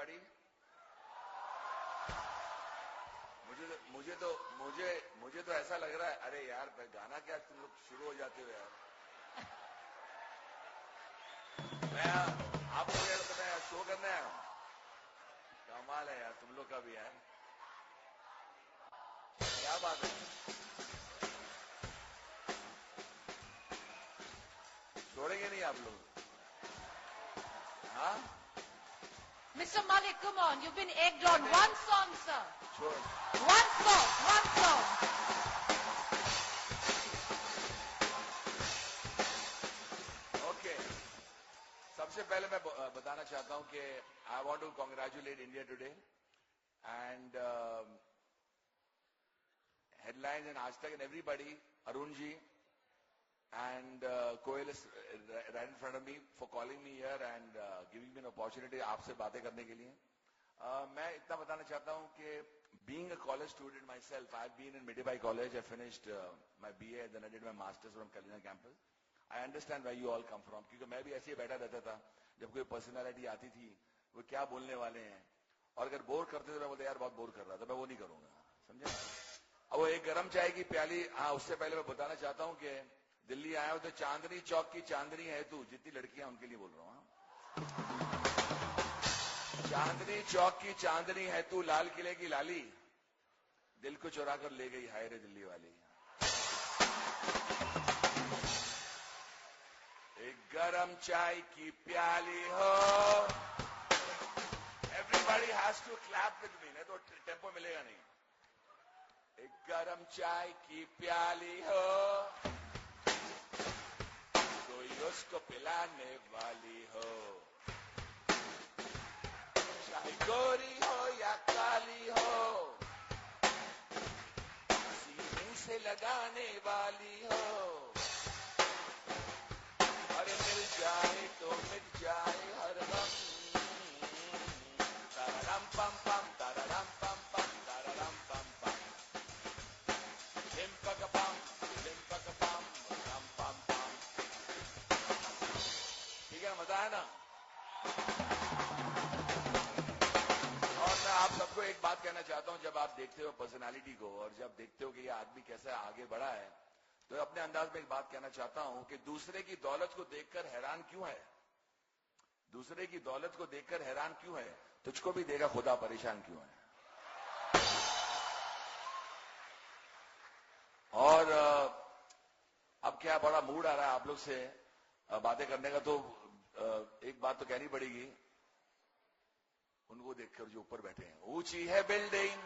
everybody. मुझे तो ऐसा लग रहा है, अरे यार गाना क्या तुम लोग शुरू हो जाते हो यार. मैं आप लोग यार तो मैं शो करने आया हूँ. कमाल है यार तुम लोग का भी यार. क्या बात है. छोड़ेंगे नहीं आप लोग. हाँ Mr. Malik, come on. You've been egged on. One song, sir. Sure. One song. One song. Okay. सबसे पहले मैं बताना चाहता हूं कि I want to congratulate India today and headlines and Aaj Tak and everybody, Arun ji and Koel is right in front of me for calling me here and giving me an opportunity आपसे बातें करने के लिए. मैं इतना बताना चाहता हूं कि being a college student myself, I've been in Medibai College. I finished my BA, then I did my masters from Kalina campus. I understand where you all come from, क्योंकि मैं भी ऐसे ही बैठा रहता था. जब कोई पर्सनालिटी आती थी, वो क्या बोलने वाले हैं, और अगर बोर करते थे मैं बोलता यार बहुत बोर कर रहा था, मैं वो नहीं करूंगा. समझे. अब वो एक गरम चाय की प्याली. हाँ, उससे पहले मैं बताना चाहता हूँ कि दिल्ली आया हूं तो चांदनी चौक की चांदनी है तू. जितनी लड़कियां उनके लिए बोल रहा हूं. चांदनी चौक की चांदनी है तू, लाल किले की लाली, दिल को चुरा कर ले गई हाय रे दिल्ली वाली. एक गरम चाय की प्याली हो. Everybody has to clap with me, नहीं तो टेम्पो मिलेगा नहीं. एक गरम चाय की प्याली हो, कोई उसको पिलाने वाली हो. चाहे गोरी हो या काली हो, सीने से लगाने वाली हो. अरे मिल जाए तो मिल जाए हर गम. ताराराम पम पम ताराराम पम पम ताराराम पम पम. लिम्पक पम रम पम पम. ठीक है, मजा है ना. और मैं आप सबको एक बात कहना चाहता हूं, जब आप देखते हो पर्सनालिटी को और जब देखते हो कि ये आदमी कैसा आगे बढ़ा है, तो अपने अंदाज में एक बात कहना चाहता हूं कि दूसरे की दौलत को देखकर हैरान क्यों है. दूसरे की दौलत को देखकर हैरान क्यों है, तुझको भी देगा खुदा, परेशान क्यों है. और अब क्या बड़ा मूड आ रहा है आप लोग से बातें करने का, तो एक बात तो कहनी पड़ेगी उनको देखकर जो ऊपर बैठे हैं. ऊंची है बिल्डिंग,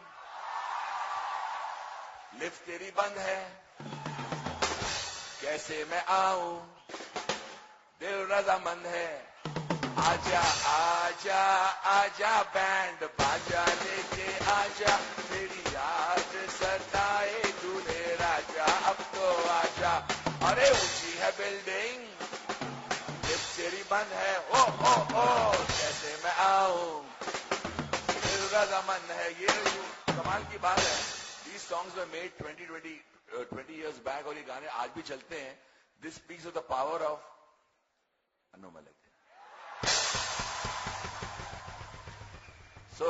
लिफ्ट तेरी बंद है, कैसे मैं आऊं, दिल रजामंद है. आजा आजा आजा बैंड बाजा लेके आजा, तेरी याद सताए दूल्हे राजा, अब तो आजा. अरे ऊंची है बिल्डिंग, लिफ्ट तेरी बंद है, ओ ओ ओ कैसे मैं आऊं, दिल रजामंद है. ये कमाल की बात है. These songs were made 20 years back और ये गाने आज भी चलते हैं. This speaks of the power of Malik. So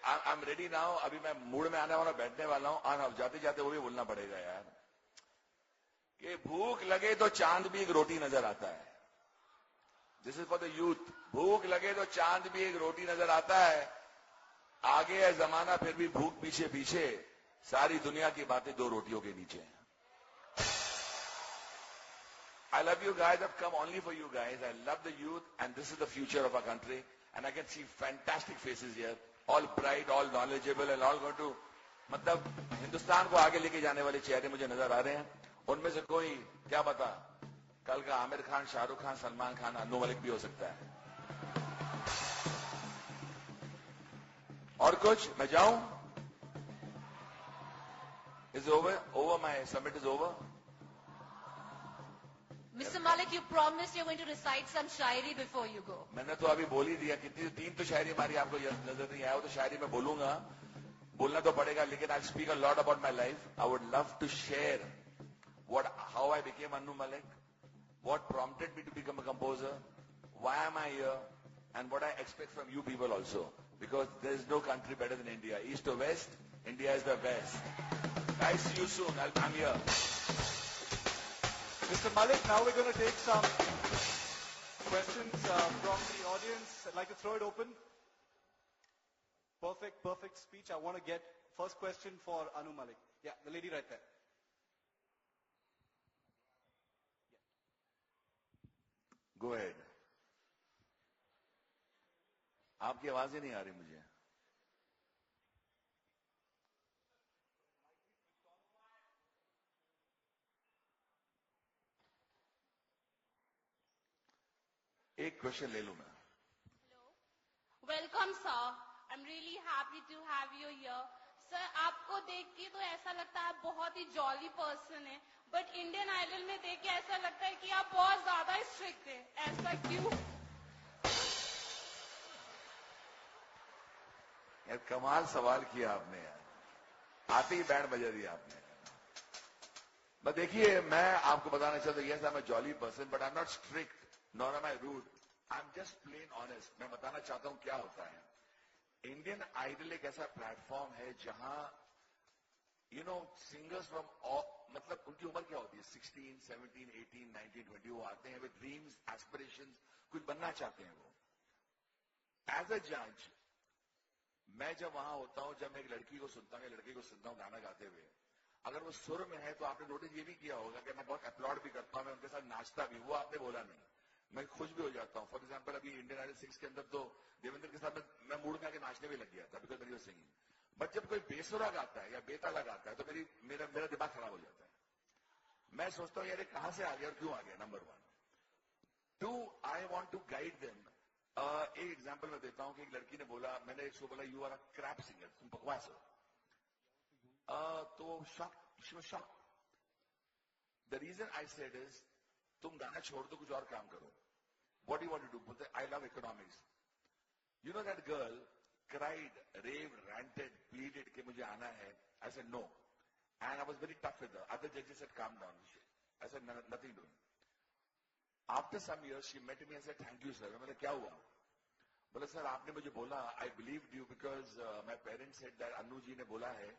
I'm ready now. अभी मैं मूड में आने वाला, बैठने वाला हूं. और जाते जाते वो भी बोलना पड़ेगा यार कि भूख लगे तो चांद भी एक रोटी नजर आता है. This is for the youth. भूख लगे तो चांद भी एक रोटी नजर आता है. आगे है जमाना फिर भी भूख पीछे पीछे, सारी दुनिया की बातें दो रोटियों के नीचे हैं. I love you guys. I've come only for you guys. I love the youth and this is the future of our country. And I can see fantastic faces here. All bright, all knowledgeable and all going to, मतलब हिंदुस्तान को आगे लेके जाने वाले चेहरे मुझे नजर आ रहे हैं. उनमें से कोई क्या पता कल का आमिर खान, शाहरुख खान, सलमान खान, अन्नू मलिक भी हो सकता है. और कुछ मैं जाऊं. Is over my summit is over. Mr. Malik, you promised you're going to recite some Shayari before you go. मैंने तो अभी बोल ही दिया. कितनी 3 तो शायरी हमारी आपको नजर नहीं आया, वो तो शायरी में बोलूंगा, बोलना तो पड़ेगा. लेकिन I'll speak a lot about my life. I would love to share how I became Annu Malik, what prompted me to become a composer, why am I here, and what I expect from you people also, because there is no country better than India. East to west, India is the best. Guys, see you soon. I'm here. Mr. Malik, now we're going to take some questions from the audience. I'd like to throw it open. Perfect speech. I want to get first question for Anu Malik. Yeah, the lady right there. Go ahead. आपकी आवाज ही नहीं आ रही मुझे. एक question ले लूं मैं. Welcome sir, I am really happy to have you here. Sir, आपको देख के तो ऐसा लगता है आप बहुत ही जॉली पर्सन है, बट इंडियन आइडल में देख के ऐसा लगता है कि आप बहुत ज्यादा स्ट्रिक्ट है. ऐसा क्यों? यार कमाल सवाल किया आपने यार. आते ही बैंड बजा दिया आपने. बट देखिए, मैं आपको बताना चाहता हूँ, yes I am a jolly person, but I am not strict, nor am I rude. I am just plain honest. मैं बताना चाहता हूं क्या होता है. इंडियन आइडल एक ऐसा प्लेटफॉर्म है जहां सिंगर्स फ्रॉम मतलब उनकी उम्र क्या होती है, 16, 17, 18, 19, 20. वो आते हैं विद ड्रीम्स, एस्पिरेशंस, कुछ बनना चाहते हैं वो. एज अ जज मैं जब वहां होता हूं, जब मैं एक लड़की को सुनता हूं गाना गाते हुए, अगर वो सुर में है तो आपने नोटिस ये भी किया होगा कि मैं बहुत अपलॉड भी करता हूं, मैं उनके साथ नाचता भी. वो आपने बोला नहीं, मैं खुश भी हो जाता हूं. फॉर एग्जाम्पल अभी इंडियन आइडल 6 के अंदर तो देवेंद्र के साथ मैं मूड में आके नाचने भी लग गया था, बिकॉज मेरी सिंगिंग. बट जब कोई बेसुरा गाता है या बेताला गाता है तो मेरा दिमाग खराब हो जाता है. मैं सोचता हूं यार ये कहां से आ गया और क्यों आ गया. Number 1. 2, I want to guide them. एक एग्जाम्पल मैं देता हूं कि एक लड़की ने बोला, मैंने इसको बोला you are a crap singer, तुम बकवास हो. तो shock. The reason I said is, तुम गाना छोड़ दो, कुछ और काम करो. What do you want to do? बोलते I love economics. You know that girl cried, raved, ranted, pleaded कि मुझे आना है. I said no. And I was very tough with her. Other judges said calm down. I said nothing doing. After some years she met me and said thank you sir. मैंने क्या हुआ? बोला sir आपने मुझे बोला, I believed you because my parents said that Annu जी ने बोला है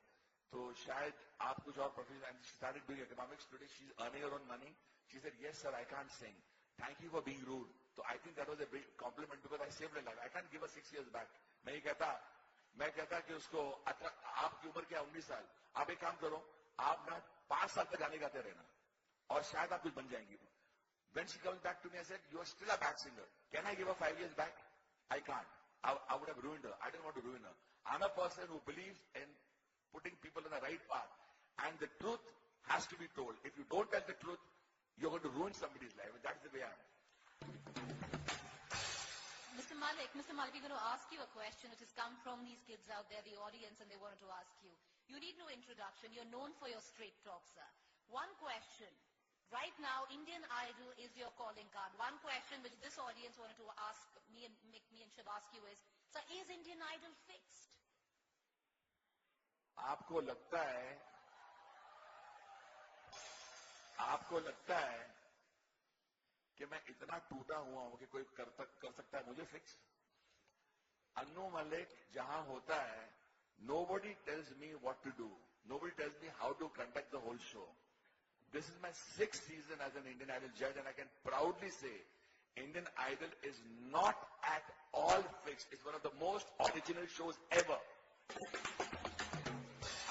तो शायद आप कुछ और profession. And she started doing economics. Today she's earning her own money. She said yes sir I can't sing. Thank you for being rude. So I think that was a big compliment because I saved her life. I can't give her 6 years back. मैं कहता कि उसको आपकी उम्र क्या 19 साल, आप एक काम करो, आप ना 5 साल तक गाने गाते रहना और शायद आप कुछ बन जाएंगे. When she comes back to me, I said, you are still a bad singer. Can I give her 5 years back? I can't. I would have ruined her. I didn't want to ruin her. I'm a person who believes in putting people on the right path. And the truth has to be told. If you don't tell the truth, you're going to ruin somebody's life. And that's the way I am. Mr. Malik, we're going to ask you a question which has come from these kids out there, the audience, and they wanted to ask you. You need no introduction. You're known for your straight talk, sir. One question. Right now, Indian Idol is your calling card. One question which this audience wanted to ask me and Shiv ask you is, sir, is Indian Idol fixed? आपको लगता है कि मैं इतना टूटा हुआ हूं कि कोई कर सकता है मुझे फिक्स? अन्नू मलिक जहां होता है, nobody tells me what to do. Nobody tells me how to conduct the whole show. This is my 6th season as an Indian Idol judge, and I can proudly say Indian Idol is not at all fixed. It's one of the most original shows ever.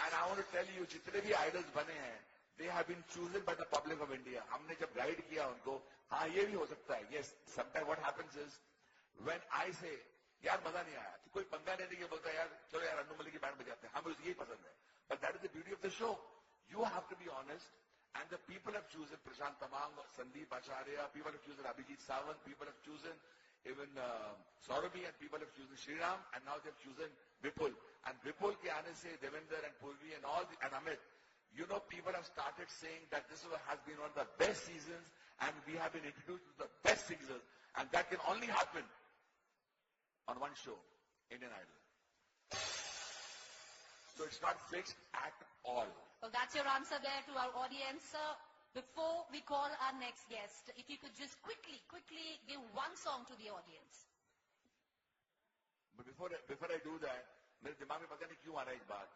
And I want to tell you, जितने भी idols बने हैं, they have been chosen by the public of India. हमने जब guide किया उनको, हाँ ये भी हो सकता है. Yes, sometimes what happens is, when I say, यार मजा नहीं आया, तो कोई पंगा नहीं लेके बोलता यार चलो यार अन्नू मलिक की बैंड बजाते हैं, हमें यही पसंद है. But that is the beauty of the show. You have to be honest. And the people have chosen Prashant Tamang, Sandeep Acharya, people have chosen Abhijit Sawant, people have chosen even Saurabhi, and people have chosen Sriram, and now they have chosen Vipul. And Vipul ke aane se Devendra and Purvi and and Amit, people have started saying that this has been one of the best seasons, and we have been introduced to the best singers, and that can only happen on one show, Indian Idol. So it's not fixed at all. Well, that's your answer there to our audience, sir. Before we call our next guest, if you could just quickly give one song to the audience. before I do that, मेरे दिमाग में पता नहीं क्यों आ रहा है एक बात.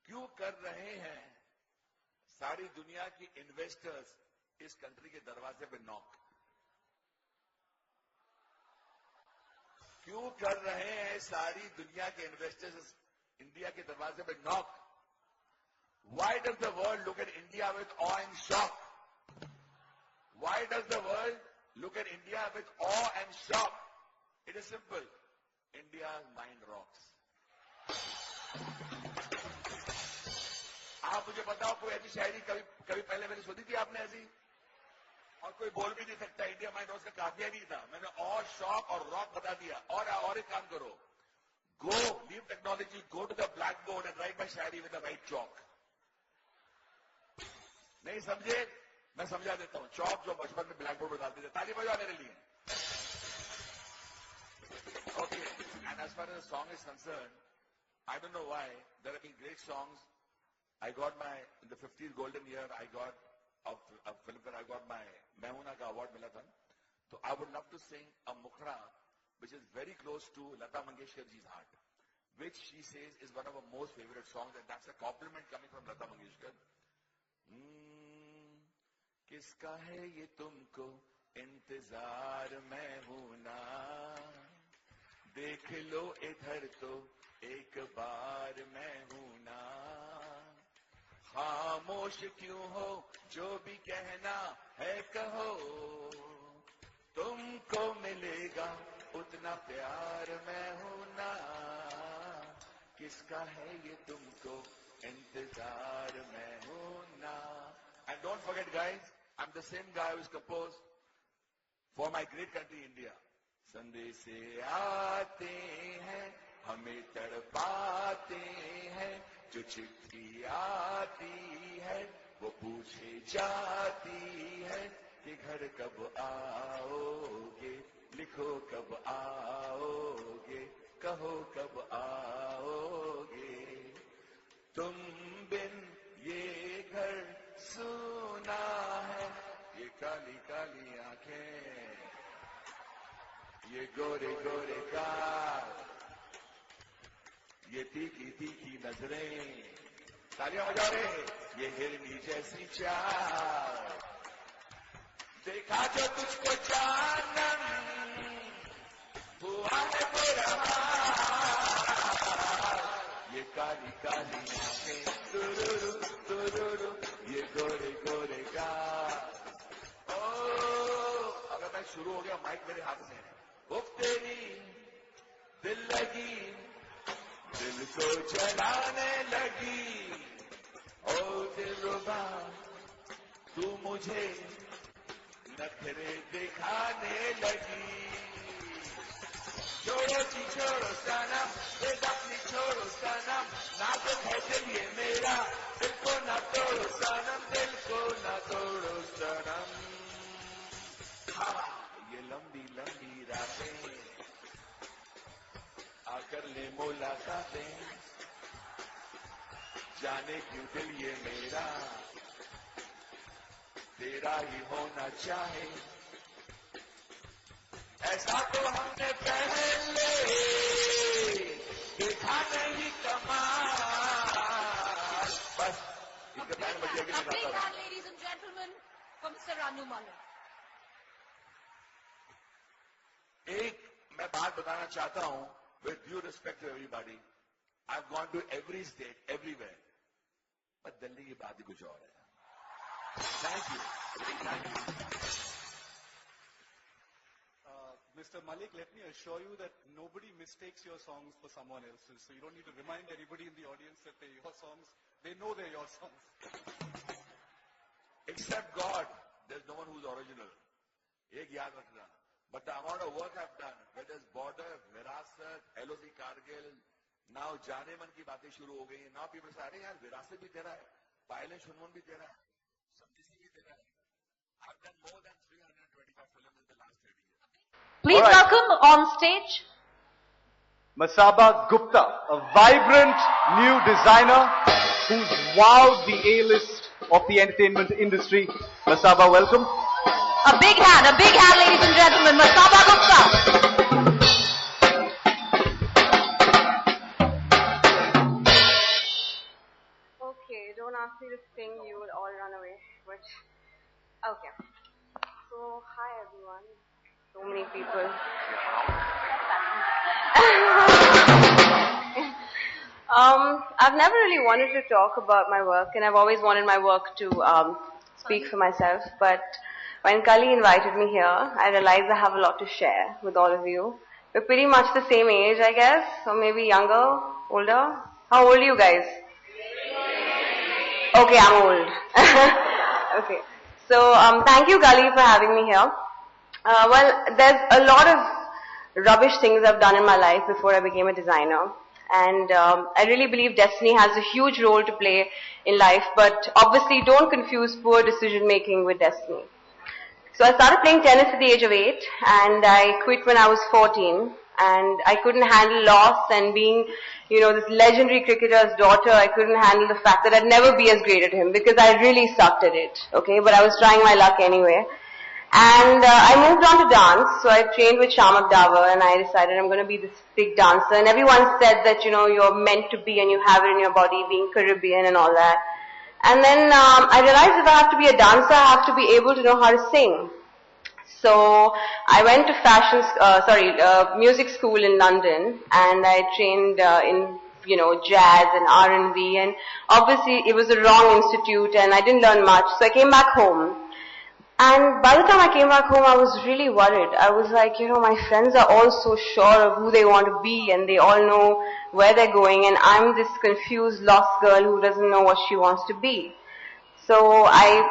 क्यों कर रहे हैं सारी दुनिया की इन्वेस्टर्स इस कंट्री के दरवाजे पे नॉक? क्यों कर रहे हैं सारी दुनिया के इन्वेस्टर्स इंडिया के दरवाजे पे knock? Why does the world look at India with awe and shock? Why does the world look at India with awe and shock? It is simple. India's mind rocks. आप मुझे बताओ कोई ऐसी शायरी कभी पहले मैंने सुनी थी आपने ऐसी? और कोई बोल भी नहीं सकता इंडिया माइंड रॉक्स का काफिया नहीं था. मैंने और शॉक और रॉक बता दिया. और एक काम करो, go leave technology, go to the blackboard and write my Shayari with the right chalk. नहीं समझे? मैं समझा देता हूं. चौक जो बचपन में ब्लैक बोर्ड पर डालते थे. ताली बजाओ मेरे लिए. Okay, and as far as the song is concerned, I don't know why there have been great songs. I got in the 50th golden year, I got a film where I got my Mehuna ka award mila tha. So I would love to sing a mukhra which is very close to Lata Mangeshkar ji's heart, which she says is one of her most favorite songs, and that's a compliment coming from Lata Mangeshkar. किसका है ये तुमको इंतजार मैं हूं ना, देख लो इधर तो एक बार मैं हूं ना, खामोश क्यों हो जो भी कहना है कहो, तुमको मिलेगा उतना प्यार मैं हूं ना, किसका है ये तुमको इंतजार मैं हूं ना. And don't forget guys, I'm the same guy who's composed for my great country India. संदेशे आते हैं हमें तड़पाते हैं, जो चिट्ठी आती है वो पूछे जाती है कि घर कब आओगे, लिखो कब आओगे, कहो कब आओगे, तुम बिन ये घर सुना है, ये काली काली आंखें, ये गोरे गोरे गाल, ये तीखी तीखी नजरें, तालियां बजा रहे, ये हिरनी जैसी चाल, देखा जो तुझको जानम हुआ है बुरा हाल, ये काली काली आंखें, तुरुरु तुरुरु, ये गोरे गोरे गाल. ओ अगर मैं शुरू हो गया माइक मेरे हाथ में. उफ तेरी दिल लगी, दिल को जलाने लगी, ओ दिलरुबा तू मुझे नखरे दिखाने लगी. छोड़ो जी छोड़ो सनम, बेदखली छोड़ो सनम, नाजुक है दिल ये मेरा, दिल को न तोड़ो सनम, दिल को न तोड़ो सनम. हाँ ये लंबी लंबी रातें आकर ले मुलाकातें, जाने क्यों दिल ये मेरा तेरा ही होना चाहे, ऐसा तो हमने पहले देखा नहीं कमाल. बस इनके बैंड बजे के A big hand, ladies and gentlemen, from Mr. Ranu Malik. एक मैं बात बताना चाहता हूं, with due respect to everybody, I've gone to every state, everywhere, but Delhi की बात ही कुछ और है. Thank you. Thank you. Mr. Malik, let me assure you that nobody mistakes your songs for someone else's. So you don't need to remind anybody in the audience that they're your songs. They know they're your songs. Except God, there's no one who's original. एक याद रखना. But the amount of work I've done, whether it's Border, Virasat, LOC Kargil, now जाने मन की बातें शुरू हो गई हैं. Now people say, अरे यार विरासत भी तेरा है, पायले शुनमुन भी तेरा है, समझी भी तेरा है. I've done more than 325 films in the last 30 years. Please welcome on stage Masaba Gupta, a vibrant new designer who's wowed the A-list of the entertainment industry. Masaba, welcome. a big hand, ladies and gentlemen, Masaba Gupta. me to sing, you will all run away. But okay. So hi everyone. So many people. I've never really wanted to talk about my work, and I've always wanted my work to speak for myself. But when Kali invited me here, I realized I have a lot to share with all of you. We're pretty much the same age, I guess, or maybe younger, older. How old are you guys? Okay, I'm old. Okay. So, thank you, Kali, for having me here. Well, there's a lot of rubbish things I've done in my life before I became a designer. And I really believe destiny has a huge role to play in life, but obviously don't confuse poor decision making with destiny. So I started playing tennis at the age of 8, and I quit when I was 14, and I couldn't handle loss, and being, this legendary cricketer's daughter, I couldn't handle the fact that I'd never be as great at him, because I really sucked at it, okay, but I was trying my luck anyway. And I moved on to dance, so I trained with Shamak Davar, and I decided I'm going to be this big dancer, and everyone said that, you're meant to be, and you have it in your body, being Caribbean and all that. And then I realized if I have to be a dancer, I have to be able to know how to sing. So I went to music school in London, and I trained in, jazz and R&B, and obviously it was a wrong institute, and I didn't learn much, so I came back home. And by the time I came back home, I was really worried. I was like, my friends are all so sure of who they want to be, and they all know where they're going, and I'm this confused, lost girl who doesn't know what she wants to be. So I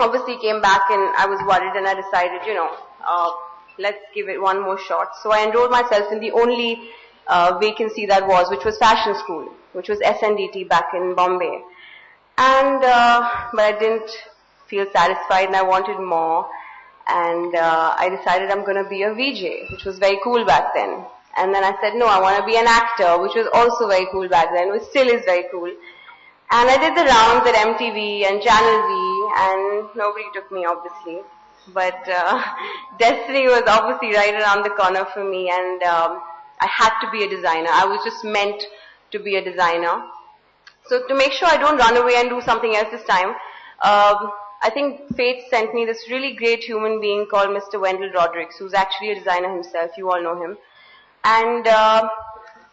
obviously came back, and I was worried, and I decided, let's give it one more shot. So I enrolled myself in the only vacancy that was, which was fashion school, which was SNDT back in Bombay. And but I didn't feel satisfied, and I wanted more, and I decided I'm going to be a VJ, which was very cool back then. And then I said, no, I want to be an actor, which was also very cool back then, which still is very cool. And I did the rounds at MTV and Channel V, and nobody took me, obviously. But destiny was obviously right around the corner for me, and I had to be a designer. I was just meant to be a designer. So to make sure I don't run away and do something else this time, I think fate sent me this really great human being called Mr. Wendell Rodrigues, who's actually a designer himself. You all know him. And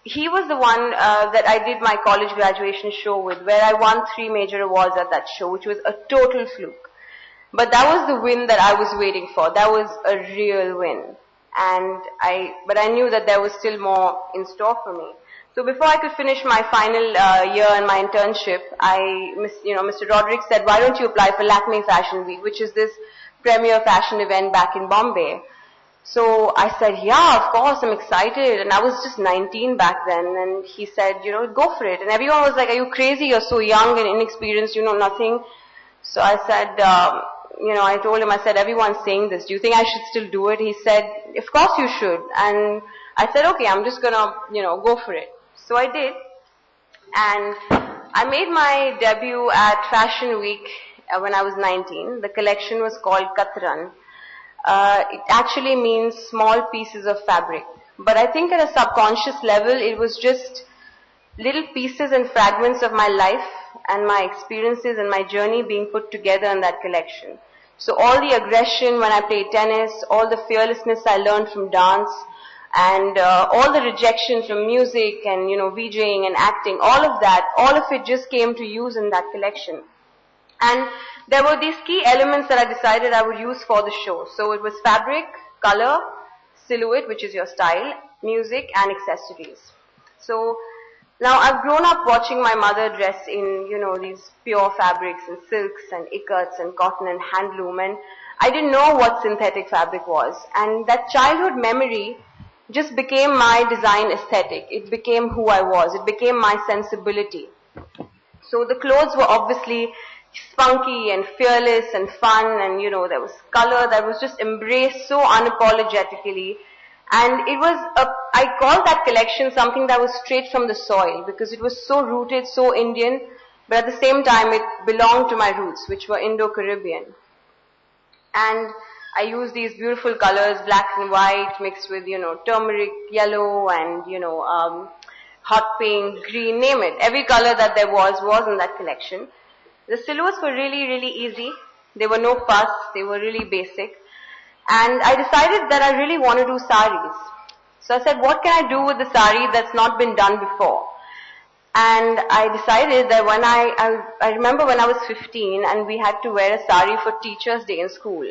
he was the one that I did my college graduation show with, where I won 3 major awards at that show, which was a total fluke. But that was the win that I was waiting for. That was a real win. But I knew that there was still more in store for me. So before I could finish my final year in my internship, Mr. Rodrigues said, why don't you apply for Lakme Fashion Week, which is this premier fashion event back in Bombay. So I said, yeah, of course, I'm excited. And I was just 19 back then. And he said, go for it. And everyone was like, are you crazy? You're so young and inexperienced, you know nothing. So I said, I told him, I said, everyone's saying this. Do you think I should still do it? He said, of course you should. And I said, okay, I'm just gonna, go for it. So I did, and I made my debut at Fashion Week when I was 19. The collection was called Katran. It actually means small pieces of fabric. But I think at a subconscious level, it was just little pieces and fragments of my life and my experiences and my journey being put together in that collection. So all the aggression when I played tennis, all the fearlessness I learned from dance, and all the rejection from music and, VJing and acting, all of it just came to use in that collection. And there were these key elements that I decided I would use for the show. So it was fabric, color, silhouette, which is your style, music, and accessories. So now I've grown up watching my mother dress in, these pure fabrics and silks and ikats and cotton and handloom, and I didn't know what synthetic fabric was. And that childhood memory just became my design aesthetic. It became who I was. It became my sensibility. So the clothes were obviously spunky and fearless and fun, and there was color that was just embraced so unapologetically. And it was I call that collection something that was straight from the soil, because it was so rooted, so Indian, but at the same time it belonged to my roots, which were Indo-Caribbean. And I use these beautiful colors, black and white, mixed with, turmeric, yellow, and, hot pink, green, name it. Every color that there was in that collection. The silhouettes were really, really easy. There were no fuss. They were really basic. And I decided that I really want to do saris. So I said, what can I do with the sari that's not been done before? And I decided that when I remember when I was 15 and we had to wear a sari for Teachers' Day in school.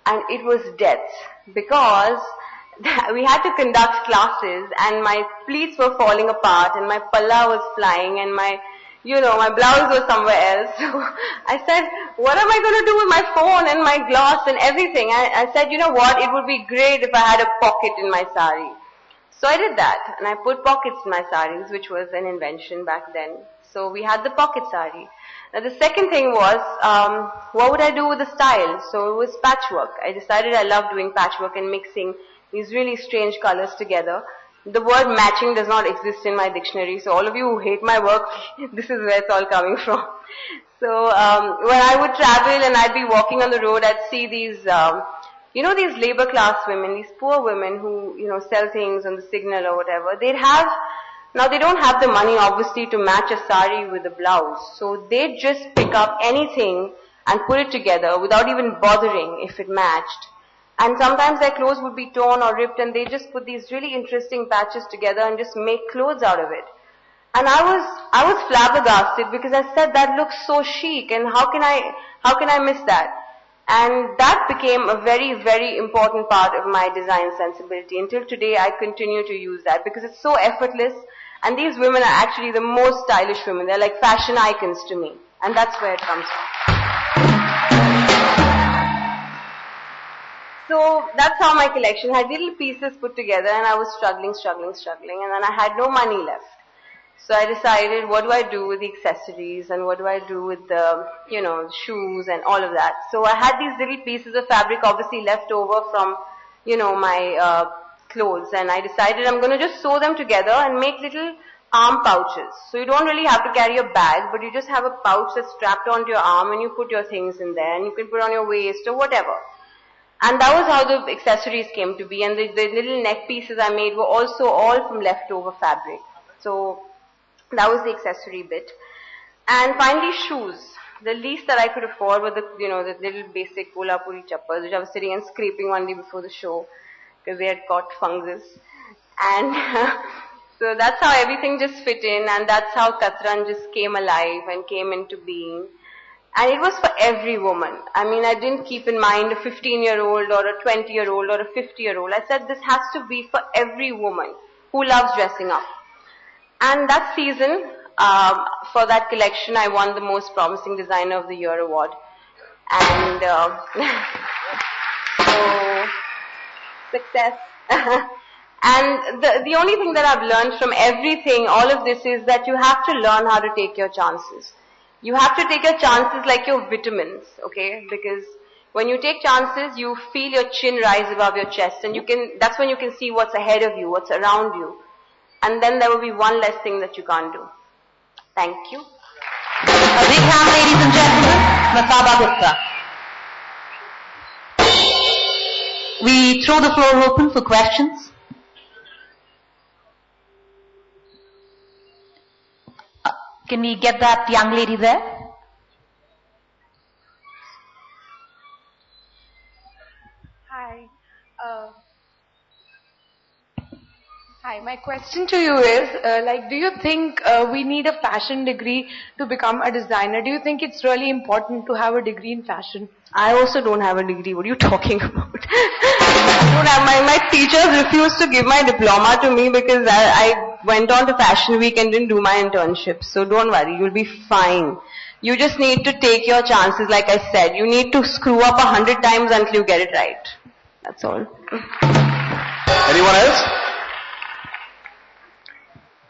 And it was death because we had to conduct classes and my pleats were falling apart and my palla was flying and my blouse was somewhere else. So I said, what am I going to do with my phone and my gloss and everything? I said, you know what, it would be great if I had a pocket in my sari. So I did that and I put pockets in my saris, which was an invention back then. So we had the pocket sari. Now the second thing was, what would I do with the style? So it was patchwork. I decided I love doing patchwork and mixing these really strange colors together. The word matching does not exist in my dictionary, so all of you who hate my work, this is where it's all coming from. So when I would travel and I'd be walking on the road, I'd see these, these labor class women, these poor women who, sell things on the signal or whatever. Now they don't have the money obviously to match a sari with a blouse, so they'd just pick up anything and put it together without even bothering if it matched. And sometimes their clothes would be torn or ripped and they just put these really interesting patches together and just make clothes out of it. And I was flabbergasted because I said that looks so chic and how can I miss that? And that became a very, very important part of my design sensibility. Until today I continue to use that because it's so effortless and these women are actually the most stylish women. They're like fashion icons to me. And that's where it comes from. So that's how my collection had little pieces put together and I was struggling and then I had no money left. So I decided what do I do with the accessories and what do I do with the, shoes and all of that. So I had these little pieces of fabric obviously left over from, my clothes and I decided I'm going to just sew them together and make little arm pouches. So you don't really have to carry a bag but you just have a pouch that's strapped onto your arm and you put your things in there and you can put on your waist or whatever. And that was how the accessories came to be and the little neck pieces I made were also all from leftover fabric. So that was the accessory bit. And finally shoes. The least that I could afford were the little basic kolhapuri chappals which I was sitting and scraping one day before the show because they had caught fungus. And so that's how everything just fit in and that's how Katran just came alive and came into being. And it was for every woman. I mean, I didn't keep in mind a 15-year-old or a 20-year-old or a 50-year-old. I said this has to be for every woman who loves dressing up. And that season, for that collection, I won the Most Promising Designer of the Year award. And so, success. And the only thing that I've learned from everything, all of this, is that you have to learn how to take your chances. You have to take your chances like your vitamins, okay? Because when you take chances, you feel your chin rise above your chest and that's when you can see what's ahead of you, what's around you. And then there will be one less thing that you can't do. Thank you. A big hand, ladies and gentlemen, Masaba Gupta. We throw the floor open for questions. Can we get that young lady there? Hi. Hi, my question to you is, do you think we need a fashion degree to become a designer? Do you think it's really important to have a degree in fashion? I also don't have a degree. What are you talking about? I don't have my teachers refused to give my diploma to me because I went on to Fashion Week and didn't do my internship. So don't worry, you'll be fine. You just need to take your chances, like I said. You need to screw up 100 times until you get it right. That's all. Anyone else?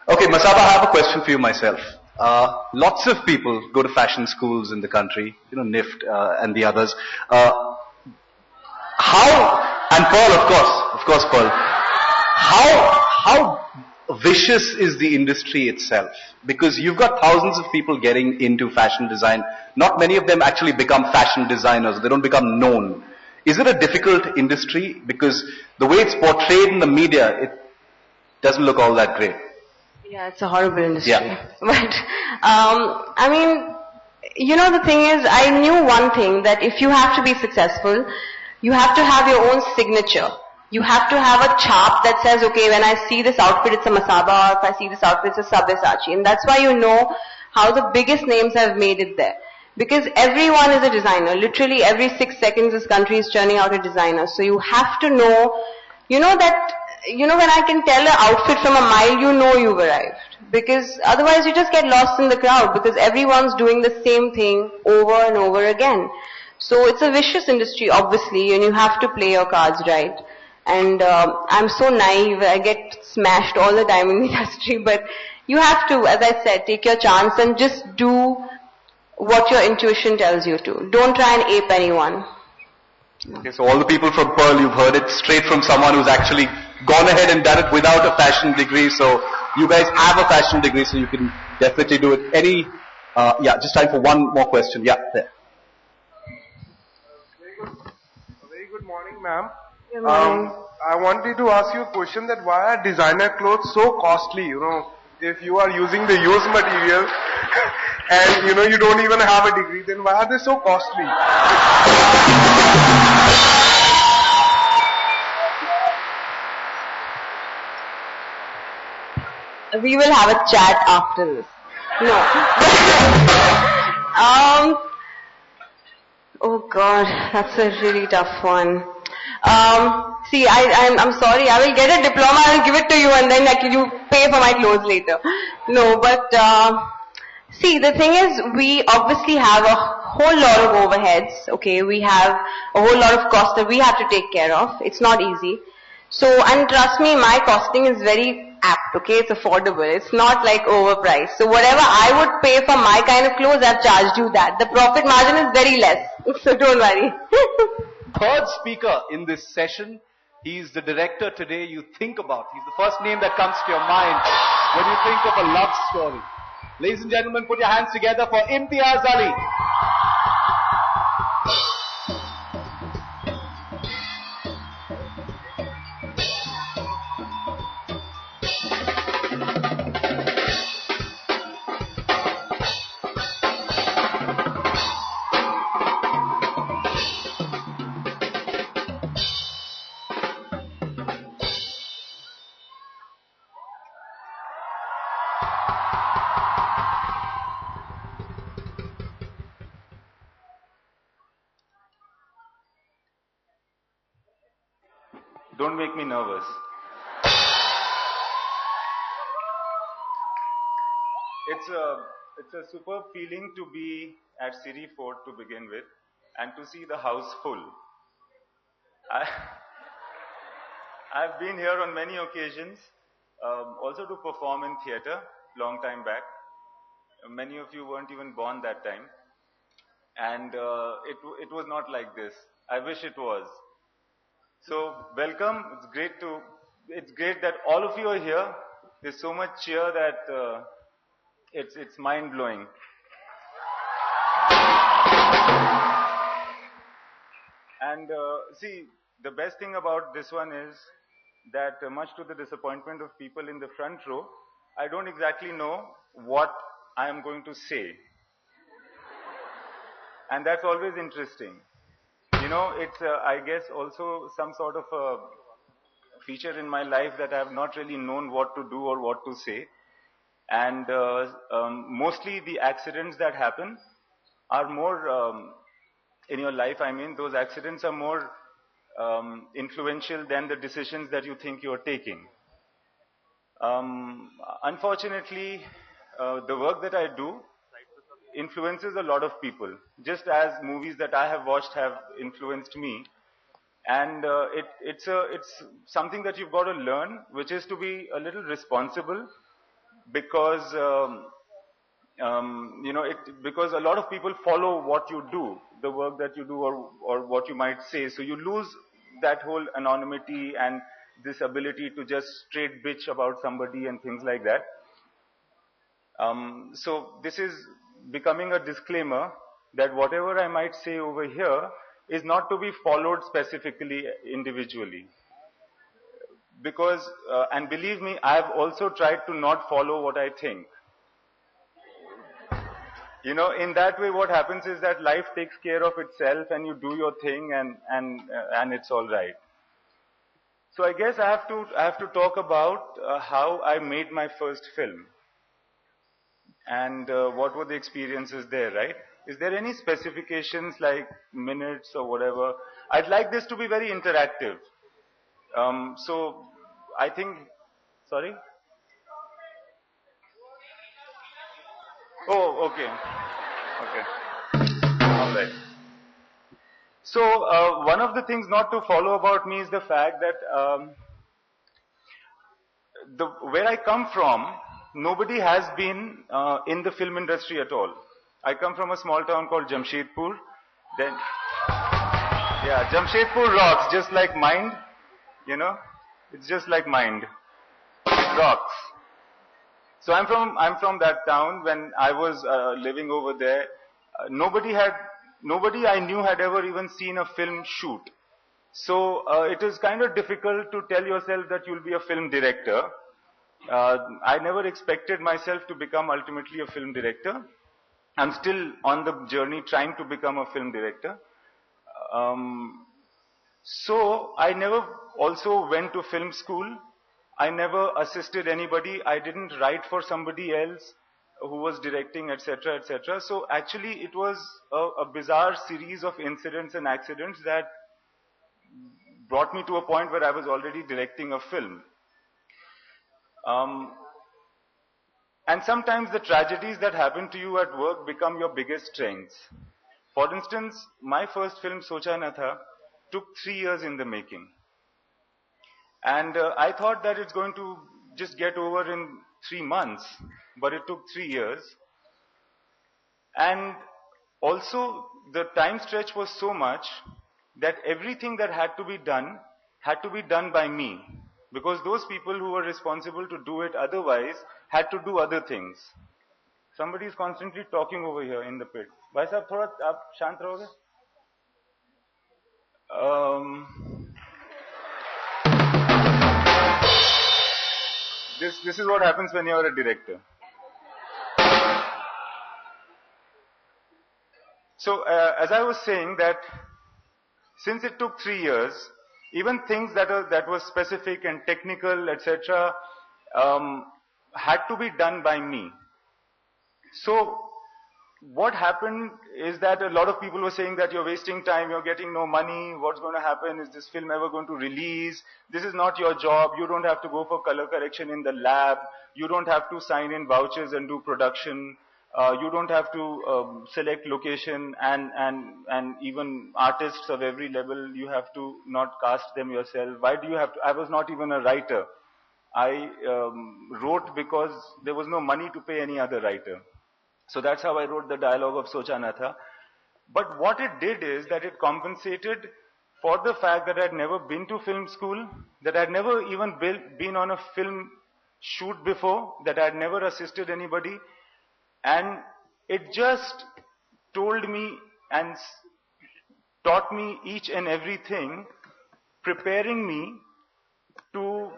Okay, Masaba, I have a question for you myself. Lots of people go to fashion schools in the country, NIFT and the others. And Paul, of course, Paul. How vicious is the industry itself? Because you've got thousands of people getting into fashion design. Not many of them actually become fashion designers. They don't become known. Is it a difficult industry? Because the way it's portrayed in the media, it doesn't look all that great. Yeah, it's a horrible industry. Yeah. But, you know, the thing is, I knew one thing, that if you have to be successful, you have to have your own signature. You have to have a chart that says, okay, when I see this outfit, it's a Masaba, or if I see this outfit, it's a Sabyasachi. And that's why you know how the biggest names have made it there. Because everyone is a designer. Literally every 6 seconds this country is churning out a designer. So you have to know, you know that, you know, when I can tell an outfit from a mile, you know you've arrived. Because otherwise you just get lost in the crowd, because everyone's doing the same thing over and over again. So it's a vicious industry, obviously, and you have to play your cards right. And I'm so naive, I get smashed all the time in the industry, but you have to, as I said, take your chance and just do what your intuition tells you to. Don't try and ape anyone. Okay, so all the people from Pearl, you've heard it straight from someone who's actually gone ahead and done it without a fashion degree. So you guys have a fashion degree, so you can definitely do it. Yeah, just time for one more question. Yeah, there. Very good morning, ma'am. Good morning. I wanted to ask you a question, that why are designer clothes so costly? You know, if you are using the used material and you know you don't even have a degree, then why are they so costly? We will have a chat after this. No. Oh God, that's a really tough one. See, I'm sorry, I will get a diploma, I will give it to you, and then like you pay for my clothes later. No, but see, the thing is, we obviously have a whole lot of overheads, okay? We have a whole lot of costs that we have to take care of. It's not easy. So, and trust me, my costing is very apt, okay? It's affordable. It's not like overpriced. So whatever I would pay for my kind of clothes, I've charged you that. The profit margin is very less. So don't worry. Third speaker in this session, he's the director today you think about. He's the first name that comes to your mind when you think of a love story. Ladies and gentlemen, put your hands together for Imtiaz Ali. Don't make me nervous. It's a superb feeling to be at City Fort to begin with, and to see the house full. I've been here on many occasions, also to perform in theatre, long time back. Many of you weren't even born that time. And it was not like this. I wish it was. So, welcome. It's great that all of you are here. There's so much cheer that it's mind-blowing. And see, the best thing about this one is that much to the disappointment of people in the front row, I don't exactly know what I am going to say. And that's always interesting. You know, it's, I guess, also some sort of a feature in my life that I have not really known what to do or what to say. And mostly the accidents that happen are more, in your life, I mean, those accidents are more influential than the decisions that you think you're taking. Unfortunately, the work that I do influences a lot of people, just as movies that I have watched have influenced me. And it's something that you've got to learn, which is to be a little responsible, because you know, because a lot of people follow what you do, the work that you do, or what you might say. So you lose that whole anonymity and this ability to just straight bitch about somebody and things like that. So this is becoming a disclaimer that whatever I might say over here is not to be followed specifically individually. Because, and believe me, I've also tried to not follow what I think. You know, in that way, what happens is that life takes care of itself, and you do your thing, and it's all right. So I guess I have to talk about how I made my first film, and what were the experiences there, right? Is there any specifications like minutes or whatever? I'd like this to be very interactive. So I think, sorry? Oh, okay. Okay. All right. So one of the things not to follow about me is the fact that where I come from, nobody has been in the film industry at all. I come from a small town called Jamshedpur. Then, yeah, Jamshedpur rocks, just like Mind. You know, it's just like Mind. It rocks. So I'm from that town. When I was living over there, nobody I knew had ever even seen a film shoot. So it is kind of difficult to tell yourself that you'll be a film director. I never expected myself to become ultimately a film director. I'm still on the journey trying to become a film director. So I never also went to film school. I never assisted anybody. I didn't write for somebody else who was directing, etc., etc. So actually it was a bizarre series of incidents and accidents that brought me to a point where I was already directing a film. And sometimes the tragedies that happen to you at work become your biggest strengths. For instance, my first film, Socha Na Tha, took 3 years in the making. And I thought that it's going to just get over in 3 months, but it took 3 years. And also, the time stretch was so much that everything that had to be done by me. Because those people who were responsible to do it otherwise had to do other things. Somebody is constantly talking over here in the pit. Bhai sahab, thoda aap shant rahoge? This is what happens when you are a director. So, as I was saying that since it took 3 years, even things that were specific and technical, etc., had to be done by me. So, what happened is that a lot of people were saying that you're wasting time, you're getting no money, what's going to happen, is this film ever going to release, this is not your job, you don't have to go for color correction in the lab, you don't have to sign in vouchers and do production, you don't have to select location, and even artists of every level, you have to not cast them yourself. Why do you have to? I was not even a writer. I wrote because there was no money to pay any other writer. So that's how I wrote the dialogue of Socha Na Tha. But what it did is that it compensated for the fact that I had never been to film school, that I had never even been on a film shoot before, that I had never assisted anybody. And it just told me and taught me each and everything, preparing me to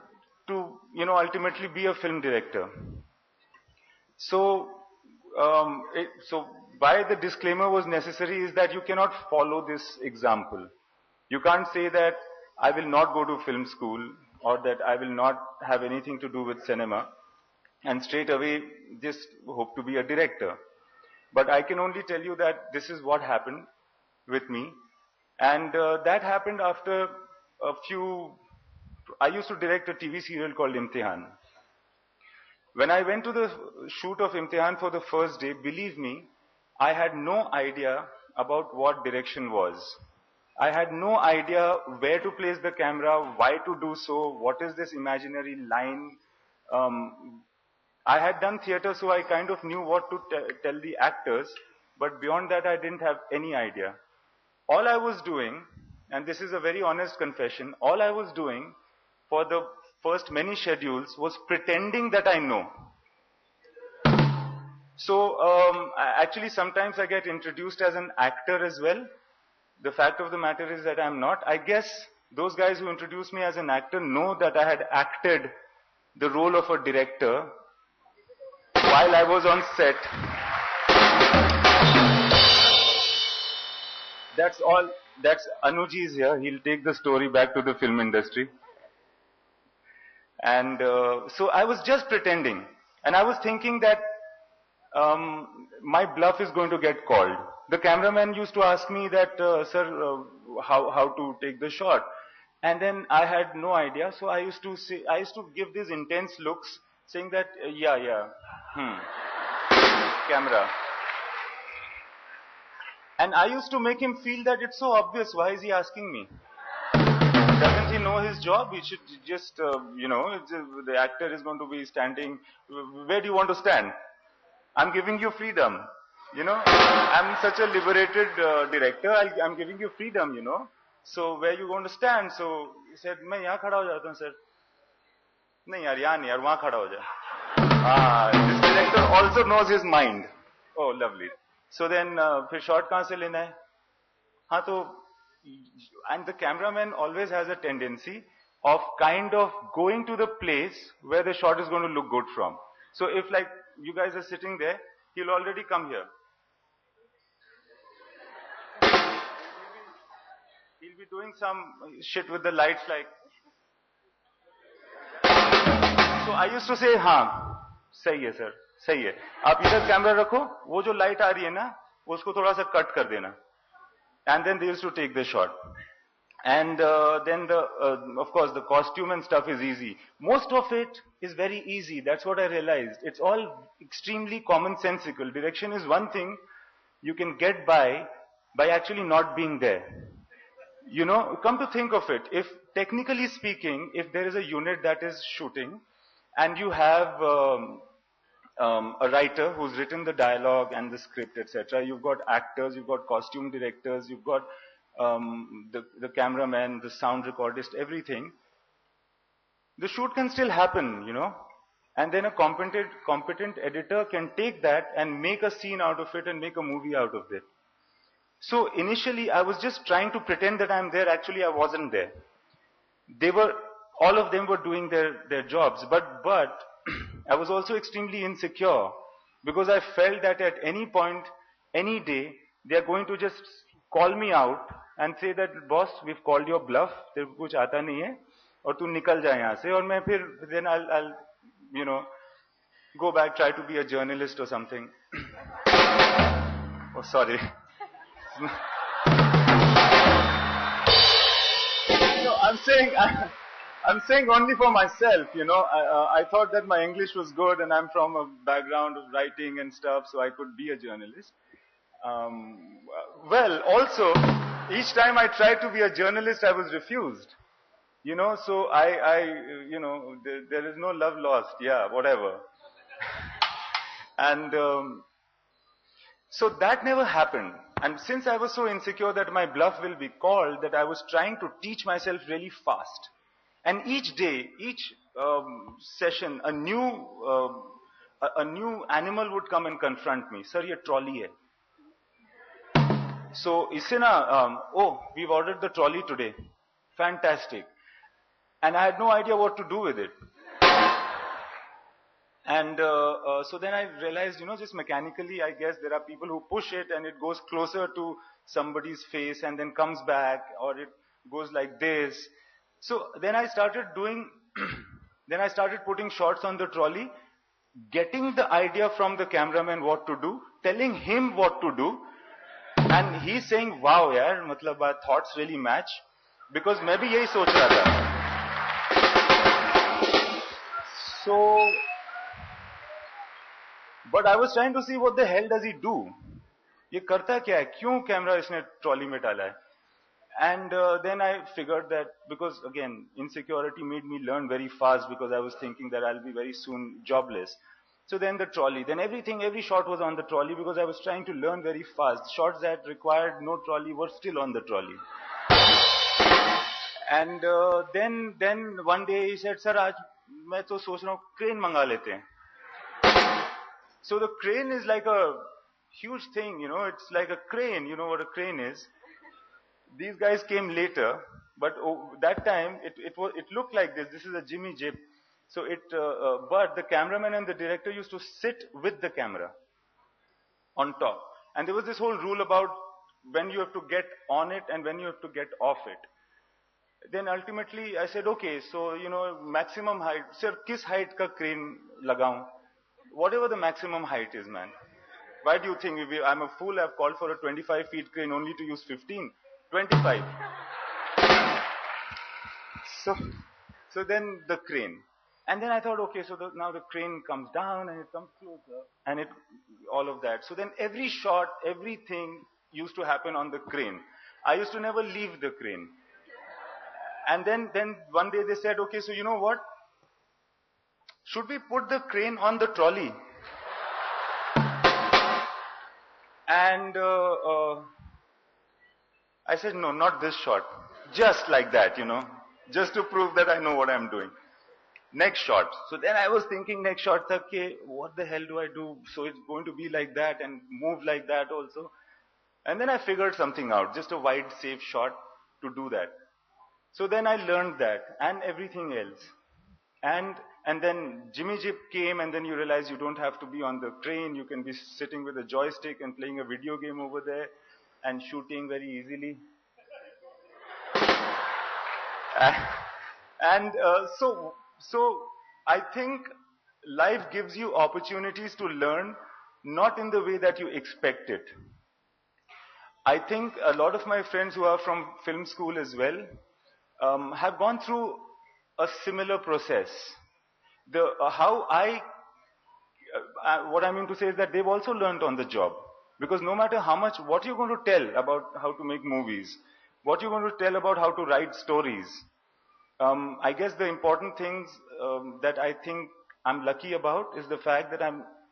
ultimately be a film director. So, why the disclaimer was necessary is that you cannot follow this example. You can't say that I will not go to film school or that I will not have anything to do with cinema and straight away just hope to be a director. But I can only tell you that this is what happened with me. And that happened after a few... I used to direct a TV serial called Imtiaz. When I went to the shoot of Imtiaz for the first day, believe me, I had no idea about what direction was. I had no idea where to place the camera, why to do so, what is this imaginary line. I had done theatre, so I kind of knew what to tell the actors, but beyond that I didn't have any idea. All I was doing, and this is a very honest confession, all I was doing for the first many schedules was pretending that I know. So actually sometimes I get introduced as an actor as well. The fact of the matter is that I'm not. I guess those guys who introduced me as an actor know that I had acted the role of a director while I was on set. That's all. That's Anuji is here. He'll take the story back to the film industry. And so I was just pretending. And I was thinking that my bluff is going to get called. The cameraman used to ask me that, sir, how to take the shot. And then I had no idea. So I used to give these intense looks saying that, camera. And I used to make him feel that it's so obvious. Why is he asking me? Doesn't he know his job? He should just, the actor is going to be standing. Where do you want to stand? I'm giving you freedom. I'm such a liberated director. I'm giving you freedom, So where you going to stand? So he said, मैं यहाँ खड़ा हो जाता हूँ sir. नहीं यार यहाँ नहीं यार वहाँ खड़ा हो जा. This director also knows his mind. Oh, lovely. So then फिर shot कहाँ से लेना है? हाँ तो and the cameraman always has a tendency of kind of going to the place where the shot is going to look good from. So if like you guys are sitting there, he'll already come here. He'll be doing some shit with the lights like. So I used to say, हाँ, सही है sir, सही है. आप इधर camera रखो, वो जो लाइट आ रही है ना, उसको थोड़ा सा कट कर देना. And then they used to take the shot. And then of course, the costume and stuff is easy. Most of it is very easy. That's what I realized. It's all extremely commonsensical. Direction is one thing you can get by actually not being there. Come to think of it, if technically speaking, if there is a unit that is shooting and you have a writer who's written the dialogue and the script, etc. You've got actors, you've got costume directors, you've got the cameraman, the sound recordist, everything. The shoot can still happen, and then a competent editor can take that and make a scene out of it and make a movie out of it. So initially I was just trying to pretend that I'm there. Actually I wasn't there. All of them were doing their jobs, but I was also extremely insecure because I felt that at any point, any day, they are going to just call me out and say that, boss, we've called your bluff, तेरे को कुछ आता नहीं है, और तू निकल जा यहाँ से, और मैं फिर then I'll go back, try to be a journalist or something. Oh, sorry. No, I'm saying only for myself, I thought that my English was good and I'm from a background of writing and stuff, so I could be a journalist. Well, also, each time I tried to be a journalist, I was refused. So there is no love lost, whatever. And so that never happened. And since I was so insecure that my bluff will be called, that I was trying to teach myself really fast. And each day, each session, a new animal would come and confront me. Sir, ye trolley hai. So, isse na, we've ordered the trolley today. Fantastic. And I had no idea what to do with it. And so then I realized, just mechanically, I guess there are people who push it and it goes closer to somebody's face and then comes back, or it goes like this. So then I started putting shots on the trolley, getting the idea from the cameraman what to do, telling him what to do, and he's saying, wow, yaar, matlab our thoughts really match, because मैं भी यही सोच रहा था. So, but I was trying to see what the hell does he do? ये करता क्या है? क्यों कैमरा इसने ट्रॉली में डाला है? And then I figured that, because again, insecurity made me learn very fast, because I was thinking that I'll be very soon jobless. So then the trolley, then every shot was on the trolley, because I was trying to learn very fast. Shots that required no trolley were still on the trolley. And then one day he said, sir, आज मैं तो सोच रहा हूँ crane मंगा लेते हैं. So the crane is like a huge thing, it's like a crane, you know what a crane is. These guys came later, but that time it looked like this. This is a Jimmy Jib. So but the cameraman and the director used to sit with the camera on top. And there was this whole rule about when you have to get on it and when you have to get off it. Then ultimately I said, okay, so, maximum height. Sir, kis height ka crane lagaun? Whatever the maximum height is, man. Why do you think I'm a fool? I've called for a 25 feet crane only to use 15, 25. So then the crane. And then I thought, okay, so now the crane comes down and it comes closer and all of that. So then every shot, everything used to happen on the crane. I used to never leave the crane. And then one day they said, okay, so you know what? Should we put the crane on the trolley? And I said, no, not this shot. Just like that, just to prove that I know what I'm doing. Next shot. So then I was thinking next shot, okay, what the hell do I do? So it's going to be like that and move like that also. And then I figured something out, just a wide, safe shot to do that. So then I learned that and everything else. And then Jimmy Jeep came, and then you realize you don't have to be on the train. You can be sitting with a joystick and playing a video game over there and shooting very easily. So I think life gives you opportunities to learn, not in the way that you expect it. I think a lot of my friends who are from film school as well have gone through a similar process. What I mean to say is that they've also learned on the job. Because no matter what you're going to tell about how to make movies, what you're going to tell about how to write stories, I guess the important things that I think I'm lucky about is the fact that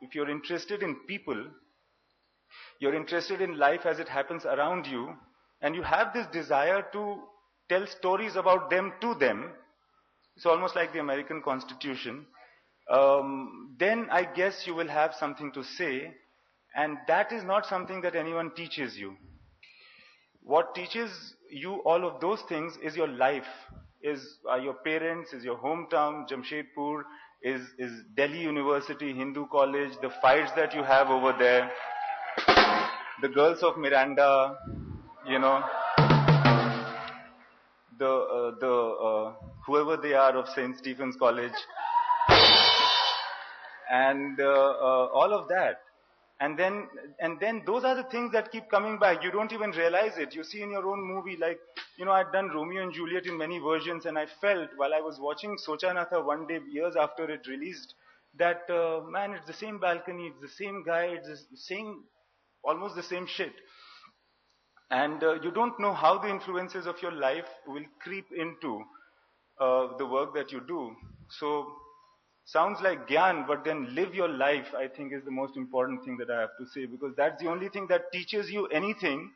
if you're interested in people, you're interested in life as it happens around you, and you have this desire to tell stories about them to them, it's almost like the American Constitution, then I guess you will have something to say, and that is not something that anyone teaches you. What teaches you all of those things is your life, are your parents, is your hometown, Jamshedpur, is Delhi University, Hindu College, the fights that you have over there, the girls of Miranda, the whoever they are of St. Stephen's College, and all of that. And then those are the things that keep coming back. You don't even realize it. You see in your own movie, like, I'd done Romeo and Juliet in many versions, and I felt while I was watching Socha Na Tha one day, years after it released, that, man, it's the same balcony, it's the same guy, it's the same, almost the same shit. And you don't know how the influences of your life will creep into the work that you do. So, sounds like Gyan, but then live your life, I think, is the most important thing that I have to say, because that's the only thing that teaches you anything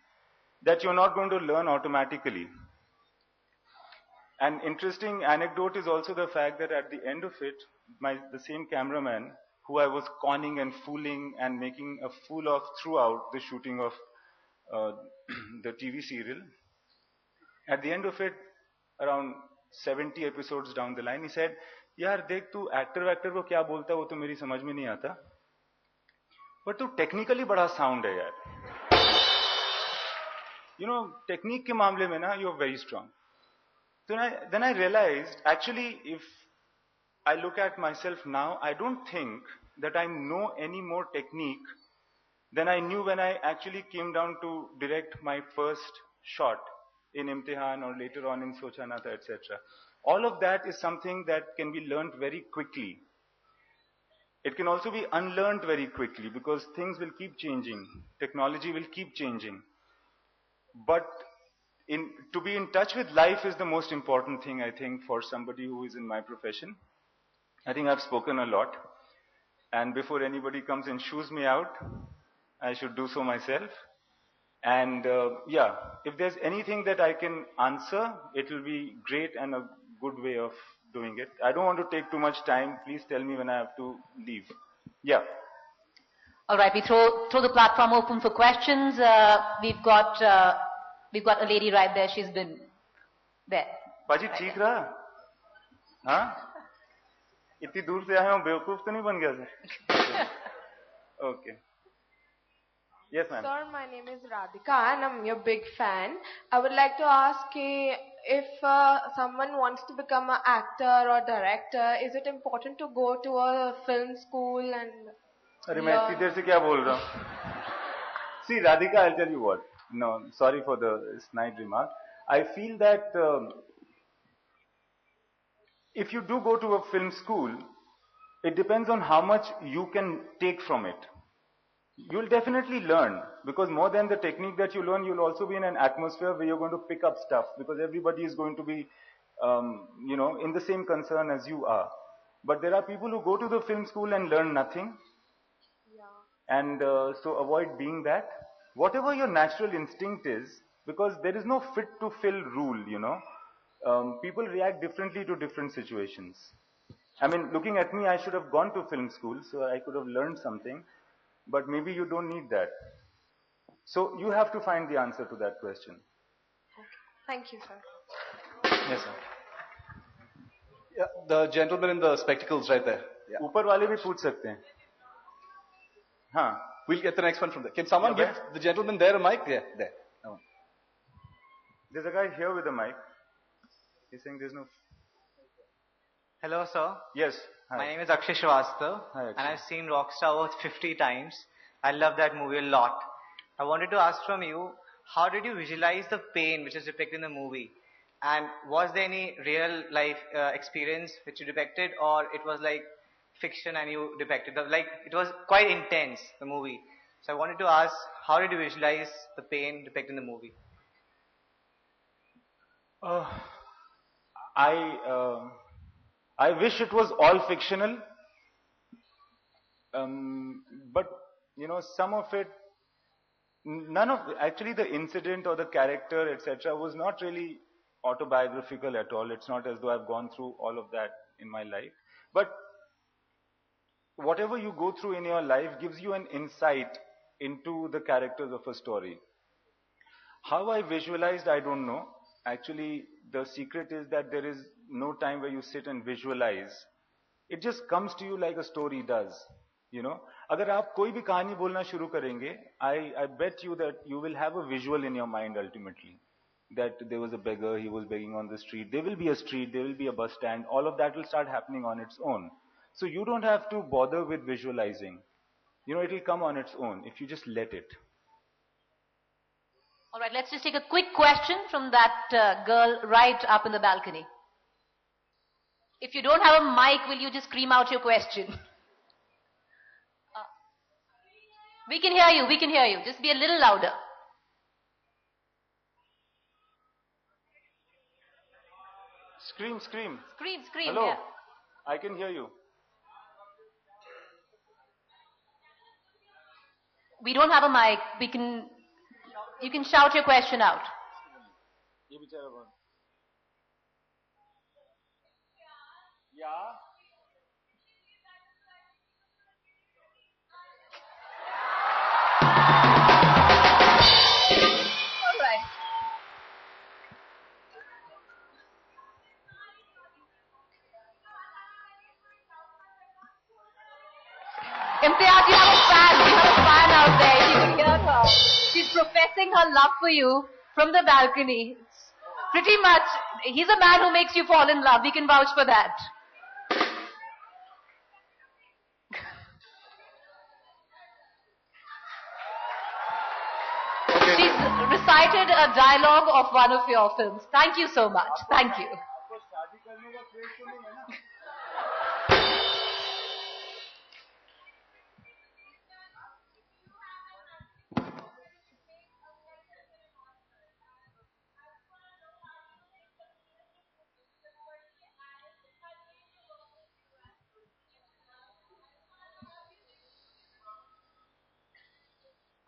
that you're not going to learn automatically. An interesting anecdote is also the fact that at the end of it, the same cameraman who I was conning and fooling and making a fool of throughout the shooting of the TV serial, at the end of it, around 70 episodes down the line, he said, यार देख तू actor को क्या बोलता है वो तो मेरी समझ में नहीं आता, पर तू टेक्निकली बड़ा साउंड है यार. टेक्निक के मामले में ना, you are very strong. Then I realized, actually, if I look at myself now, I don't think that I know any more technique than I knew when I actually came down to direct my first shot in Imtihan or later on in Socha Na Tha, etc. All of that is something that can be learned very quickly. It can also be unlearned very quickly because things will keep changing. Technology will keep changing. But to be in touch with life is the most important thing, I think, for somebody who is in my profession. I think I've spoken a lot. And before anybody comes and shoos me out, I should do so myself. And yeah, if there's anything that I can answer, it will be great and a good way of doing it. I don't want to take too much time. Please tell me when I have to leave. Yeah. All right, we throw the platform open for questions. We've got a lady right there. She's been there. Paji, ठीक रहा? हाँ? इतनी दूर से आया हूँ, बेवकूफ तो नहीं बन गया sir? Okay. Yes, ma'am. Sir, my name is Radhika and I'm your big fan. I would like to ask if someone wants to become an actor or director, is it important to go to a film school and अरे मैं इतनी देर से क्या बोल रहा हूँ? See, Radhika, I'll tell you what. No, sorry for the snide remark. I feel that if you do go to a film school, it depends on how much you can take from it. You'll definitely learn, because more than the technique that you learn, you'll also be in an atmosphere where you're going to pick up stuff, because everybody is going to be, in the same concern as you are. But there are people who go to the film school and learn nothing. And so avoid being that. Whatever your natural instinct is, because there is no fit to fill rule, people react differently to different situations. I mean, looking at me, I should have gone to film school, so I could have learned something. But maybe you don't need that. So you have to find the answer to that question. Okay. Thank you, sir. Yes, sir. Yeah, the gentleman in the spectacles right there. Yeah. ऊपर वाले भी पूछ सकते हैं. हाँ. We'll get the next one from there. Can someone give the gentleman there a mic? Yeah, there. No. There's a guy here with a mic. He's saying there's no... Hello, sir. Yes. Hi. My name is Akshay Shrivastava, Hi, Akshay. and I've seen Rockstar over 50 times. I love that movie a lot. I wanted to ask from you, how did you visualize the pain which is depicted in the movie? And was there any real life experience which you depicted, or it was like fiction and you depicted? It was quite intense, the movie. So I wanted to ask, how did you visualize the pain depicted in the movie? I wish it was all fictional, but some of it, actually the incident or the character, etc., was not really autobiographical at all. It's not as though I've gone through all of that in my life. But whatever you go through in your life gives you an insight into the characters of a story. How I visualized, I don't know. Actually, the secret is that there is no time where you sit and visualize. It just comes to you like a story does. अगर आप कोई भी कहानी बोलना शुरू करेंगे, I bet you that you will have a visual in your mind ultimately. That there was a beggar, he was begging on the street. There will be a street, there will be a bus stand. All of that will start happening on its own. So you don't have to bother with visualizing. It will come on its own if you just let it. All right, let's just take a quick question from that girl right up in the balcony. If you don't have a mic, will you just scream out your question? We can hear you, we can hear you. Just be a little louder. Scream. Scream, Hello. yeah. I can hear you. We don't have a mic. You can shout your question out. Yeah. All right. Imtiaz, you have a fan. You have a fan out there. You can hear her. She's professing her love for you from the balcony. It's pretty much, he's a man who makes you fall in love. We can vouch for that. She's recited a dialogue of one of your films. Thank you so much. Thank you.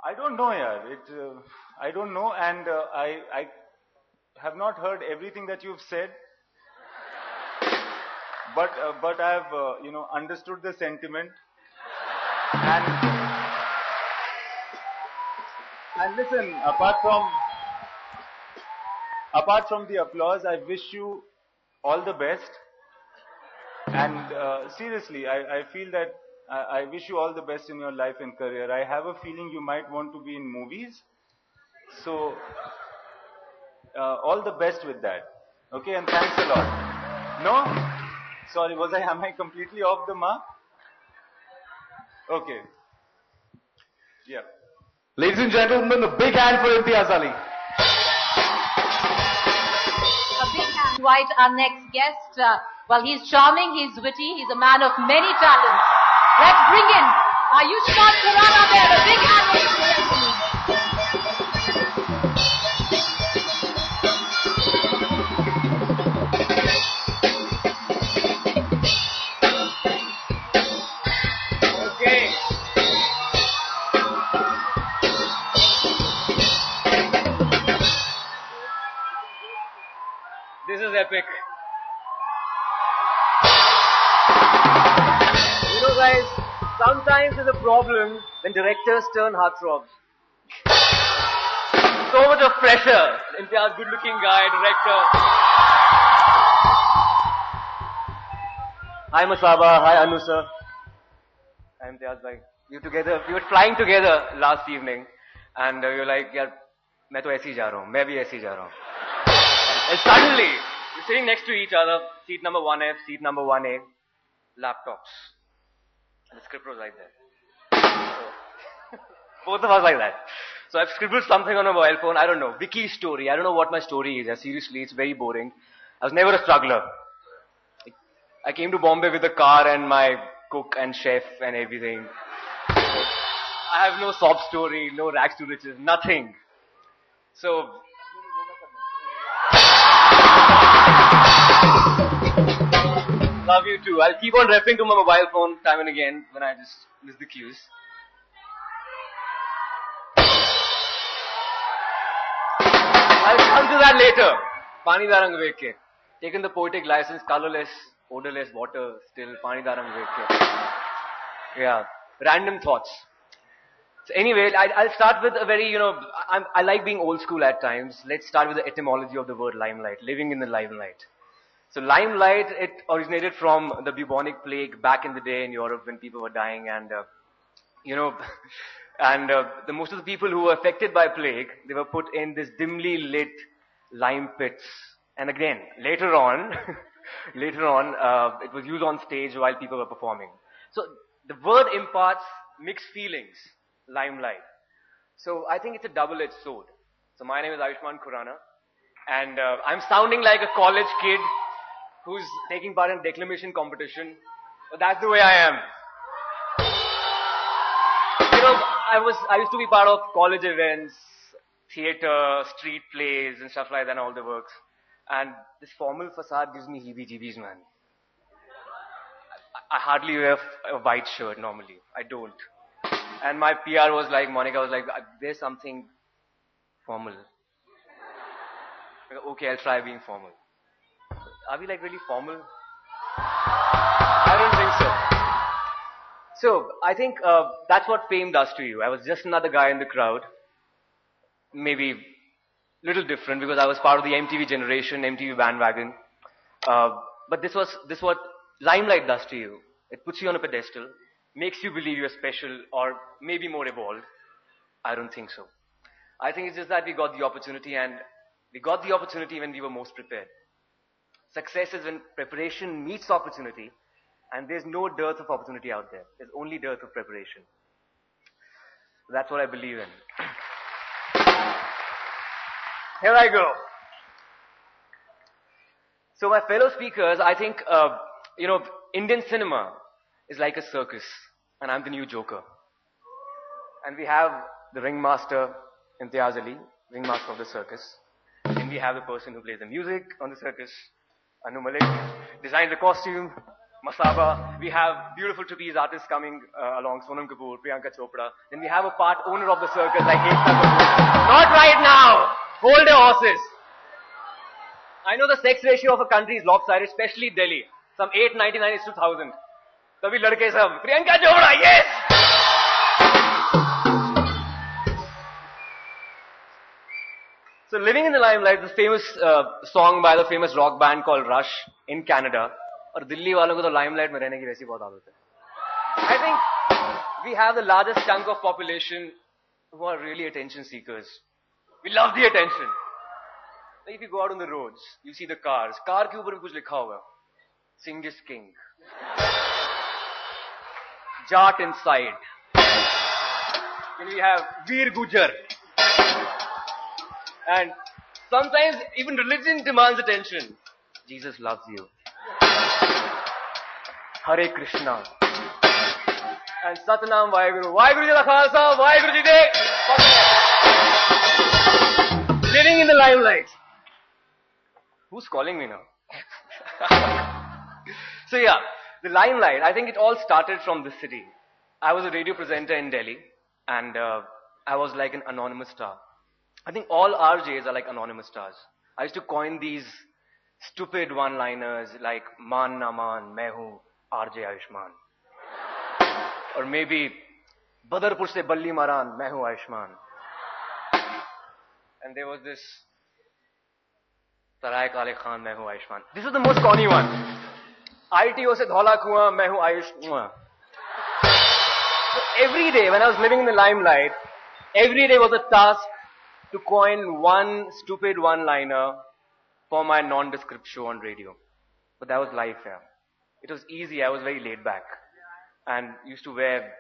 I don't know, yaar. I don't know, and I have not heard everything that you've said. But I've understood the sentiment. And listen, apart from the applause, I wish you all the best. And seriously, I feel that I wish you all the best in your life and career. I have a feeling you might want to be in movies. So, all the best with that. Okay, and thanks a lot. No? Sorry, am I completely off the mark? Okay. Yeah. Ladies and gentlemen, a big hand for Imtiaz Ali. A big hand. Invite our next guest. Well, he's charming, he's witty, he's a man of many talents. Let's bring in Ayushmann Khurrana there. A big hand for him. This is epic. You know, guys, sometimes there's a problem when directors turn heartthrobs. So much of pressure. Imtiaz, good-looking guy, director. Hi, Masaba. Hi, Anu sir. Hi, Imtiaz bhai. We were flying together last evening, and we were like, "Yeah, मैं तो ऐसे ही जा रहा हूँ, मैं भी ऐसे ही जा रहा हूँ." And suddenly, we're sitting next to each other, seat number 1F, seat number 1A, laptops. And the script was like that. So, both of us like that. So I've scribbled something on a mobile phone, I don't know, Vicky's story. I don't know what my story is. Seriously, it's very boring. I was never a struggler. I came to Bombay with a car and my cook and chef and everything. I have no sob story, no rags to riches, nothing. So, love you too. I'll keep on referring to my mobile phone time and again when I just miss the cues. I'll come to that later. Pani da rang vekh ke. Taken the poetic license, colorless, odorless water, still pani da rang vekh ke. Yeah, random thoughts. So anyway, I'll start with a very, I like being old school at times. Let's start with the etymology of the word limelight, living in the limelight. So limelight, it originated from the bubonic plague back in the day in Europe when people were dying and, the most of the people who were affected by plague, they were put in this dimly lit lime pits. And again, later on, it was used on stage while people were performing. So the word imparts mixed feelings, limelight. So I think it's a double-edged sword. So my name is Ayushmann Khurrana, and I'm sounding like a college kid who's taking part in a declamation competition. But that's the way I am. I used to be part of college events, theater, street plays and stuff like that and all the works. And this formal facade gives me heebie-jeebies, man. I hardly wear a white shirt normally. I don't. And my PR was like, Monica was like, there's something formal. Okay, I'll try being formal. Are we like really formal? I don't think so. So, I think that's what fame does to you. I was just another guy in the crowd. Maybe little different because I was part of the MTV generation, MTV bandwagon. But this what limelight does to you. It puts you on a pedestal, makes you believe you're special or maybe more evolved. I don't think so. I think it's just that we got the opportunity, and we got the opportunity when we were most prepared. Success is when preparation meets opportunity, and there's no dearth of opportunity out there. There's only dearth of preparation. That's what I believe in. Here I go. So my fellow speakers, I think, Indian cinema is like a circus, and I'm the new Joker. And we have the ringmaster, Imtiaz Ali, ringmaster of the circus. Then we have the person who plays the music on the circus, Malik, designs the costume, Masaba. We have beautiful trapeze artists coming along, Sonam Kapoor, Priyanka Chopra. Then we have a part owner of the circus like Ekta Kapoor. Not right now! Hold your horses. I know the sex ratio of a country is lopsided, especially Delhi. Some 899 is to 1000. Tabhi ladke sab. Priyanka Chopra, yes! So Living in the Limelight, the famous song by the famous rock band called Rush in Canada. और दिल्ली वालों को तो limelight में रहने की वैसी बहुत आदत है. I think we have the largest chunk of population who are really attention seekers. We love the attention. Like if you go out on the roads, you see the cars. Car के ऊपर भी कुछ लिखा होगा. Singh is king. Jat inside. Then we have Veer Gujar. And sometimes even religion demands attention. Jesus loves you. Hare Krishna. And Satnam Vaheguru. Vaheguru Ji da Khalsa, Vaheguru Ji de. Living in the limelight. Who's calling me now? So yeah, the limelight, I think it all started from this city. I was a radio presenter in Delhi and I was like an anonymous star. I think all RJs are like anonymous stars. I used to coin these stupid one-liners like मान ना मान मैं हूँ RJ Ayushmann. Or maybe Badarpur से बल्ली मारान मैं हूँ Ayushmann. And there was this तराय काले खान मैं हूँ Ayushmann. This is the most corny one. ITO से धौला कुआं मैं हूँ Ayushmann. So every day when I was living in the limelight, every day was a task to coin one stupid one-liner for my nondescript show on radio. But that was life, yeah. It was easy. I was very laid back. And used to wear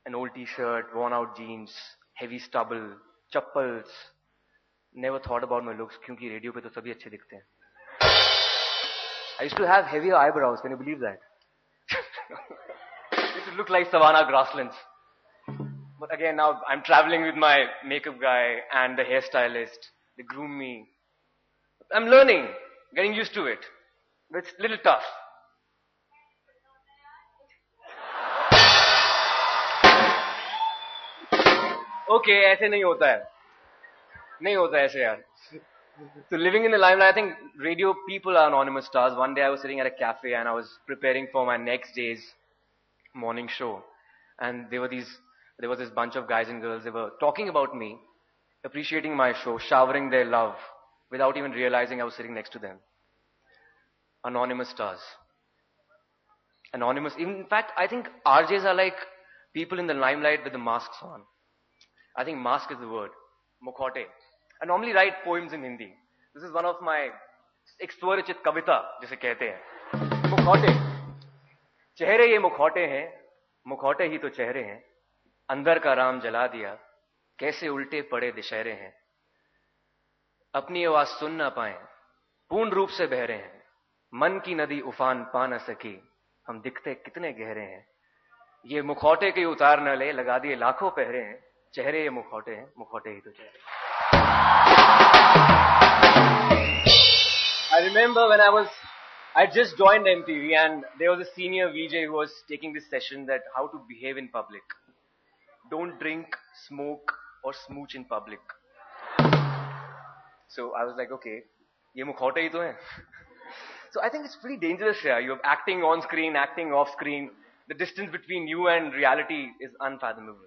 an old t-shirt, worn-out jeans, heavy stubble, chappals. Never thought about my looks, क्योंकि radio पे तो सभी अच्छे दिखते हैं. I used to have heavier eyebrows. Can you believe that? I used to look like savanna grasslands. But again, now I'm traveling with my makeup guy and the hairstylist. They groom me. I'm learning, getting used to it. But it's a little tough. Okay, ऐसे नहीं होता है. नहीं होता है ऐसे यार. So living in the limelight, I think radio people are anonymous stars. One day I was sitting at a cafe and I was preparing for my next day's morning show. And there was this bunch of guys and girls, they were talking about me, appreciating my show, showering their love, without even realizing I was sitting next to them. Anonymous stars. Anonymous. In fact, I think RJs are like people in the limelight with the masks on. I think mask is the word. Mukhote. I normally write poems in Hindi. This is one of my एक स्वरचित कविता जिसे कहते हैं. मुखौटे. चेहरे ये मुखौटे हैं, मुखौटे ही तो चेहरे हैं. अंदर का राम जला दिया, कैसे उल्टे पड़े दिशहरे हैं. अपनी आवाज सुन ना पाए, पूर्ण रूप से बह रहे हैं. मन की नदी उफान पा न सकी, हम दिखते कितने गहरे हैं. ये मुखौटे के उतार न ले, लगा दिए लाखों पहरे हैं. चेहरे ये मुखौटे हैं, मुखौटे ही तो चेहरे. I remember when I just joined MTV and there was a senior VJ who was taking this session that how to behave in public. Don't drink, smoke or smooch in public. So I was like, okay, ye mukhauta hi to hai. So I think it's pretty dangerous here. You're acting on screen, acting off screen. The distance between you and reality is unfathomable.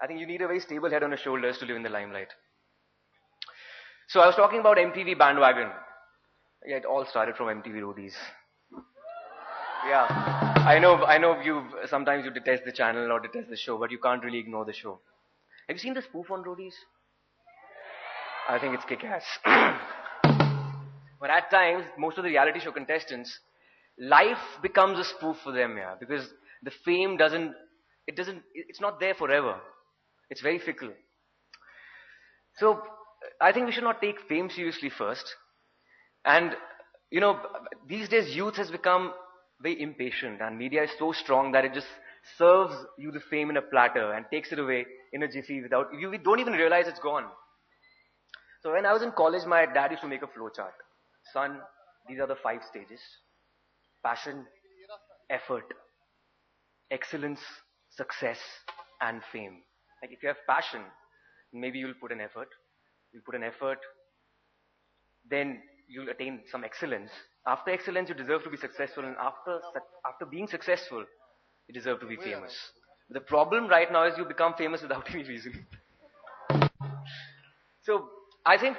I think you need a very stable head on your shoulders to live in the limelight. So I was talking about MTV bandwagon. Yeah, it all started from MTV Roadies. Yeah, I know sometimes you detest the channel or detest the show, but you can't really ignore the show. Have you seen the spoof on Roadies? I think it's kick-ass. But at times, most of the reality show contestants, life becomes a spoof for them, yeah, because the fame it's not there forever. It's very fickle. So, I think we should not take fame seriously first. And, these days youth has become very impatient and media is so strong that it just serves you the fame in a platter and takes it away in a jiffy we don't even realize it's gone. So when I was in college, my dad used to make a flow chart. Son, these are the 5 stages. Passion, effort, excellence, success, and fame. Like if you have passion, maybe you'll put an effort. You'll put an effort, then you'll attain some excellence. After excellence, you deserve to be successful, and after being successful, you deserve to be famous. The problem right now is you become famous without any reason. So, I think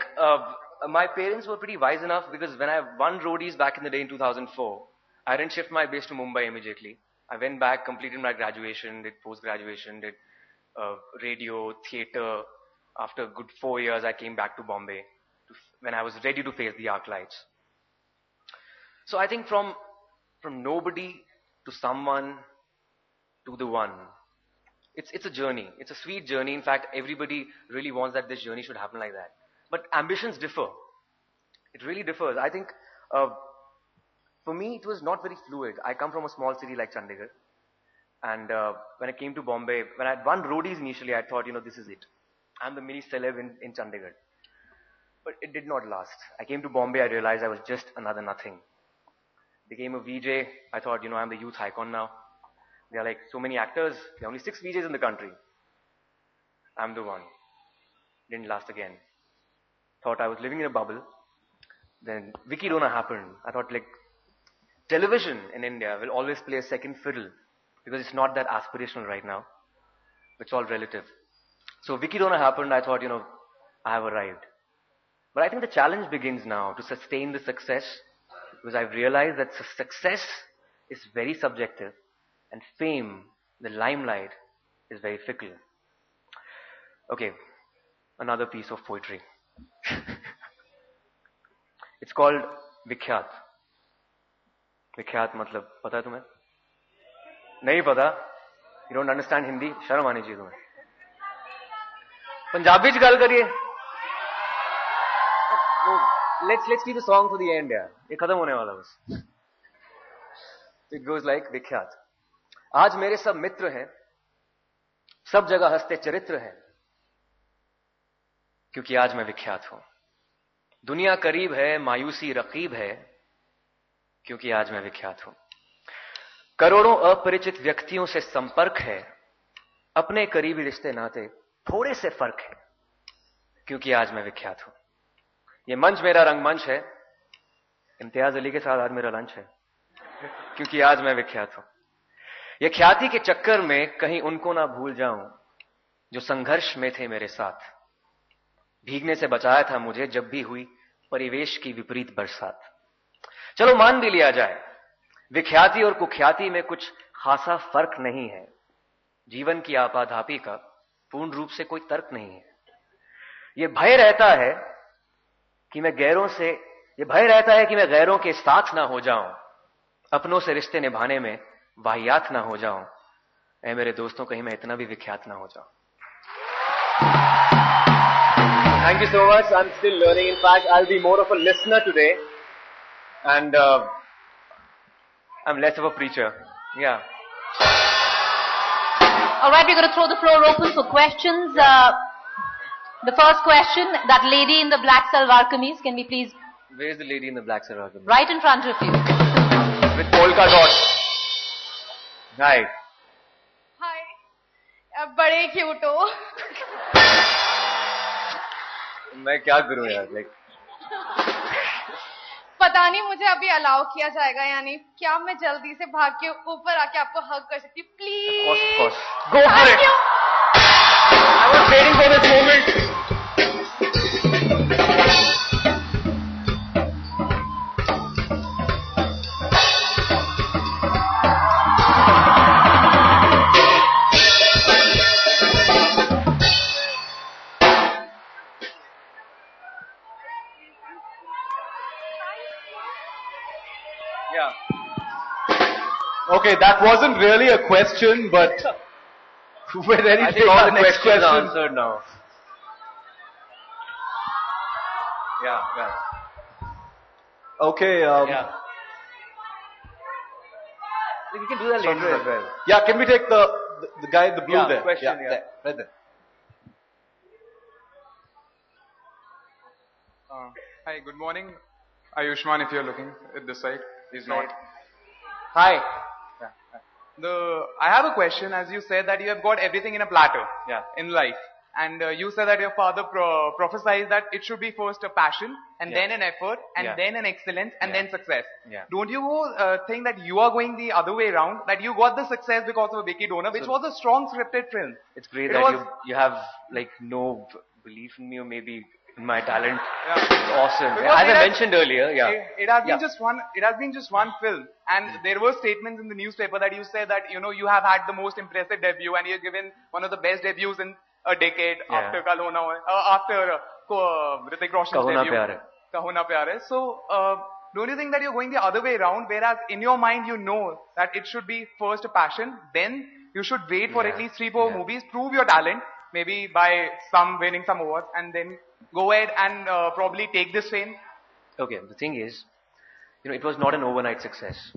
my parents were pretty wise enough because when I won Roadies back in the day in 2004, I didn't shift my base to Mumbai immediately. I went back, completed my graduation, did post-graduation, did radio, theatre. After a good 4 years, I came back to Bombay when I was ready to face the arc lights. So I think from nobody to someone to the one, it's a journey. It's a sweet journey. In fact, everybody really wants that this journey should happen like that. But ambitions differ. It really differs. I think for me, it was not very fluid. I come from a small city like Chandigarh. And when I came to Bombay, when I had won roadies initially, I thought, this is it. I'm the mini celeb in Chandigarh. But it did not last. I came to Bombay, I realized I was just another nothing. Became a VJ. I thought, I'm the youth icon now. There are like so many actors. There are only 6 VJs in the country. I'm the one. Didn't last again. Thought I was living in a bubble. Then Bikhchandani happened. I thought television in India will always play a second fiddle because it's not that aspirational right now. It's all relative. So Bikhchandani happened. I thought, I have arrived. But I think the challenge begins now to sustain the success because I've realized that success is very subjective and fame, the limelight, is very fickle. Okay, another piece of poetry. It's called Vikhyat. Vikhyat matlab, pata hai tumhe? Nahi pata? You don't understand Hindi? Sharam aani chahiye tumhe. Punjabi ch gal kariye. Let's keep the song to the end, yaar. Ye khatam hone wala bas. It goes like Vikhyat. आज मेरे सब मित्र हैं, सब जगह हंसते चरित्र हैं, क्योंकि आज मैं विख्यात हूं. दुनिया करीब है, मायूसी रकीब है, क्योंकि आज मैं विख्यात हूं. करोड़ों अपरिचित व्यक्तियों से संपर्क है, अपने करीबी रिश्ते नाते थोड़े से फर्क है, क्योंकि आज मैं विख्यात हूं. ये मंच मेरा रंगमंच है, इम्तियाज अली के साथ आज मेरा लंच है, क्योंकि आज मैं विख्यात हूं. ये ख्याति के चक्कर में कहीं उनको ना भूल जाऊं जो संघर्ष में थे मेरे साथ. भीगने से बचाया था मुझे जब भी हुई परिवेश की विपरीत बरसात. चलो मान भी लिया जाए, विख्याति और कुख्याति में कुछ खासा फर्क नहीं है. जीवन की आपाधापी का पूर्ण रूप से कोई तर्क नहीं है. ये भय रहता है कि मैं गैरों के साथ ना हो जाऊं, अपनों से रिश्ते निभाने में वाहियात ना हो जाऊं. ऐ मेरे दोस्तों, कहीं मैं इतना भी विख्यात ना हो जाऊं. Thank you so much. I'm still learning. In fact, I'll be more of a listener today. And I'm less of a preacher. Yeah. All right, we're going to throw the floor open for questions. The first question, that lady in the black salwar kameez, can we please... Where is the lady in the black salwar kameez? Right in front of you. With polka dots. Hi. Hi. आप बड़े cute हो. मैं क्या करूं यार, पता नहीं मुझे अभी अलाउ किया जाएगा या नहीं. क्या मैं जल्दी से भाग के ऊपर आके आपको हग कर सकती हूँ, please? Of course. Go for it. I was waiting for this moment. Okay, that wasn't really a question, but we're ready to take our next question. Answered now. Yeah. Okay. Yeah. We can do that later as well. Yeah, can we take the guy in the blue there? Question, There, right there. Hi, good morning. Ayushmann, if you're looking at this side. He's not. Hi. I have a question. As you said that you have got everything in a platter in life. And you said that your father prophesied that it should be first a passion, and then an effort, and then an excellence, and then success. Yeah. Don't you think that you are going the other way around? That you got the success because of Bikhchandani, which was a strong scripted film. It's great that you have no belief in me, or maybe My talent Yeah. is awesome. Because As I mentioned earlier, yeah. It has been Yeah. just one. It has been just one film, and there were statements in the newspaper that you said that you have had the most impressive debut, and you've given one of the best debuts in a decade Yeah. after after Hrithik Roshan's Kaho Na debut. Pyar Hai. Kaho Na Pyar Hai. So, don't you think that you're going the other way around, whereas in your mind you know that it should be first a passion, then you should wait for at least 3-4 movies, prove your talent, maybe by winning some awards, and then go ahead and probably take this fame? Okay, the thing is, it was not an overnight success.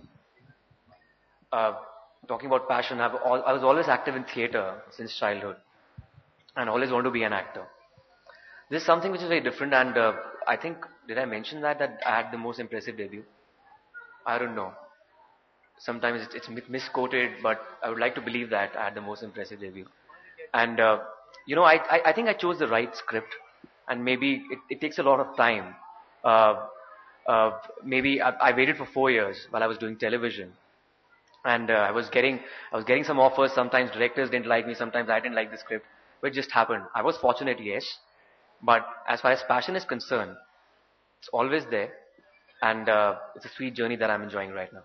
Talking about passion, I was always active in theatre since childhood, and always wanted to be an actor. This is something which is very different, and I think, did I mention that I had the most impressive debut? I don't know. Sometimes it's misquoted, but I would like to believe that I had the most impressive debut. And, I think I chose the right script, and maybe it takes a lot of time. Maybe I waited for 4 years while I was doing television, and I was getting some offers. Sometimes directors didn't like me, sometimes I didn't like the script, but it just happened. I was fortunate, yes, but as far as passion is concerned, it's always there, and it's a sweet journey that I'm enjoying right now.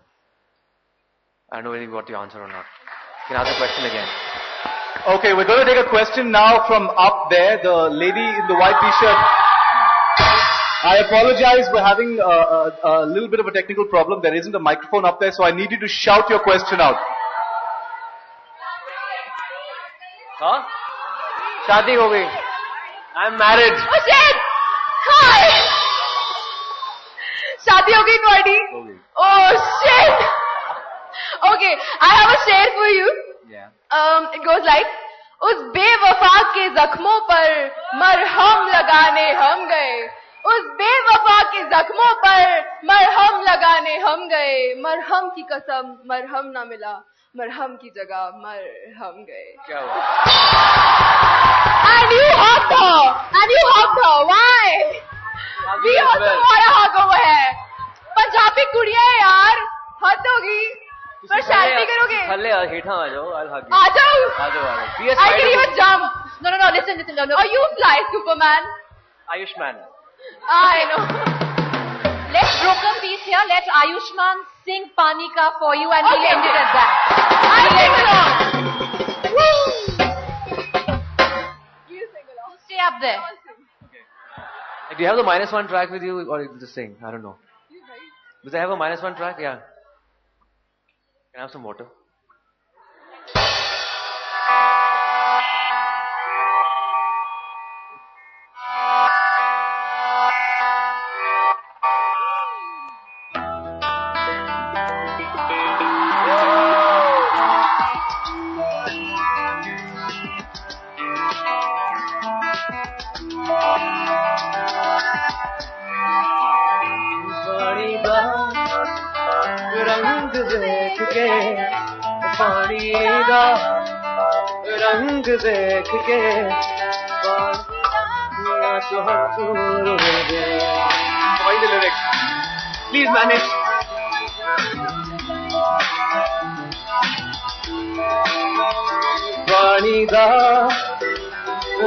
I don't know whether you got the answer or not. You can ask the question again. Okay, we're going to take a question now from up there, the lady in the white t-shirt. I apologize, we're having a little bit of a technical problem. There isn't a microphone up there, so I need you to shout your question out. Huh? Shadi ho gayi. I'm married. Oh shit! Hi! शादी हो गई तुम्हारी? Oh shit! Okay, I have a share for you. Yeah. It goes like, उस बेवफा के जख्मों पर मरहम लगाने हम गए. उस बेवफा के जख्मों पर मरहम लगाने हम गए. मरहम की कसम मरहम ना मिला. मरहम की जगह मरहम गए. क्या हुआ? And you hugged her. And you hugged her. Why? We also तुम्हारा hug हुआ है. पंजाबी कुड़िया है यार. हद होगी. पर शादी करोगे? थल्ले हेठा आ जाओ. I'll hug you. आ जाओ. आ जाओ. I can even jump. No. Listen. Or you fly, Superman. Ayushmann. I know. Let's broken piece here. Let Ayushmann sing Pani Ka for you, and we'll end it at that. I'll sing along. Woo! You sing along. Stay up there. Do you have the -1 track with you, or just sing? I don't know. Does I have a -1 track? Yeah. Can I have some water? पानी दा रंग देख के Find the lyrics. Please manage. पानी दा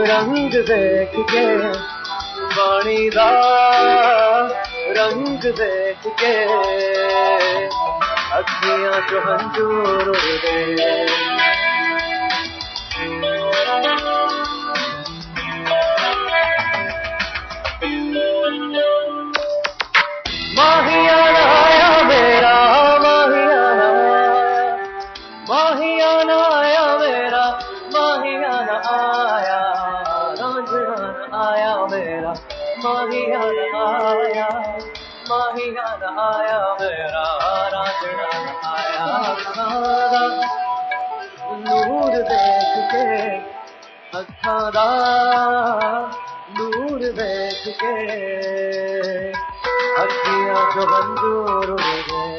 रंग देख के पानी दा रंग देख के अखियां चो हंजूर उड़दे माहियाना आया मेरा माहियाना आया मेरा माहियाना आया रांझना आया मेरा माहियाना आया मेरा रांझना आया खादा नूर देख के अखां दा नूर देख के अखियां जो मंजूर उड़ गए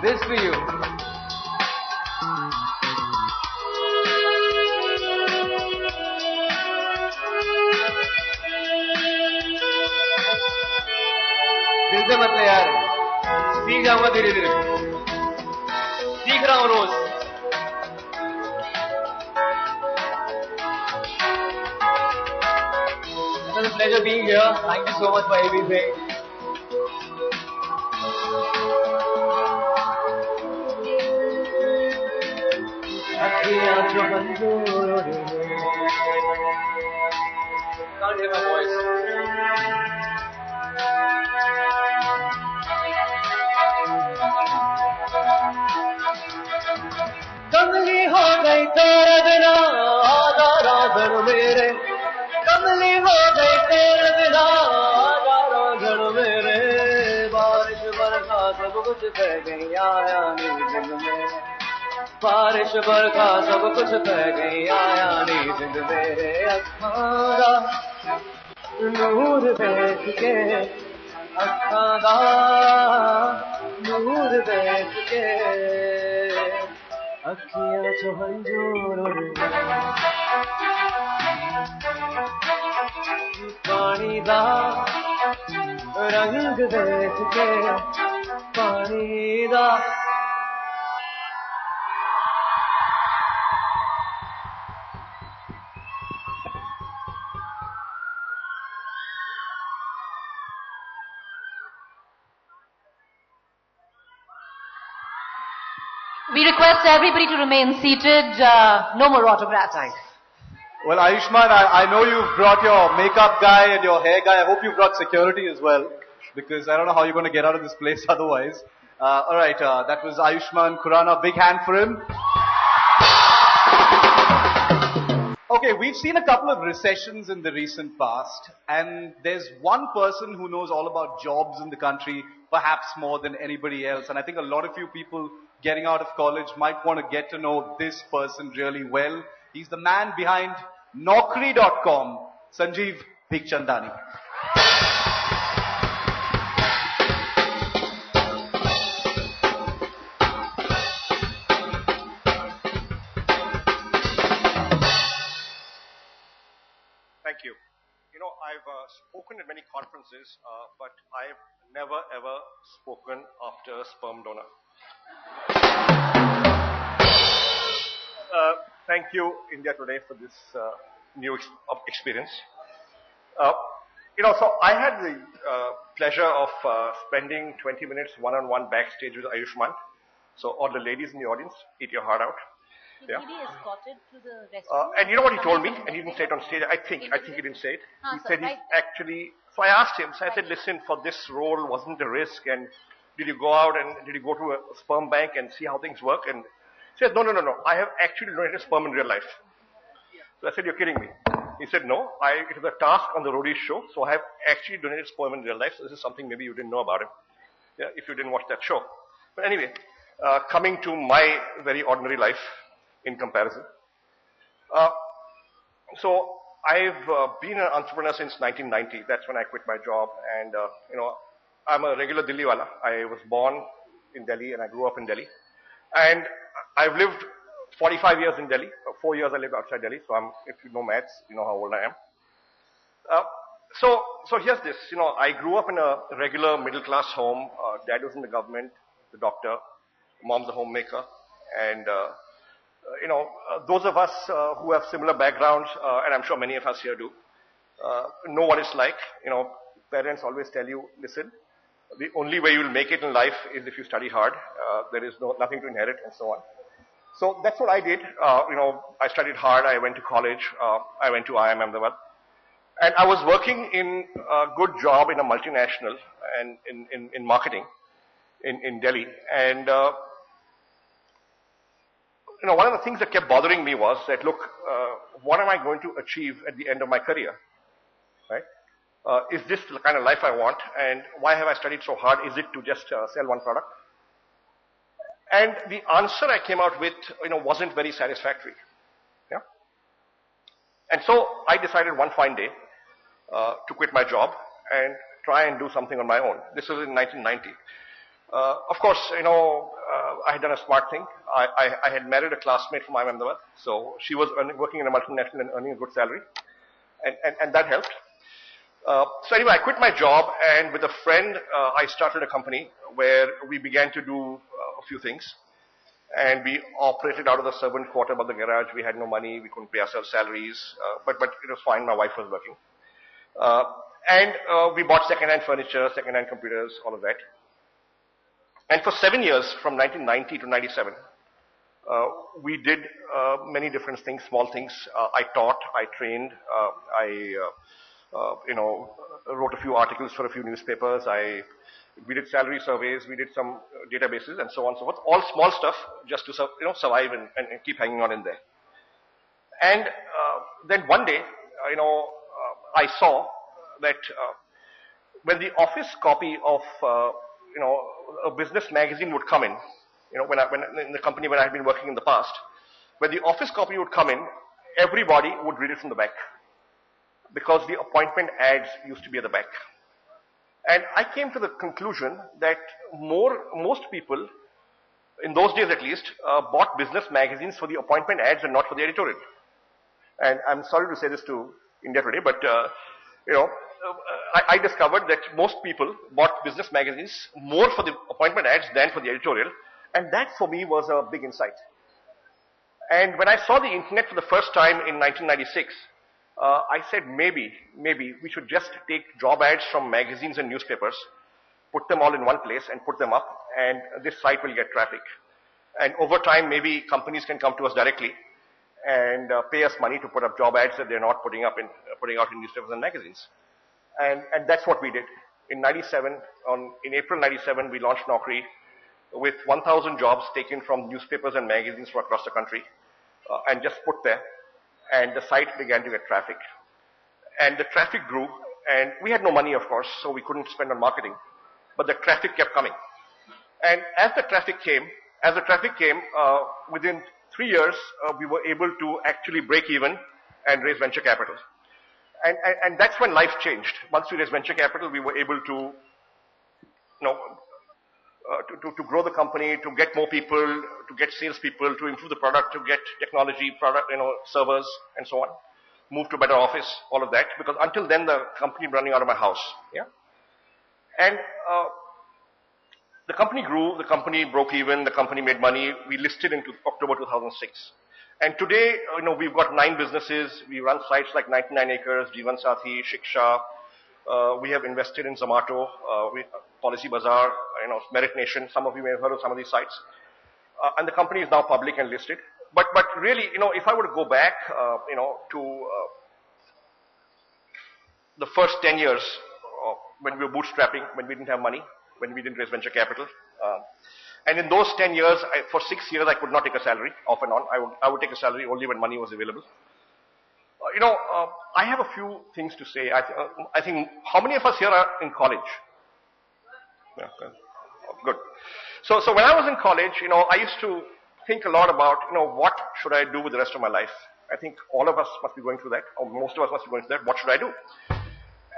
This for you. दिल से मत ले यार, सीख जाऊंगा धीरे धीरे, सीख रहा हूँ रोज. pleasure being here. Thank you so much for everything. Can't hear my voice. कमली हो गई तेरे बिना आजा रांझण मेरे कमली हो गई तेरे बिना आजा रांझण मेरे बारिश बरखा सब कुछ बह गई आया नींद मेरे बारिश बरखा सब कुछ बह गई आया नींद मेरे अखां दा नूर देख के अखां दा नूर देख के अखियां चो हंजूर पानी दा रंग देख के पानी दा We request everybody to remain seated. No more autographs. Thanks. Well, Ayushmann, I know you've brought your makeup guy and your hair guy. I hope you've brought security as well, because I don't know how you're going to get out of this place otherwise. All right, that was Ayushmann Khurrana. Big hand for him. Okay, we've seen a couple of recessions in the recent past, and there's one person who knows all about jobs in the country, perhaps more than anybody else. And I think a lot of you people getting out of college might want to get to know this person really well. He's the man behind Naukri.com, Sanjeev Bikhchandani. Thank you. You know, I've spoken at many conferences, but I've never ever spoken after a sperm donor. Thank you, India Today, for this new experience. You know, so I had the pleasure of spending 20 minutes one-on-one backstage with Ayushmann. So all the ladies in the audience, eat your heart out. Yeah. Yeah. He be escorted to the restaurant. And you know what he told me? And he didn't say it on stage. I think he didn't say it. He said he actually. So I asked him. So I said, listen, for this role, wasn't a risk? And did you go out and did you go to a sperm bank and see how things work? And he said, no. I have actually donated sperm in real life. So I said, you're kidding me. He said, no. It was a task on the Roadies show. So I have actually donated sperm in real life. So this is something maybe you didn't know about him. Yeah, if you didn't watch that show. But anyway, coming to my very ordinary life in comparison. So I've been an entrepreneur since 1990. That's when I quit my job. And, you know, I'm a regular Delhi wala. I was born in Delhi and I grew up in Delhi. And I've lived 45 years in Delhi. 4 years I lived outside Delhi. So if you know maths, you know how old I am. So here's this. You know, I grew up in a regular middle class home. Dad was in the government, the doctor. Mom's a homemaker. And, you know, those of us who have similar backgrounds, and I'm sure many of us here do, know what it's like. You know, parents always tell you, listen, the only way you'll make it in life is if you study hard. There is nothing to inherit and so on. So that's what I did. You know, I studied hard. I went to college. I went to IIM Ahmedabad. And I was working in a good job in a multinational and in marketing in Delhi. And, you know, one of the things that kept bothering me was that, look, what am I going to achieve at the end of my career? Right? Is this the kind of life I want? And why have I studied so hard? Is it to just sell one product? And the answer I came out with, you know, wasn't very satisfactory. Yeah. And so I decided one fine day to quit my job and try and do something on my own. This was in 1990. Of course, you know, I had done a smart thing. I had married a classmate from Ahmedabad, so she was working in a multinational and earning a good salary, and that helped. So anyway, I quit my job, and with a friend, I started a company where we began to do a few things. And we operated out of the servant quarter above the garage. We had no money. We couldn't pay ourselves salaries. But it was fine. My wife was working. And we bought second-hand furniture, second-hand computers, all of that. And for 7 years, from 1990 to 97, we did many different things, small things. I taught, I trained, wrote a few articles for a few newspapers. We did salary surveys, we did some databases, and so on and so forth. All small stuff, just to survive and keep hanging on in there. And then one day, I saw that when the office copy of a business magazine would come in, when in the company where I had been working in the past, when the office copy would come in, everybody would read it from the back, because the appointment ads used to be at the back. And I came to the conclusion that most people, in those days at least, bought business magazines for the appointment ads and not for the editorial. And I'm sorry to say this to India today, but I discovered that most people bought business magazines more for the appointment ads than for the editorial, and that for me was a big insight. And when I saw the internet for the first time in 1996, I said maybe we should just take job ads from magazines and newspapers, put them all in one place and put them up, and this site will get traffic. And over time, maybe companies can come to us directly and pay us money to put up job ads that they're not putting out in newspapers and magazines. And that's what we did. In April 97, we launched Naukri with 1,000 jobs taken from newspapers and magazines from across the country, and just put there. And the site began to get traffic. And the traffic grew, and we had no money, of course, so we couldn't spend on marketing. But the traffic kept coming. And as the traffic came, within 3 years, we were able to actually break even and raise venture capital. And that's when life changed. Once we raised venture capital, we were able to, to grow the company, to get more people, to get salespeople, to improve the product, to get technology, product, servers, and so on. Move to a better office, all of that. Because until then, the company running out of my house. Yeah. And the company grew, the company broke even, the company made money. We listed in October 2006. And today, we've got 9 businesses. We run sites like 99 Acres, Jeevan Sathi, Shiksha. We have invested in Zomato, Policy Bazaar, Merit Nation. Some of you may have heard of some of these sites. And the company is now public and listed. But really, if I were to go back, to the first 10 years when we were bootstrapping, when we didn't have money, when we didn't raise venture capital. And in those 10 years, for 6 years, I could not take a salary off and on. I would take a salary only when money was available. I have a few things to say. I think, how many of us here are in college? Yeah, good. So when I was in college, I used to think a lot about, what should I do with the rest of my life? I think all of us must be going through that, or most of us must be going through that. What should I do?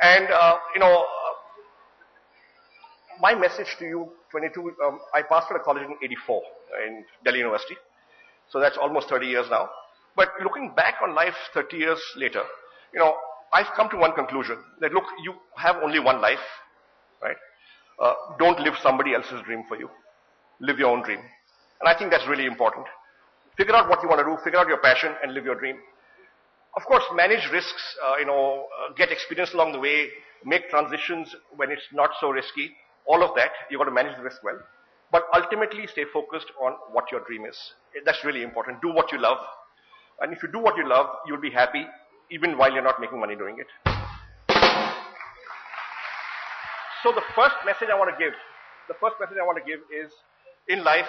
And, my message to you, 22, I passed out of college in 84 in Delhi University. So that's almost 30 years now. But looking back on life 30 years later, I've come to one conclusion, that look, you have only one life, right? Don't live somebody else's dream for you. Live your own dream. And I think that's really important. Figure out what you want to do, figure out your passion, and live your dream. Of course, manage risks, get experience along the way, make transitions when it's not so risky. All of that, you've got to manage the risk well. But ultimately, stay focused on what your dream is. That's really important. Do what you love. And if you do what you love, you'll be happy, even while you're not making money doing it. So the first message I want to give is, in life,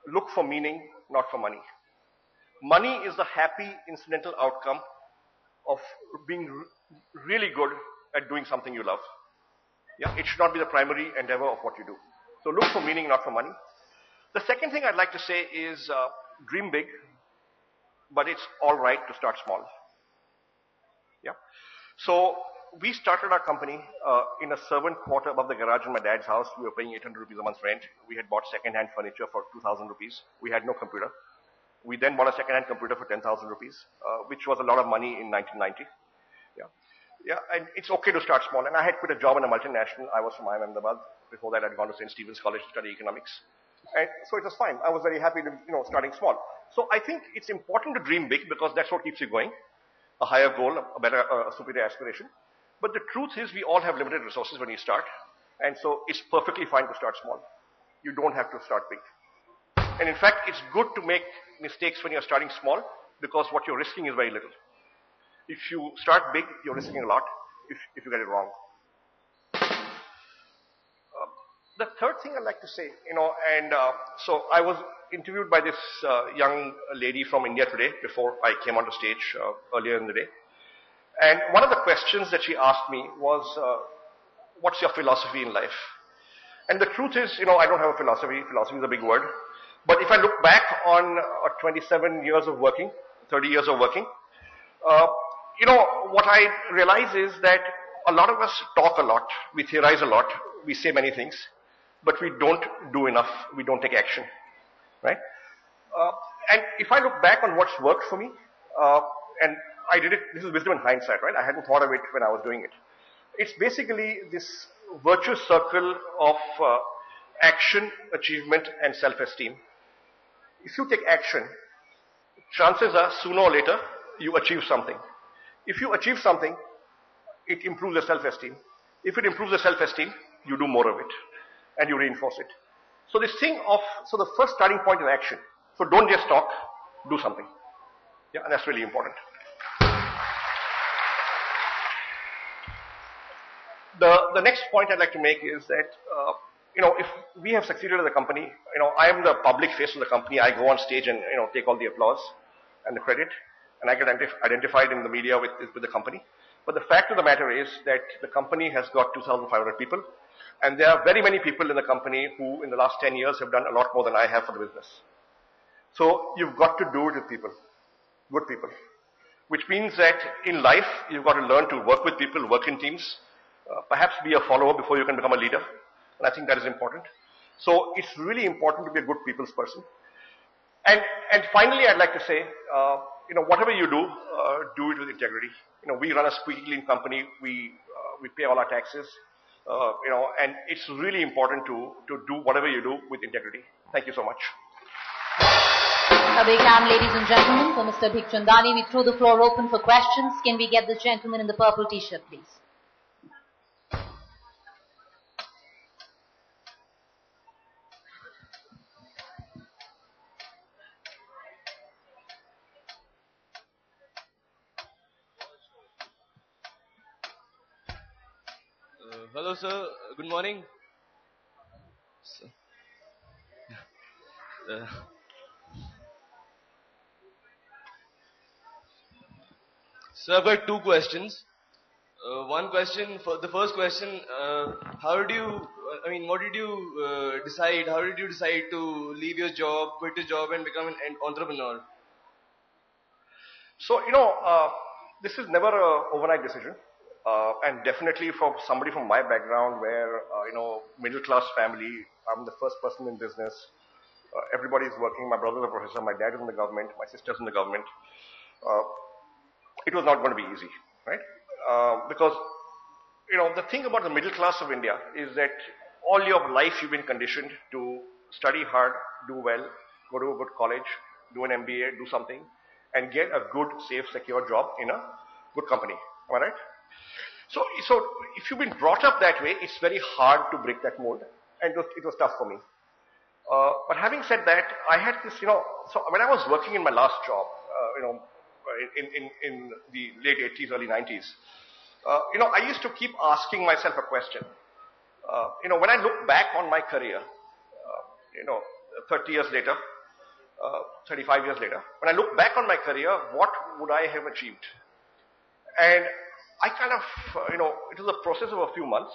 look for meaning, not for money. Money is the happy incidental outcome of being really good at doing something you love. Yeah, it should not be the primary endeavor of what you do. So look for meaning, not for money. The second thing I'd like to say is dream big, but it's all right to start small. Yeah. So we started our company in a servant quarter above the garage in my dad's house. We were paying 800 rupees a month rent. We had bought second-hand furniture for 2,000 rupees. We had no computer. We then bought a second-hand computer for 10,000 rupees, which was a lot of money in 1990. Yeah. Yeah, and it's okay to start small. And I had quit a job in a multinational. I was from IIM Ahmedabad. Before that, I'd gone to St. Stephen's College to study economics. And so it was fine. I was very happy to, starting small. So I think it's important to dream big because that's what keeps you going. a higher goal, a better, a superior aspiration. But the truth is we all have limited resources when you start. And so it's perfectly fine to start small. You don't have to start big. And in fact, it's good to make mistakes when you're starting small because what you're risking is very little. If you start big, you're risking a lot if you get it wrong. The third thing I'd like to say, so I was interviewed by this young lady from India today before I came onto stage earlier in the day. And one of the questions that she asked me was, what's your philosophy in life? And the truth is, I don't have a philosophy. Philosophy is a big word. But if I look back on 27 years of working, 30 years of working, what I realize is that a lot of us talk a lot, we theorize a lot, we say many things, but we don't do enough, we don't take action, right? And if I look back on what's worked for me, and I did it, this is wisdom in hindsight, right? I hadn't thought of it when I was doing it. It's basically this virtuous circle of action, achievement, and self-esteem. If you take action, chances are sooner or later you achieve something. If you achieve something, it improves your self-esteem. If it improves your self-esteem, you do more of it and you reinforce it. So this thing of, so the first starting point is action. So don't just talk, do something. Yeah, and that's really important. The next point I'd like to make is that, if we have succeeded as a company, I am the public face of the company. I go on stage and, take all the applause and the credit, and I get identified in the media with the company. But the fact of the matter is that the company has got 2,500 people, and there are very many people in the company who in the last 10 years have done a lot more than I have for the business. So you've got to do it with people, good people, which means that in life, you've got to learn to work with people, work in teams, perhaps be a follower before you can become a leader. And I think that is important. So it's really important to be a good people's person. And finally, I'd like to say, whatever you do, do it with integrity. We run a squeaky clean company. We pay all our taxes. And it's really important to do whatever you do with integrity. Thank you so much. A big hand, ladies and gentlemen, for Mr. Bikhchandani. We throw the floor open for questions. Can we get the gentleman in the purple t-shirt, please? Hello, sir. Good morning. So I've got two questions. One question, for the first question, what did you decide? How did you decide to leave your job, quit your job, and become an entrepreneur? So, this is never an overnight decision. And definitely for somebody from my background where, middle class family, I'm the first person in business. Everybody's working. My brother's a professor. My dad is in the government. My sister's in the government. It was not going to be easy, right? Because, the thing about the middle class of India is that all your life you've been conditioned to study hard, do well, go to a good college, do an MBA, do something, and get a good, safe, secure job in a good company. Am I right? So if you've been brought up that way, it's very hard to break that mold, and it was tough for me. But having said that, I had this, so when I was working in my last job, in the late 80s, early 90s, I used to keep asking myself a question. When I look back on my career, 30 years later, 35 years later, when I look back on my career, what would I have achieved? And I kind of, it was a process of a few months.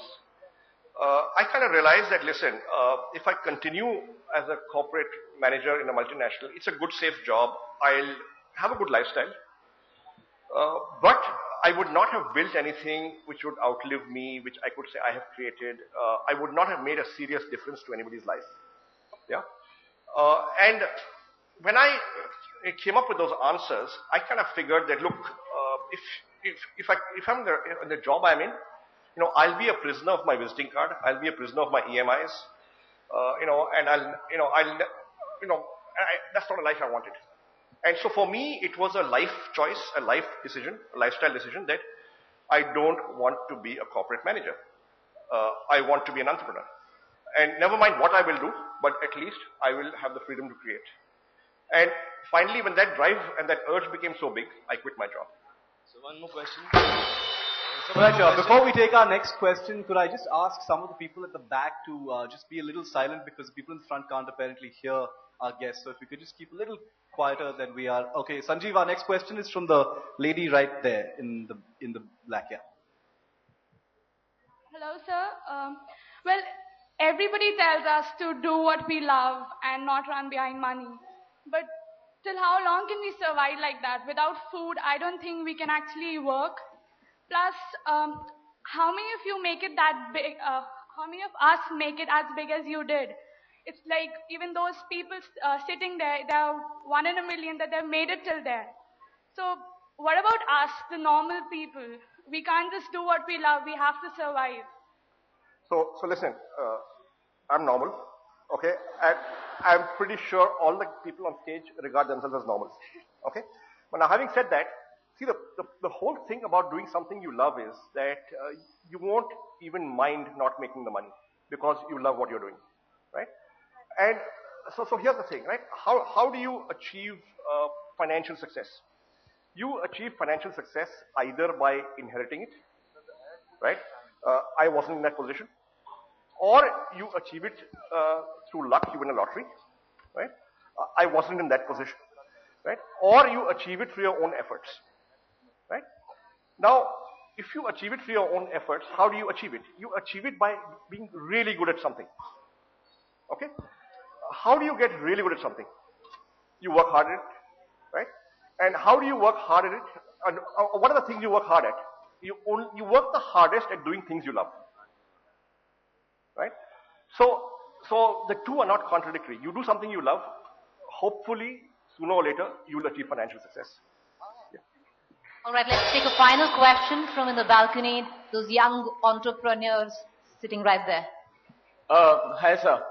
I kind of realized that, listen, if I continue as a corporate manager in a multinational, it's a good, safe job. I'll have a good lifestyle. But I would not have built anything which would outlive me, which I could say I have created. I would not have made a serious difference to anybody's life. Yeah. And when I came up with those answers, I kind of figured that, look, if I'm in the job I'm in, I'll be a prisoner of my visiting card. I'll be a prisoner of my EMIs. And that's not a life I wanted. And so for me, it was a life choice, a life decision, a lifestyle decision that I don't want to be a corporate manager. I want to be an entrepreneur. And never mind what I will do, but at least I will have the freedom to create. And finally, when that drive and that urge became so big, I quit my job. So one more question. Right, before we take our next question, could I just ask some of the people at the back to just be a little silent because the people in front can't apparently hear our guests. So if we could just keep a little quieter than we are. Okay, Sanjeev, our next question is from the lady right there in the black, yeah. Hello, sir. Well, everybody tells us to do what we love and not run behind money. But till how long can we survive like that? Without food, I don't think we can actually work. Plus, how many of you make it that big? How many of us make it as big as you did? It's like even those people sitting there, they're 1 in a million that they've made it till there. So what about us, the normal people? We can't just do what we love. We have to survive. So listen, I'm normal, okay? And I'm pretty sure all the people on stage regard themselves as normal, okay? But now having said that, see the whole thing about doing something you love is that you won't even mind not making the money because you love what you're doing, right? And so here's the thing, right? How do you achieve financial success? You achieve financial success either by inheriting it, right? I wasn't in that position. Or you achieve it through luck, you win a lottery, right? I wasn't in that position, right? Or you achieve it through your own efforts, right? Now, if you achieve it through your own efforts, how do you achieve it? You achieve it by being really good at something, okay? How do you get really good at something? You work hard at it, right? And how do you work hard at it? And what are the things you work hard at? You work the hardest at doing things you love. Right? So the two are not contradictory. You do something you love, hopefully, sooner or later, you will achieve financial success. Yeah. All right, let's take a final question from in the balcony, those young entrepreneurs sitting right there. Hi, sir.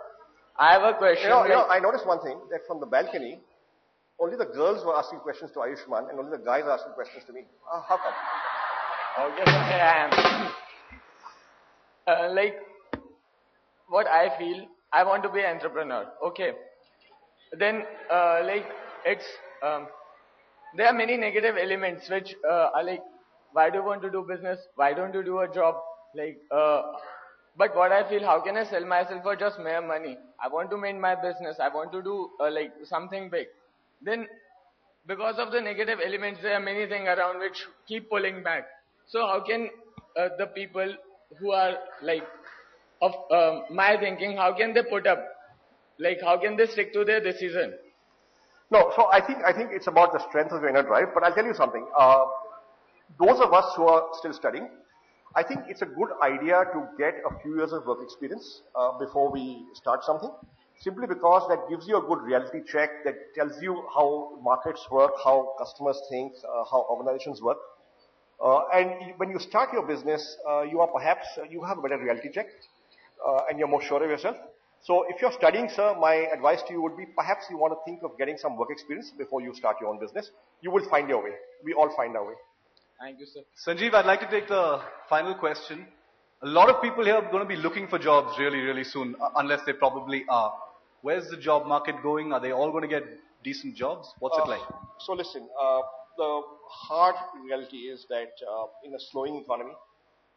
I have a question. I noticed one thing, that from the balcony, only the girls were asking questions to Ayushmann and only the guys are asking questions to me. How come? Okay, I am. What I feel, I want to be an entrepreneur. Okay. Then, there are many negative elements which are like, why do you want to do business? Why don't you do a job? But what I feel, how can I sell myself for just mere money? I want to make my business. I want to do something big. Then, because of the negative elements, there are many things around which keep pulling back. So how can the people who are of my thinking, how can they put up? How can they stick to their decision? No, so I think it's about the strength of your inner drive, but I'll tell you something. Those of us who are still studying, I think it's a good idea to get a few years of work experience before we start something, simply because that gives you a good reality check that tells you how markets work, how customers think, how organizations work. And when you start your business, you have a better reality check. And you're more sure of yourself. So if you're studying, sir, my advice to you would be perhaps you want to think of getting some work experience before you start your own business. You will find your way. We all find our way. Thank you, sir. Sanjeev, I'd like to take the final question. A lot of people here are going to be looking for jobs really, really soon, unless they probably are. Where's the job market going? Are they all going to get decent jobs? What's it like? So listen, the hard reality is that in a slowing economy,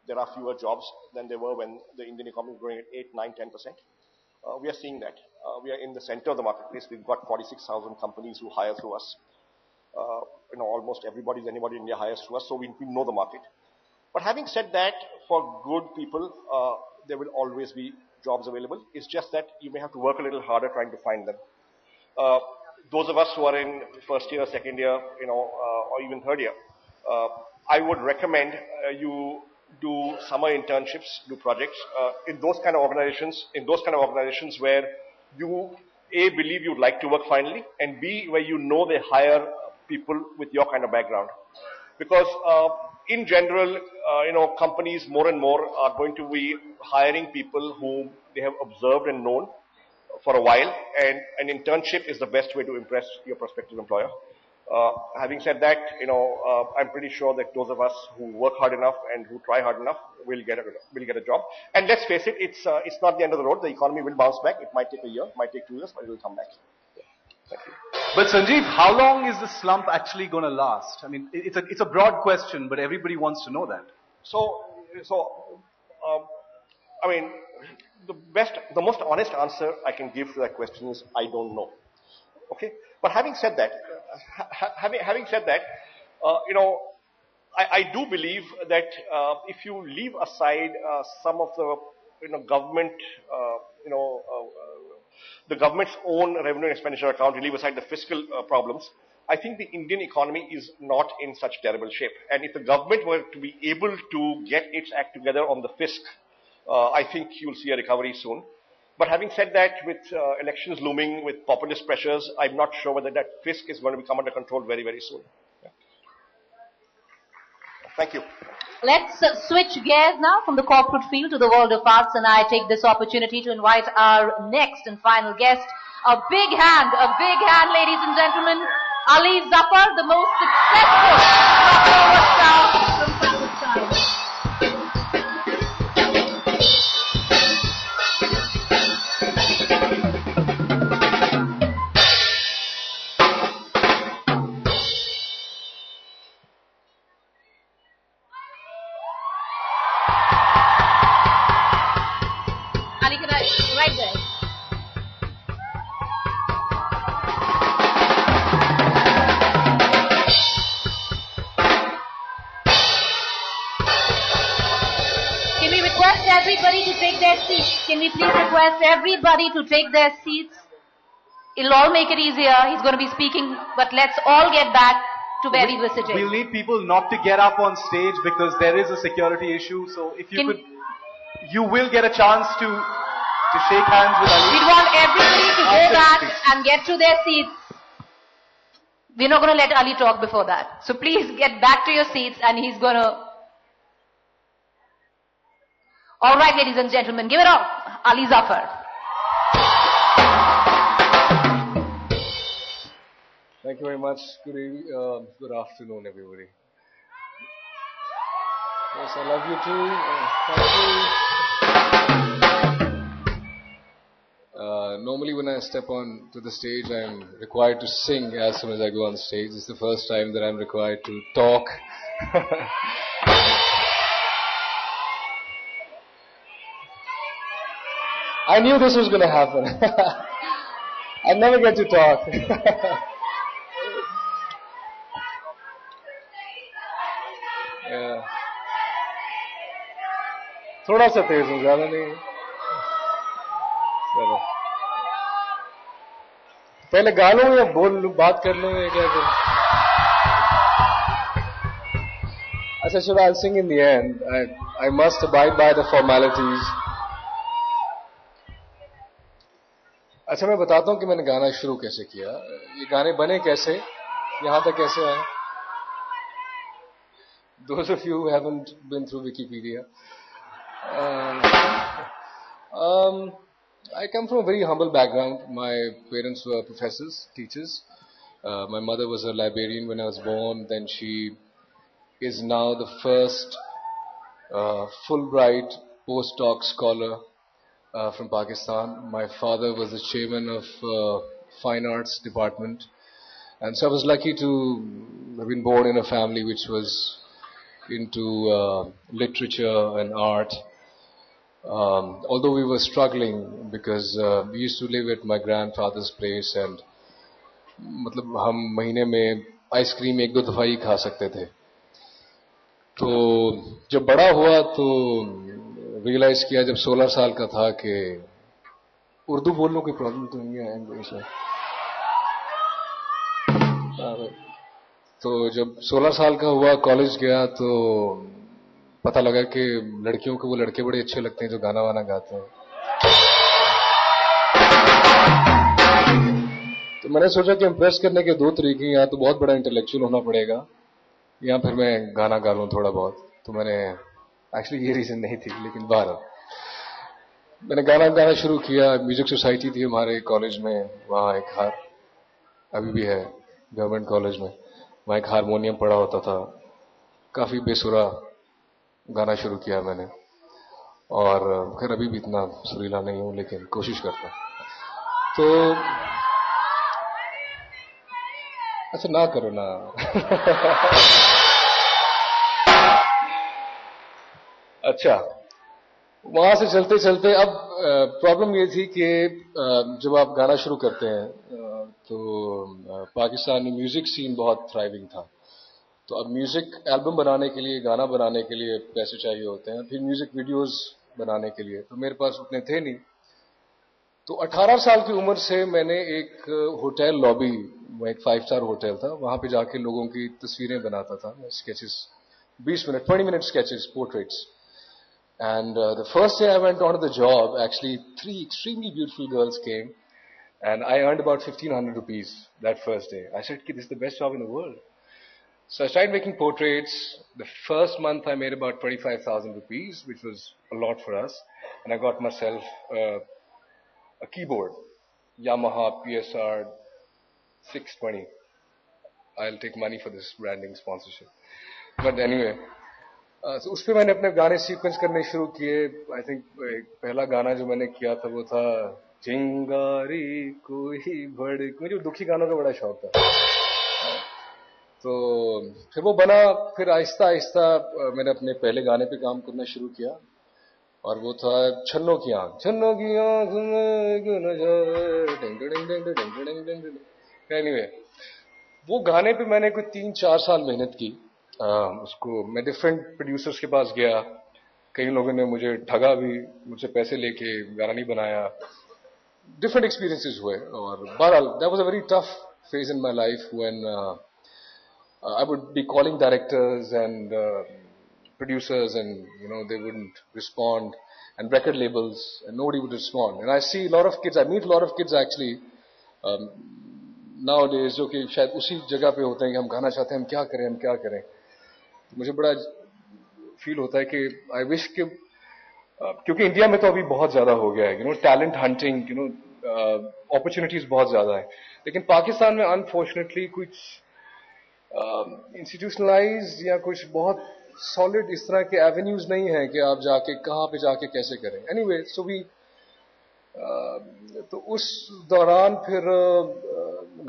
there are fewer jobs than there were when the Indian economy was growing at 8, 9, 10%. We are seeing that. We are in the center of the marketplace. We've got 46,000 companies who hire through us. Almost anybody in India hires through us, so we know the market. But having said that, for good people, there will always be jobs available. It's just that you may have to work a little harder trying to find them. Those of us who are in first year, second year, or even third year, I would recommend you do summer internships, do projects in those kind of organizations where you A, believe you'd like to work finally, and B, where you know they hire people with your kind of background. Because in general, companies more and more are going to be hiring people whom they have observed and known for a while, and an internship is the best way to impress your prospective employer. Having said that, I'm pretty sure that those of us who work hard enough and who try hard enough will get a job. And let's face it, it's not the end of the road. The economy will bounce back. It might take a year, it might take 2 years, but it will come back. Yeah. Thank you. But Sanjeev, how long is the slump actually going to last? I mean, it's a broad question, but everybody wants to know that. I mean, the most honest answer I can give to that question is I don't know. Okay, but having said that, I do believe that if you leave aside some of the government, the government's own revenue and expenditure account, you leave aside the fiscal problems, I think the Indian economy is not in such terrible shape. And if the government were to be able to get its act together on the fisc, I think you'll see a recovery soon. But having said that, with elections looming, with populist pressures, I'm not sure whether that fisc is going to become under control very, very soon. Yeah. Thank you. Let's switch gears now from the corporate field to the world of arts, and I take this opportunity to invite our next and final guest. A big hand, ladies and gentlemen. Ali Zafar, the most successful crossover star from Pakistan. Ali, can I, right there. Everybody to take their seats. Can we please request everybody to take their seats? It'll all make it easier. He's going to be speaking, but let's all get back to where we were sitting. We'll need people not to get up on stage because there is a security issue. So if you you will get a chance to shake hands with Ali. We'd want everybody to go back and get to their seats. We're not going to let Ali talk before that. So please get back to your seats, and he's going to... All right, ladies and gentlemen, give it up, Ali Zafar. Thank you very much. Good afternoon, everybody. Yes, I love you too. Thank you. Normally when I step on to the stage, I'm required to sing as soon as I go on stage. It's the first time that I'm required to talk. I knew this was going to happen. I never get to talk. Yeah. थोड़ा सा तेज हूँ, ज़्यादा नहीं. चलो. पहले गा लो या बात कर लो या क्या करूँ? अच्छा, should I sing in the end? I must abide by the formalities. अच्छा, मैं बताता हूँ कि मैंने गाना शुरू कैसे किया. ये गाने बने कैसे, यहाँ तक कैसे आए. Those of you who haven't been through Wikipedia. I come from a very humble background. My parents were professors, teachers. My mother was a librarian when I was born. Then she is now the first Fulbright postdoc scholar from Pakistan. My father was the chairman of Fine Arts Department. And so I was lucky to have been born in a family which was into literature and art. Although we were struggling because we used to live at my grandfather's place and मतलब हम महीने में ice cream एक दो दफा ही खा सकते थे. तो जब बड़ा हुआ तो रियलाइज किया जब 16 साल का था कि उर्दू बोलने की प्रॉब्लम तो नहीं है इंग्लिश में. तो जब 16 साल का हुआ कॉलेज गया तो पता लगा कि लड़कियों को वो लड़के बड़े अच्छे लगते हैं जो गाना वाना गाते हैं. तो मैंने सोचा कि इम्प्रेस करने के दो तरीके हैं. या तो बहुत बड़ा इंटेलेक्चुअल होना पड़ेगा या फिर मैं गाना गा लूं थोड़ा बहुत. तो मैंने एक्चुअली ये रीजन नहीं थी, लेकिन बाहर मैंने गाना शुरू किया. म्यूजिक सोसाइटी थी हमारे कॉलेज में, वहाँ एक हार अभी भी है. गवर्नमेंट कॉलेज में. वहाँ एक हारमोनियम पड़ा होता था. काफी बेसुरा गाना शुरू किया मैंने. और खैर अभी भी इतना सुरीला नहीं हूं, लेकिन कोशिश करता हूं. तो अच्छा ना करो ना. अच्छा, वहां से चलते चलते अब प्रॉब्लम ये थी कि जब आप गाना शुरू करते हैं तो पाकिस्तानी म्यूजिक सीन बहुत थ्राइविंग था. तो अब म्यूजिक एल्बम बनाने के लिए, गाना बनाने के लिए पैसे चाहिए होते हैं, फिर म्यूजिक वीडियोस बनाने के लिए. तो मेरे पास उतने थे नहीं. तो 18 साल की उम्र से मैंने एक होटल लॉबी, वो एक 5 स्टार होटल था, वहां पे जाके लोगों की तस्वीरें बनाता था, sketches, 20 minute 20 minute sketches, portraits. And the first day I went on to the job, actually 3 extremely beautiful girls came, and I earned about 1,500 rupees that first day. I said, this is the best job in the world. So I started making portraits. The first month I made about 25,000 rupees, which was a lot for us. And I got myself a keyboard, Yamaha PSR 620. I'll take money for this branding sponsorship. But anyway, so उस पे मैंने अपने गाने sequence करने शुरू किए. I think पहला गाना जो मैंने किया था वो था चिंगारी कोई भड़क. मुझे दुखी गानों का बड़ा शौक था. तो फिर वो बना. फिर आहिस्ता आहिस्ता मैंने अपने पहले गाने पे काम करना शुरू किया, और वो था छन्नों की आंख. छन्नों की आंख में. एनीवे, वो गाने पे मैंने कोई 3-4 साल मेहनत की. उसको मैं डिफरेंट प्रोड्यूसर्स के पास गया. कई लोगों ने मुझे ठगा भी, मुझसे पैसे लेके गाना नहीं बनाया. डिफरेंट एक्सपीरियंसेस हुए. और बहरहाल that was a very tough phase in my life when I would be calling directors and producers, and they wouldn't respond, and record labels, and nobody would respond. And I see a lot of kids, I meet a lot of kids actually nowadays जो कि शायद उसी जगह पे होते हैं कि हम गाना चाहते हैं, हम क्या करें. तो मुझे बड़ा फील होता है कि आई विश कि क्योंकि इंडिया में तो अभी बहुत ज्यादा हो गया है, टैलेंट हंटिंग, अपॉर्चुनिटीज बहुत ज्यादा है. लेकिन पाकिस्तान में अनफॉर्चुनेटली कुछ इंस्टीट्यूशनलाइज या कुछ बहुत सॉलिड इस तरह के एवेन्यूज नहीं है कि आप जाके कहाँ पे जाके कैसे करें. एनीवे, सो वी तो उस दौरान फिर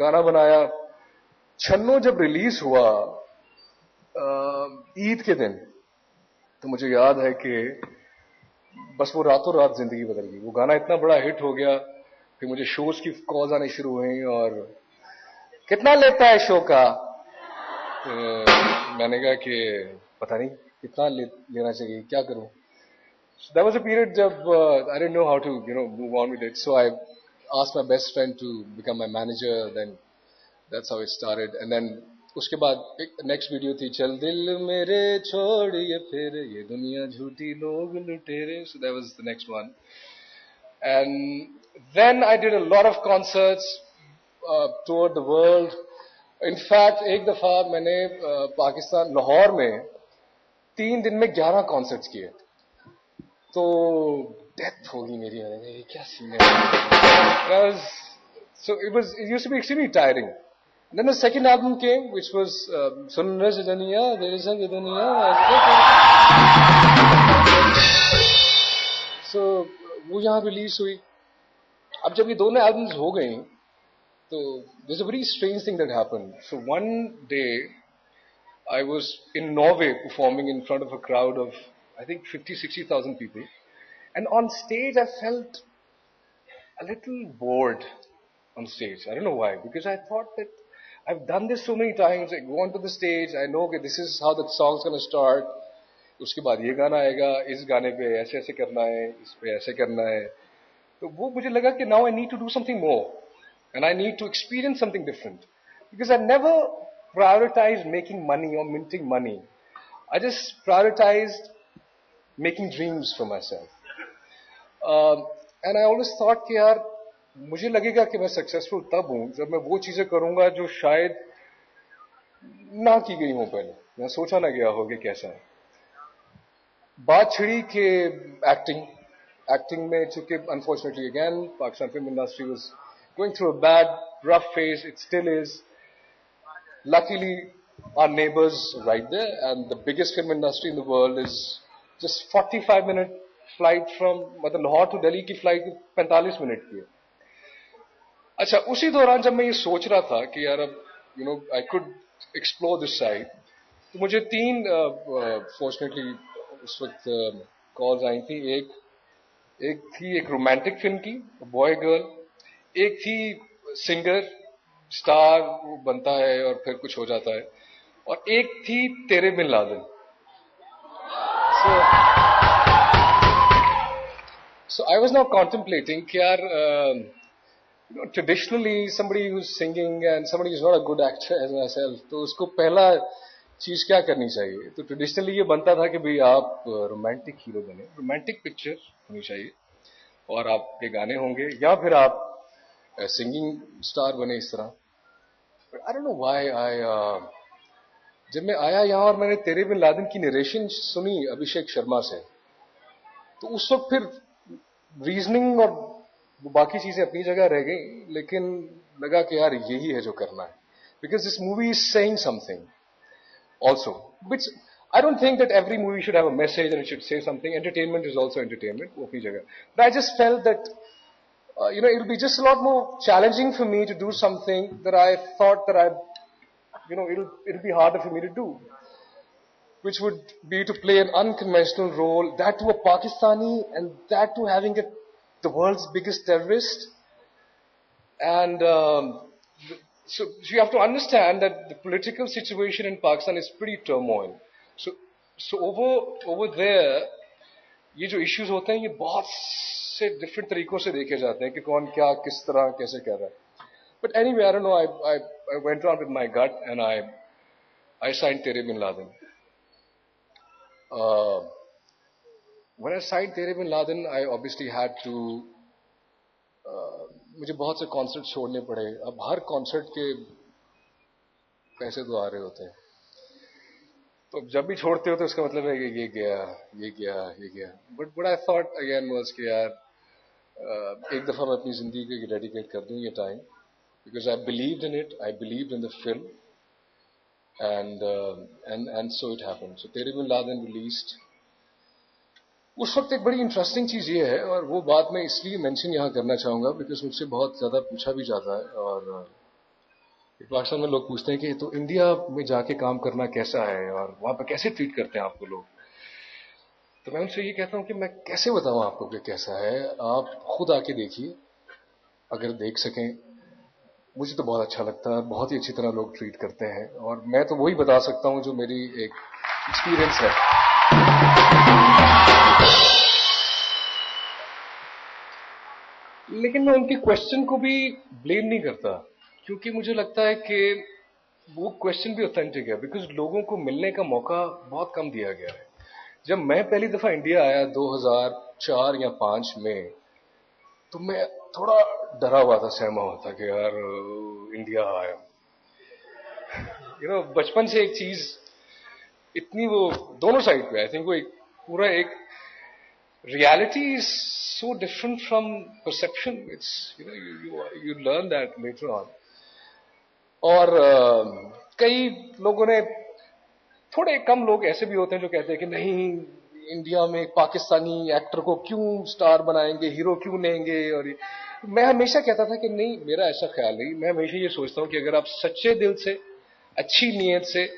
गाना बनाया. छन्नो जब रिलीज हुआ ईद के दिन, तो मुझे याद है कि बस वो रातों रात जिंदगी बदल गई. वो गाना इतना बड़ा हिट हो गया. फिर मुझे शोज की कॉल्स आने शुरू हुई, और कितना लेता है शो का. मैंने कहा कि पता नहीं कितना लेना चाहिए, क्या करूं. So that was a period जब I didn't know how to move on with it. So I asked my best friend to become my manager. Then that's how it started. And then उसके बाद एक next video थी, चल दिल मेरे छोड़िए फिर ये दुनिया झूठी लोग लुटेरे. So that was the next one. And then I did a lot of concerts, toured the world. In fact एक दफा मैंने पाकिस्तान लाहौर में 3 दिन में 11 कॉन्सर्ट्स किए. तो डेथ होगी मेरी. ये क्या सीन है. So it used to be extremely tiring. And then the second album came, which was सुन रे दुनिया तेरे संग दुनिया. So वो यहाँ रिलीज हुई. अब जब ये दोनों एल्बम्स हो गई, so there's a very strange thing that happened. So one day, I was in Norway performing in front of a crowd of, I think, 50,000-60,000 people. And on stage, I felt a little bored on stage. I don't know why. Because I thought that I've done this so many times. I go onto the stage, I know that this is how the song's going to start. उसके बाद ये गाना आएगा, इस गाने पे ऐसे ऐसे करना है, इस पे ऐसे करना है. तो वो मुझे लगा कि now I need to do something more. And I need to experience something different. Because I never prioritized making money or minting money. I just prioritized making dreams for myself. And I always thought कि यार मुझे लगेगा कि मैं successful तब हूँ जब मैं वो चीजें करूँगा जो शायद ना की गई हों पहले, मैं सोचा ना गया हो कि कैसा है. बात छिड़ी कि एक्टिंग में, चूंकि unfortunately again Pakistan film industry was going through a bad, rough phase. It still is. luckily our neighbors right there, and the biggest film industry in the world is just 45-minute flight from, मतलब Lahore to Delhi की flight 45 minute की है. अच्छा, उसी दौरान जब मैं ये सोच रहा था कि यार अब I could explore this side, तो मुझे 3 फॉर्चुनेटली उस वक्त कॉल्स आई थी. एक थी एक रोमांटिक फिल्म की, बॉय गर्ल. एक थी सिंगर, स्टार वो बनता है और फिर कुछ हो जाता है. और एक थी Tere Bin Laden. So I was now contemplating कि यार traditionally somebody who's singing and somebody who's not a good actor as myself, तो उसको पहला चीज क्या करनी चाहिए. तो ट्रेडिशनली ये बनता था कि भाई आप रोमांटिक हीरो बने, रोमांटिक पिक्चर होनी चाहिए और आपके गाने होंगे, या फिर आप सिंगिंग स्टार बने इस तरह. आई डोंट नो व्हाई जब मैं आया यहाँ और मैंने तेरे बिन लादेन की नरेशन सुनी अभिषेक शर्मा से, तो उस वक्त फिर रीजनिंग और बाकी चीजें अपनी जगह रह गई, लेकिन लगा कि यार यही है जो करना है. Because this movie is saying something also, which I don't think that every movie should have a message and it should say something. Entertainment is also entertainment, wo apni jagah. But I just felt that it'll be just a lot more challenging for me to do something that I thought that it'll be harder for me to do, which would be to play an unconventional role, that to a Pakistani, and that to having the world's biggest terrorist. And so you have to understand that the political situation in Pakistan is pretty turmoil. So over there, ये जो issues होते हैं ये बहुत से different तरीकों से देखे जाते हैं कि कौन क्या किस तरह कैसे कर रहा है. But anyway, I don't know. I went on with my gut and I signed Tere Bin Laden. When I signed Tere Bin Laden, I obviously had to. मुझे बहुत से कॉन्सर्ट छोड़ने पड़े. अब हर कॉन्सर्ट के पैसे तो आ रहे होते हैं, तो जब भी छोड़ते हो तो उसका मतलब है कि ये गया. But I thought again was कि यार एक दफा मैं अपनी जिंदगी को डेडिकेट कर दूं ये time, because I believed in it, I believed in the film, and so it happened. So Tere Bin Laden released. उस वक्त एक बड़ी इंटरेस्टिंग चीज ये है, और वो बात मैं इसलिए मेंशन यहाँ करना चाहूंगा बिकॉज मुझसे बहुत ज्यादा पूछा भी जाता है, और पाकिस्तान में लोग पूछते हैं कि तो इंडिया में जाके काम करना कैसा है और वहां पर कैसे ट्रीट करते हैं आपको लोग. तो मैं उनसे ये कहता हूं कि मैं कैसे बताऊं आपको कि कैसा है, आप खुद आके देखिए. अगर देख सकें, मुझे तो बहुत अच्छा लगता है, बहुत ही अच्छी तरह लोग ट्रीट करते हैं, और मैं तो वही बता सकता हूं जो मेरी एक एक्सपीरियंस है. लेकिन मैं उनके क्वेश्चन को भी ब्लेम नहीं करता, क्योंकि मुझे लगता है कि वो क्वेश्चन भी ऑथेंटिक है, बिकॉज लोगों को मिलने का मौका बहुत कम दिया गया है. जब मैं पहली दफा इंडिया आया 2004 या 5 में, तो मैं थोड़ा डरा हुआ था, सहमा हुआ था कि यार इंडिया आया. बचपन से एक चीज इतनी वो दोनों साइड पे, आई थिंक वो एक पूरा एक reality is so different from perception. It's you learn that later on. और कई लोगों ने, थोड़े कम लोग ऐसे भी होते हैं जो कहते हैं कि नहीं, इंडिया में पाकिस्तानी एक्टर को क्यों स्टार बनाएंगे, हीरो क्यों लेंगे. और मैं हमेशा कहता था कि नहीं, मेरा ऐसा ख्याल नहीं. मैं हमेशा ये सोचता हूं कि अगर आप सच्चे दिल से, अच्छी नीयत से,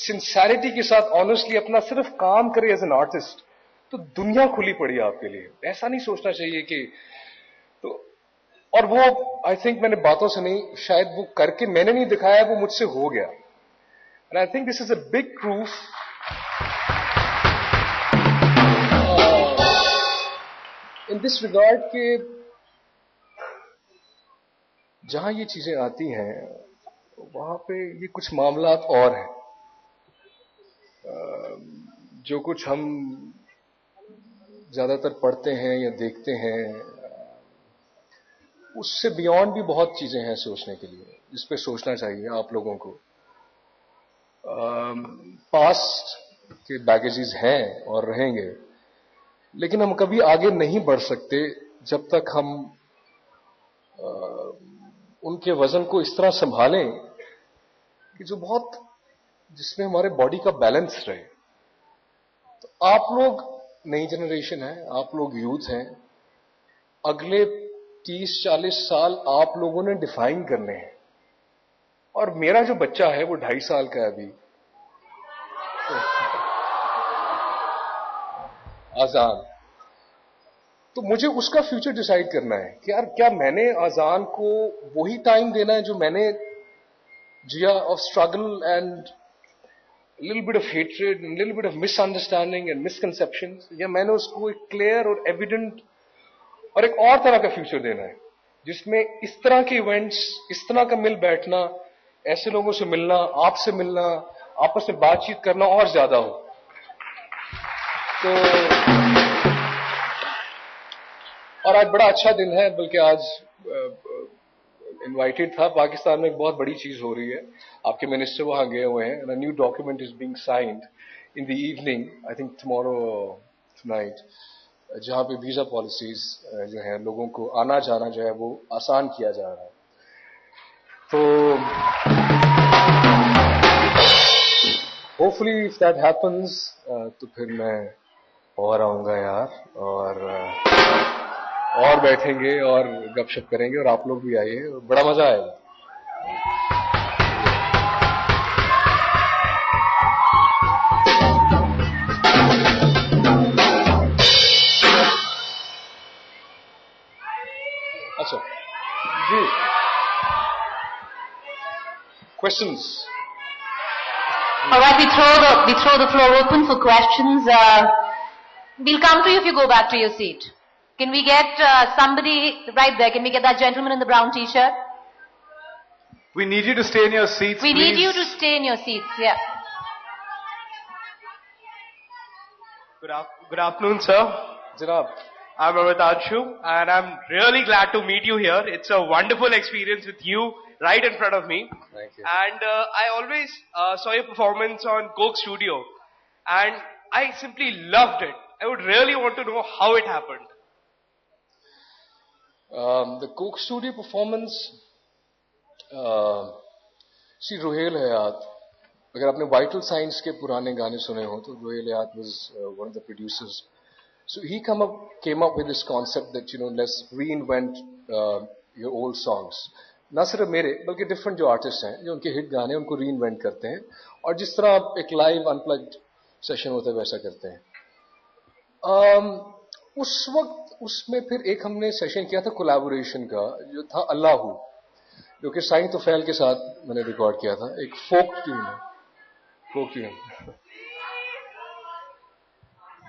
सिंसेरिटी के साथ, ऑनेस्टली अपना सिर्फ काम करें एज एन आर्टिस्ट, तो दुनिया खुली पड़ी है आपके लिए. ऐसा नहीं सोचना चाहिए कि तो. और वो आई थिंक मैंने बातों से नहीं, शायद वो करके मैंने नहीं दिखाया, वो मुझसे हो गया. And I think this is a big proof in this regard के जहां ये चीजें आती हैं वहां पे ये कुछ मामलात और हैं. जो कुछ हम ज्यादातर पढ़ते हैं या देखते हैं, उससे बियॉन्ड भी बहुत चीजें हैं सोचने के लिए, जिस पे सोचना चाहिए आप लोगों को. पास्ट के बैगेजेस हैं और रहेंगे, लेकिन हम कभी आगे नहीं बढ़ सकते जब तक हम उनके वजन को इस तरह संभालें कि कि जो बहुत जिसमें हमारे बॉडी का बैलेंस रहे. तो आप लोग नई जनरेशन है, आप लोग यूथ हैं, अगले 30-40 साल आप लोगों ने डिफाइन करने हैं. और मेरा जो बच्चा है वो 2.5 साल का है अभी, अजान. तो मुझे उसका फ्यूचर डिसाइड करना है कि यार क्या मैंने अजान को वही टाइम देना है जो मैंने जिया of struggle and little bit of hatred, little bit of misunderstanding and misconception, या मैंने उसको एक क्लियर और एविडेंट और एक और तरह का फ्यूचर देना है जिसमें इस तरह के इवेंट्स, इस तरह का मिल बैठना, ऐसे लोगों से मिलना, आपसे मिलना, आपस में बातचीत करना और ज्यादा हो. तो और आज बड़ा अच्छा दिन है, बल्कि आज इनवाइटेड था. पाकिस्तान में एक बहुत बड़ी चीज हो रही है, आपके मिनिस्टर वहां गए हुए हैं. New document is being signed in the evening, I think tomorrow tonight, जहां पे वीजा पॉलिसीज जो है लोगों को आना जाना जो है वो आसान किया जा रहा है. तो होपफुली इफ दैट हैपन्स तो फिर मैं और आऊंगा यार, और बैठेंगे और गपशप करेंगे, और आप लोग भी आइए, बड़ा मजा आएगा. अच्छा जी, questions? All right, we throw the floor open for questions. We'll come to you if you go back to your seat. Can we get somebody right there? Can we get that gentleman in the brown t-shirt? We need you to stay in your seats, We please. need you to stay in your seats, yeah. Good afternoon, sir. Janab. I'm Amitanshu, and I'm really glad to meet you here. It's a wonderful experience with you right in front of me. Thank you. And I always saw your performance on Coke Studio, and I simply loved it. I would really want to know how it happened. The Coke Studio performance, see Ruhail Hayat, अगर आपने Vital Signs के पुराने गाने सुने हो तो Ruhail Hayat was one of the producers. So he came up with this concept that, let's reinvent your old songs. ना सिर्फ मेरे बल्कि डिफरेंट जो आर्टिस्ट हैं जो उनके हिट गाने उनको रीइन्वेंट करते हैं, और जिस तरह आप एक लाइव अनप्लग्ड सेशन होता है वैसा करते हैं. उस वक्त उसमें फिर एक हमने सेशन किया था कोलैबोरेशन का, जो था अल्लाहू, जो कि साईं तुफैल के साथ मैंने रिकॉर्ड किया था. एक फोक tune.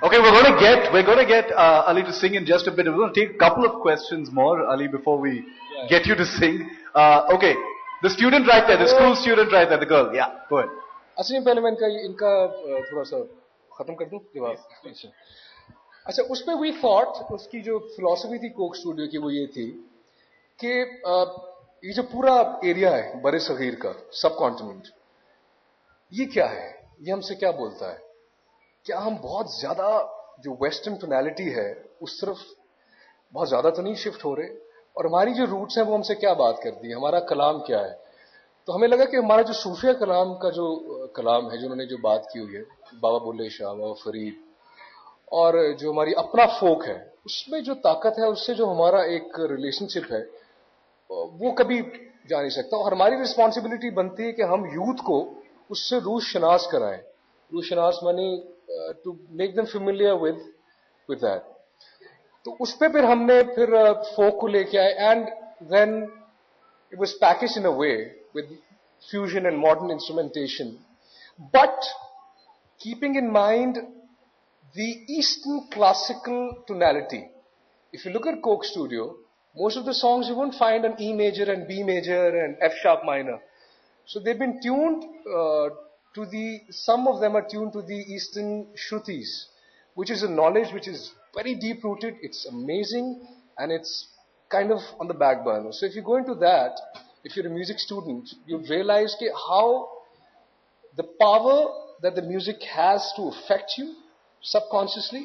Okay, we're going to get Ali to sing in just a bit. We're going to take a couple of questions more, Ali, before we get you to sing. Okay, the student right there, the school student right there, the girl. Yeah, go ahead. अच्छा, पहले मैं इनका थोड़ा सा खत्म कर दूं जवाब. अच्छा, उसमें वी थॉट, उसकी जो फिलॉसफी थी कोक स्टूडियो की वो ये थी कि ये जो पूरा एरिया है बड़े सगीर का, सब कॉन्टिनेंट, ये क्या है, ये हमसे क्या बोलता है. क्या हम बहुत ज्यादा जो वेस्टर्न टोनैलिटी है उस तरफ बहुत ज्यादा तो नहीं शिफ्ट हो रहे, और हमारी जो रूट्स हैं वो हमसे क्या बात करती है, हमारा कलाम क्या है. तो हमें लगा कि हमारा जो सूफिया कलाम का जो कलाम है, जो उन्होंने जो बात की हुई है, बाबा बुल्ले शाह, बाबा फरीद, और जो हमारी अपना फोक है, उसमें जो ताकत है, उससे जो हमारा एक रिलेशनशिप है वो कभी जा नहीं सकता. और हमारी रिस्पॉन्सिबिलिटी बनती है कि हम यूथ को उससे रूह शनास कराएं. रूह शनास माने to make them familiar with that. तो उस पे फिर हमने फिर फोक को लेके आए, and then it was packaged in a way with fusion and modern instrumentation, but keeping in mind the Eastern classical tonality. If you look at Coke Studio, most of the songs you won't find an E major and B major and F sharp minor. So they've been tuned some of them are tuned to the Eastern Shrutis, which is a knowledge which is very deep rooted, it's amazing, and it's kind of on the back burner. So if you go into that, if you're a music student, you'll realize how the power that the music has to affect you subconsciously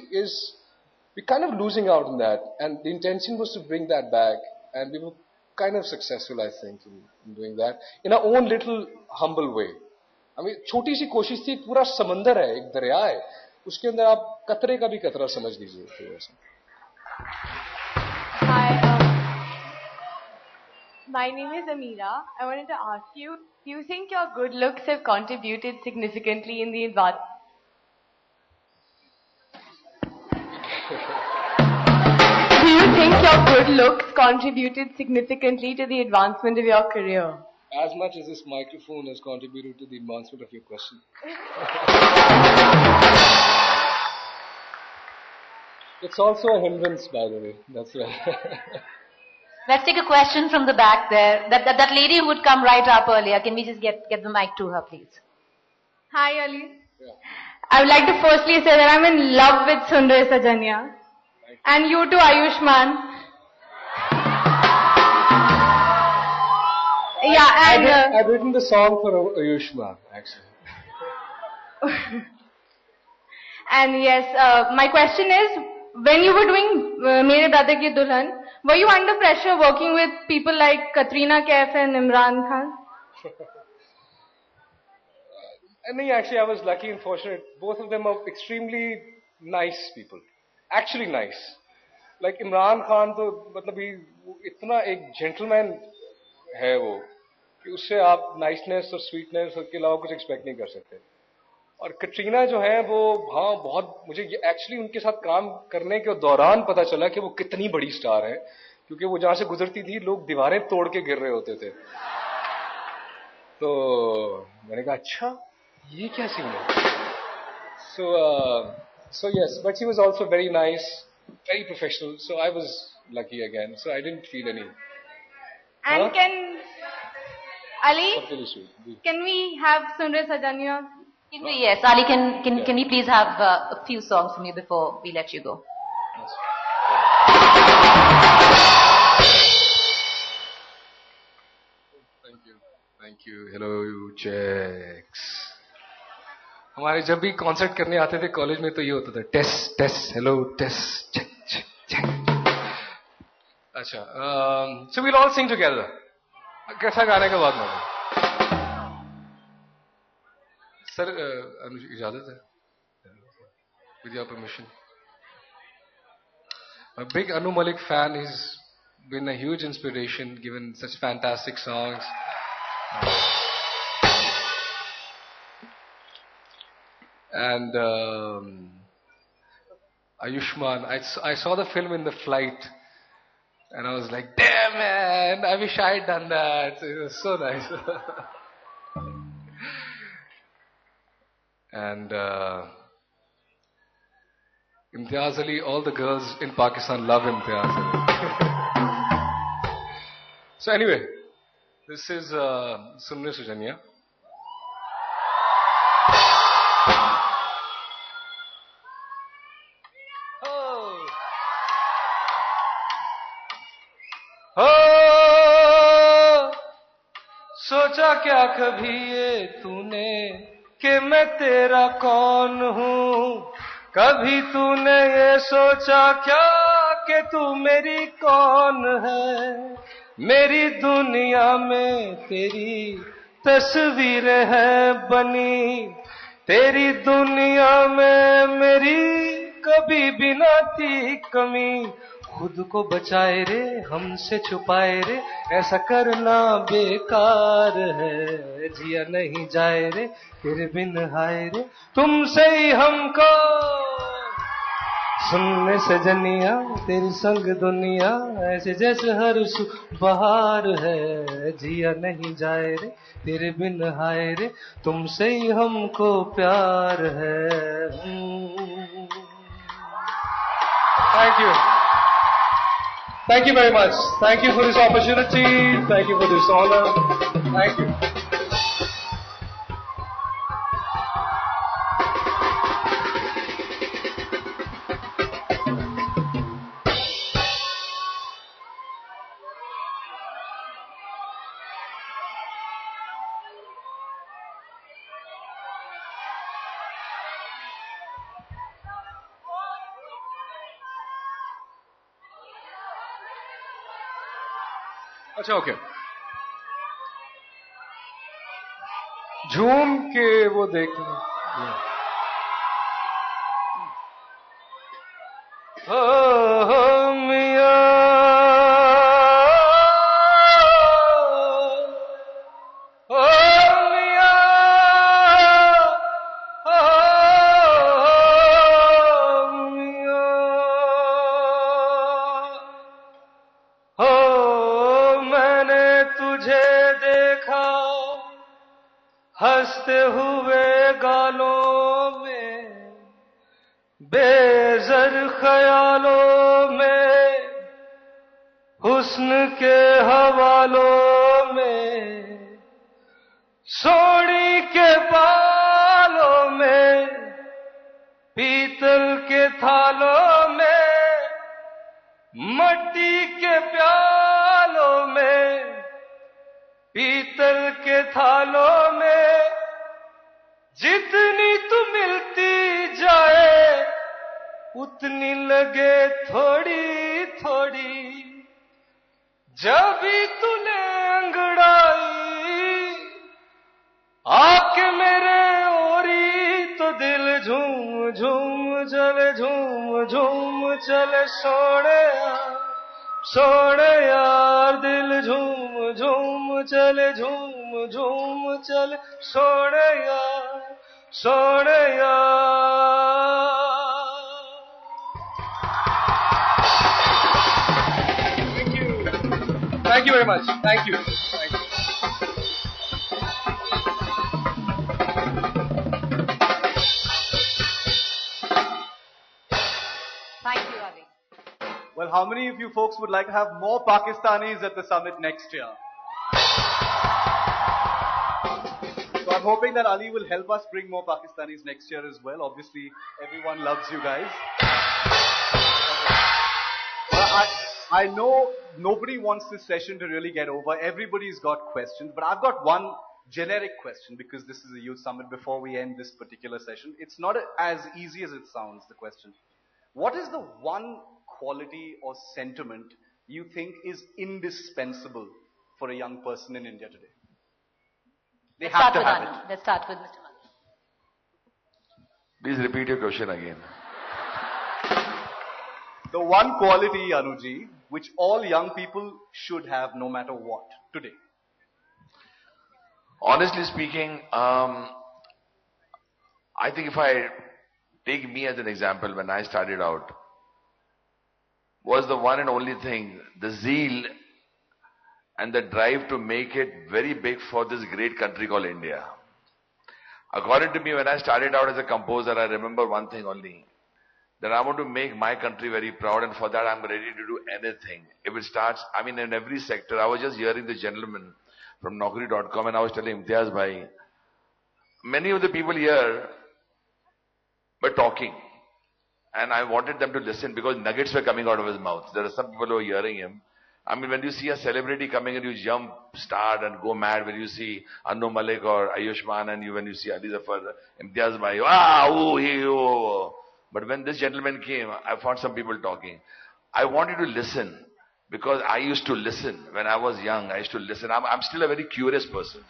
we're kind of losing out on that, and the intention was to bring that back, and we were kind of successful, I think, in doing that in our own little humble way. I mean, छोटी सी कोशिश थी, पूरा समंदर है, एक दरिया है, उसके अंदर आप कतरे का भी कतरा समझ लीजिए थोड़ा सा. Hi, my name is Amira. I wanted to ask you, do you think your good looks have contributed significantly in the advancement? Do you think your good looks contributed significantly to the advancement of your career? As much as this microphone has contributed to the advancement of your question. It's also a hindrance, by the way. That's right. Let's take a question from the back there. That lady who would come right up earlier. Can we just get the mic to her, please? Hi, Ali. I would like to firstly say that I'm in love with Sundar Sajanya. And you too, Ayushmann. Yeah, and I've written the song for Ayushmann, actually. And yes, my question is, when you were doing Mere Brother Ki Dulhan, were you under pressure working with people like Katrina Kaif and Imran Khan? Actually, I was lucky and fortunate. Both of them are extremely nice people. Actually nice. Like Imran Khan, तो मतलब ही इतना एक gentleman है वो कि उससे आप niceness और sweetness के अलावा कुछ expect नहीं कर सकते. और कटरीना जो है वो हाँ बहुत मुझे एक्चुअली उनके साथ काम करने के दौरान पता चला कि वो कितनी बड़ी स्टार है, क्योंकि वो जहां से गुजरती थी लोग दीवारें तोड़ के गिर रहे होते थे. तो मैंने कहा अच्छा ये क्या सीन है. So yes, but she was also very nice, very professional. So I was lucky again. So I didn't feel any. And Ali, can we have Sundar Sajanya? Yes, Ali, can we please have a few songs from you before we let you go? Yes. Thank you. Hello, checks. हमारे जब भी concert करने आते थे college में तो ये होता था test hello test check check check. अच्छा, so we'll all sing together. कैसा गाने का बात मालूम? सर इजाजत है? With your permission. A big Anu Malik fan. He's been a huge inspiration, given such fantastic songs. And Ayushmann, I saw the film in the flight, and I was like, damn man, I wish I had done that. It was so nice. And Imtiaz Ali, all the girls in Pakistan love Imtiaz Ali. So anyway, this is Sundar Sajanya. सोचा क्या कभी ये तूने कि मैं तेरा कौन हूँ, कभी तूने ये सोचा क्या कि तू मेरी कौन है. मेरी दुनिया में तेरी तस्वीरें हैं बनी, तेरी दुनिया में मेरी कभी भी ना थी कमी. खुद को बचाए रे हमसे छुपाए रे, ऐसा करना बेकार है. जिया नहीं जाए रे तेरे बिन हाय रे, तुमसे ही हमको सुनने सजनिया, तेरी संग दुनिया ऐसे जैसे हर बहार है. जिया नहीं जाए रे तेरे बिन हाय रे, तुमसे ही हमको प्यार है. Thank you. Thank you very much. Thank you for this opportunity. Thank you for this honor. Thank you. अच्छा, ओके. झूम के वो देख हो मियां हो मियां हो मियां हो मैंने तुझे देखा हंसते हुए गालों में बेज़र ख्यालों में हुस्न के हवालों में सोनी के बालों में पीतल के थालों में मट्टी के प्यालों में पीतल के थालों में जितनी तू मिलती जाए उतनी लगे थोड़ी थोड़ी जब भी तूने अंगड़ाई आके मेरे ओरी तो दिल झूम झूम चले झूम झूम चले सोने यार दिल झूम झूम चले झूम झूम चले सोने यार. Thank you very much. Thank you. Thank you. Thank you, Ali. Well, how many of you folks would like to have more Pakistanis at the summit next year? So I'm hoping that Ali will help us bring more Pakistanis next year as well. Obviously, everyone loves you guys. I know nobody wants this session to really get over. Everybody's got questions, but I've got one generic question because this is a youth summit before we end this particular session. It's not as easy as it sounds, the question. What is the one quality or sentiment you think is indispensable for a young person in India today? They have to have it. Let's start with Mr. Malik. Please repeat your question again. The one quality, Anuji, which all young people should have no matter what today. Honestly speaking, I think if I take me as an example, when I started out, was the one and only thing, the zeal and the drive to make it very big for this great country called India. According to me, when I started out as a composer, I remember one thing only, that I want to make my country very proud, and for that I'm ready to do anything. If it starts, I mean, in every sector. I was just hearing the gentleman from Naukri.com and I was telling Imtiaz bhai, many of the people here were talking and I wanted them to listen because nuggets were coming out of his mouth. There are some people who are hearing him. I mean, when you see a celebrity coming and you jump, start and go mad when you see Malik or Ayushmann, and when you see Ali Zafar, Imtiaz bhai, oh. But when this gentleman came, I found some people talking. I wanted to listen because I used to listen. When I was young, I used to listen. I'm still a very curious person.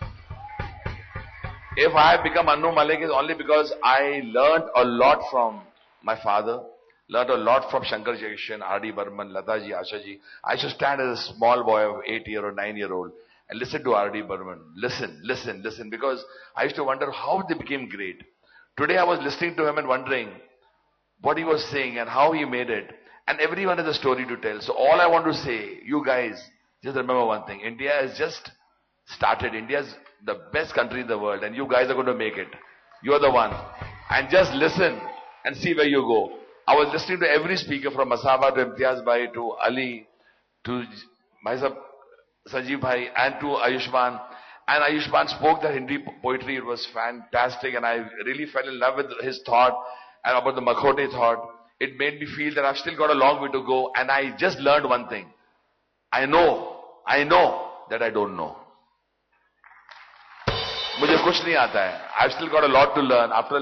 If I have become Malik, it's only because I learned a lot from my father, learned a lot from Shankar Jaishan, R.D. Burman, Lataji, Ashaji. I used to stand as a small boy of 8-year or 9-year-old and listen to R.D. Burman. Listen, because I used to wonder how they became great. Today I was listening to him and wondering what he was saying and how he made it. And everyone has a story to tell. So all I want to say, you guys, just remember one thing. India has just started. India is the best country in the world and you guys are going to make it. You are the one. And just listen and see where you go. I was listening to every speaker from Masaba to Imtiaz bhai to Ali to Sanjeev bhai and to Ayushmann. And Ayushmann spoke the Hindi poetry. It was fantastic and I really fell in love with his thought and about the Makhote thought. It made me feel that I've still got a long way to go and I just learned one thing. I know that I don't know. मुझे कुछ नहीं आता है. I've still got a lot to learn. After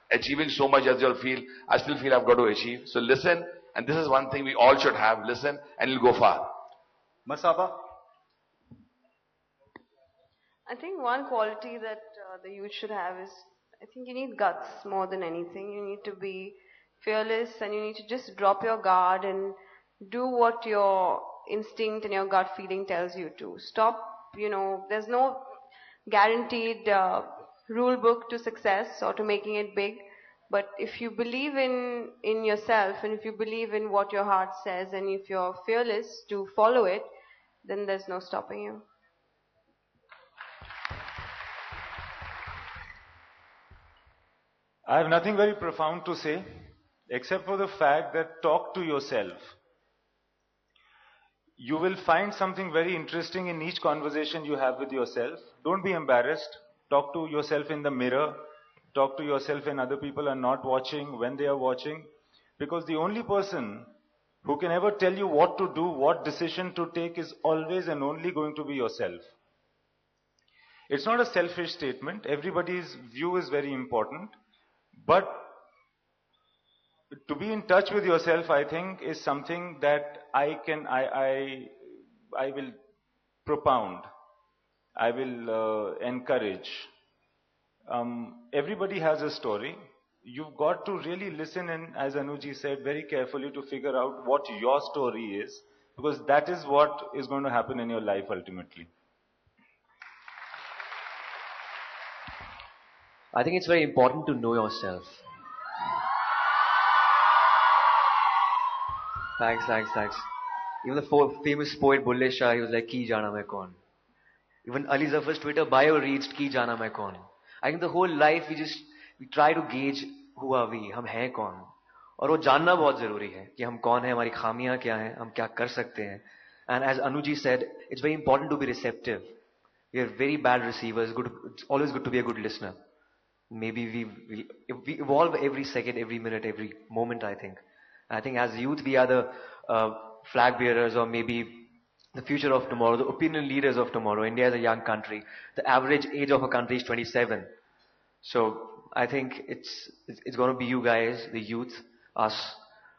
achieving so much as you'll feel, I still feel I've got to achieve. So listen, and this is one thing we all should have. Listen and you'll go far. Masaba, I think one quality that the youth should have is, I think you need guts more than anything. You need to be fearless and you need to just drop your guard and do what your instinct and your gut feeling tells you to. Stop, there's no guaranteed rule book to success or to making it big. But if you believe in yourself and if you believe in what your heart says and if you're fearless to follow it, then there's no stopping you. I have nothing very profound to say, except for the fact that talk to yourself. You will find something very interesting in each conversation you have with yourself. Don't be embarrassed. Talk to yourself in the mirror. Talk to yourself when other people are not watching, when they are watching. Because the only person who can ever tell you what to do, what decision to take is always and only going to be yourself. It's not a selfish statement. Everybody's view is very important. But to be in touch with yourself, I think, is something that I will propound. I will encourage. Everybody has a story. You've got to really listen in, as Anuji said, very carefully to figure out what your story is, because that is what is going to happen in your life ultimately. I think it's very important to know yourself. Thanks. Even the famous poet Bulle Shah, he was like, Ki jana main kaun. Even Ali Zafar's Twitter bio reads, Ki jana main kaun. I think the whole life we try to gauge who are we, हम हैं कौन. और वो जानना बहुत जरूरी है कि हम कौन हैं, हमारी खामियां क्या हैं, हम क्या कर सकते हैं. And as Anuji said, it's very important to be receptive. We are very bad receivers. It's always good to be a good listener. Maybe we evolve every second, every minute, every moment, I think. I think as youth, we are the flag bearers or maybe the future of tomorrow, the opinion leaders of tomorrow. India is a young country. The average age of a country is 27. So I think it's going to be you guys, the youth, us,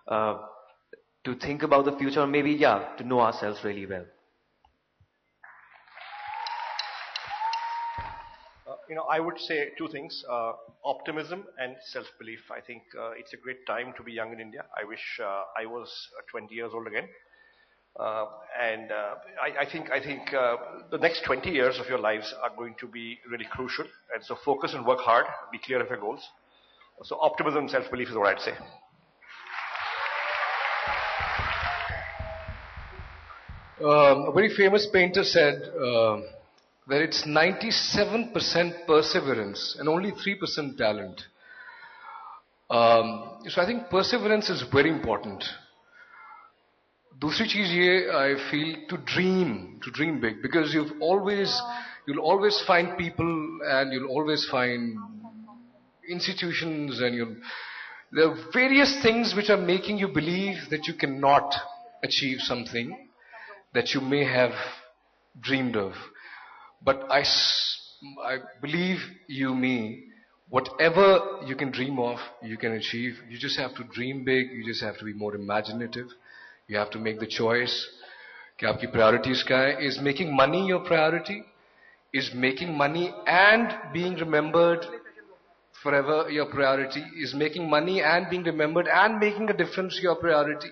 to think about the future or maybe, to know ourselves really well. I would say two things, optimism and self-belief. I think it's a great time to be young in India. I wish I was 20 years old again. I think the next 20 years of your lives are going to be really crucial. And so focus and work hard, be clear of your goals. So optimism and self-belief is what I'd say. A very famous painter said that it's 97% perseverance and only 3% talent. So I think perseverance is very important. दूसरी चीज ये, I feel, to dream big, because you'll always find people and you'll always find institutions and there are various things which are making you believe that you cannot achieve something that you may have dreamed of. But I believe whatever you can dream of, you can achieve. You just have to dream big. You just have to be more imaginative. You have to make the choice कि आपकी priorities क्या है. Is making money your priority? Is making money and being remembered forever your priority? Is making money and being remembered and making a difference your priority?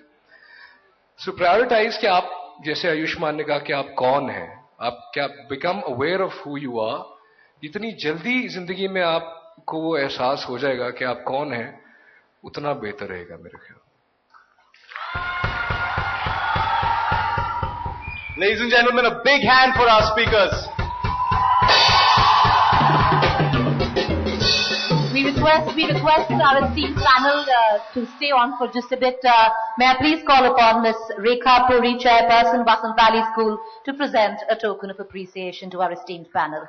So prioritize कि आप, जैसे आयुष्मान ने कहा कि आप कौन हैं, आप क्या become aware of who you are. जितनी जल्दी जिंदगी में आपको वो एहसास हो जाएगा कि आप कौन हैं, उतना बेहतर रहेगा मेरे ख्याल. Ladies and gentlemen, a big hand for our speakers. We request our esteemed panel to stay on for just a bit. May I please call upon Ms. Rekha Puri, Chairperson, Vasant Valley School, to present a token of appreciation to our esteemed panel.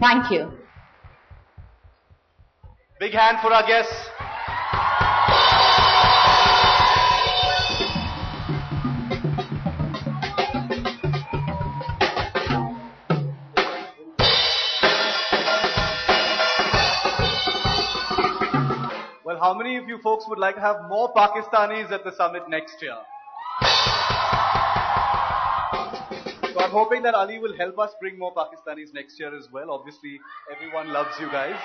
Thank you. Big hand for our guests. Well, how many of you folks would like to have more Pakistanis at the summit next year? So I'm hoping that Ali will help us bring more Pakistanis next year as well. Obviously, everyone loves you guys.